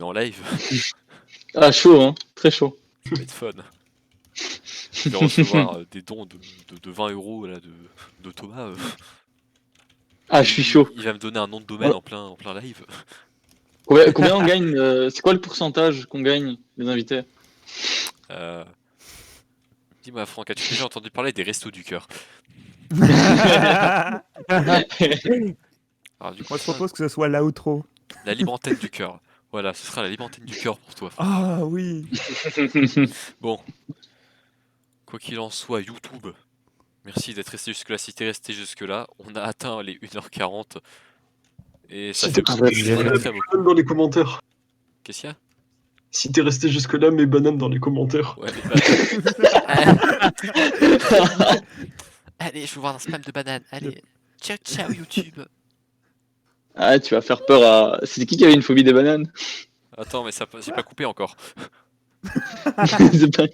en live, Ah, chaud, hein. Très chaud. ça va être fun. Je vais recevoir des dons de 20 € là, de Thomas. Ah, je suis chaud. Il va me donner un nom de domaine en plein live. Combien on gagne c'est quoi le pourcentage qu'on gagne, les invités? Euh, Dis-moi Franck, as-tu déjà entendu parler des restos du cœur? Alors du coup, Moi, je propose que ce soit l'outro. la Libre Antenne du cœur. Voilà, ce sera la Libre Antenne du cœur pour toi. Franck. Ah oui. Bon, quoi qu'il en soit, YouTube, merci d'être resté jusque-là. Si t'es resté jusque-là, on a atteint les 1h40. Et ça Si fait t'es Ah ouais, resté génial. jusque-là, très mets beaucoup. banane dans les commentaires. Qu'est-ce qu'il y a? Si t'es resté jusque-là, mets banane dans les commentaires. Ouais, allez, je veux voir un spam de banane. Allez, ciao ciao YouTube. Ah, tu vas faire peur à. C'était qui avait une phobie des bananes? Attends, mais ça, j'ai pas coupé encore. C'est pas-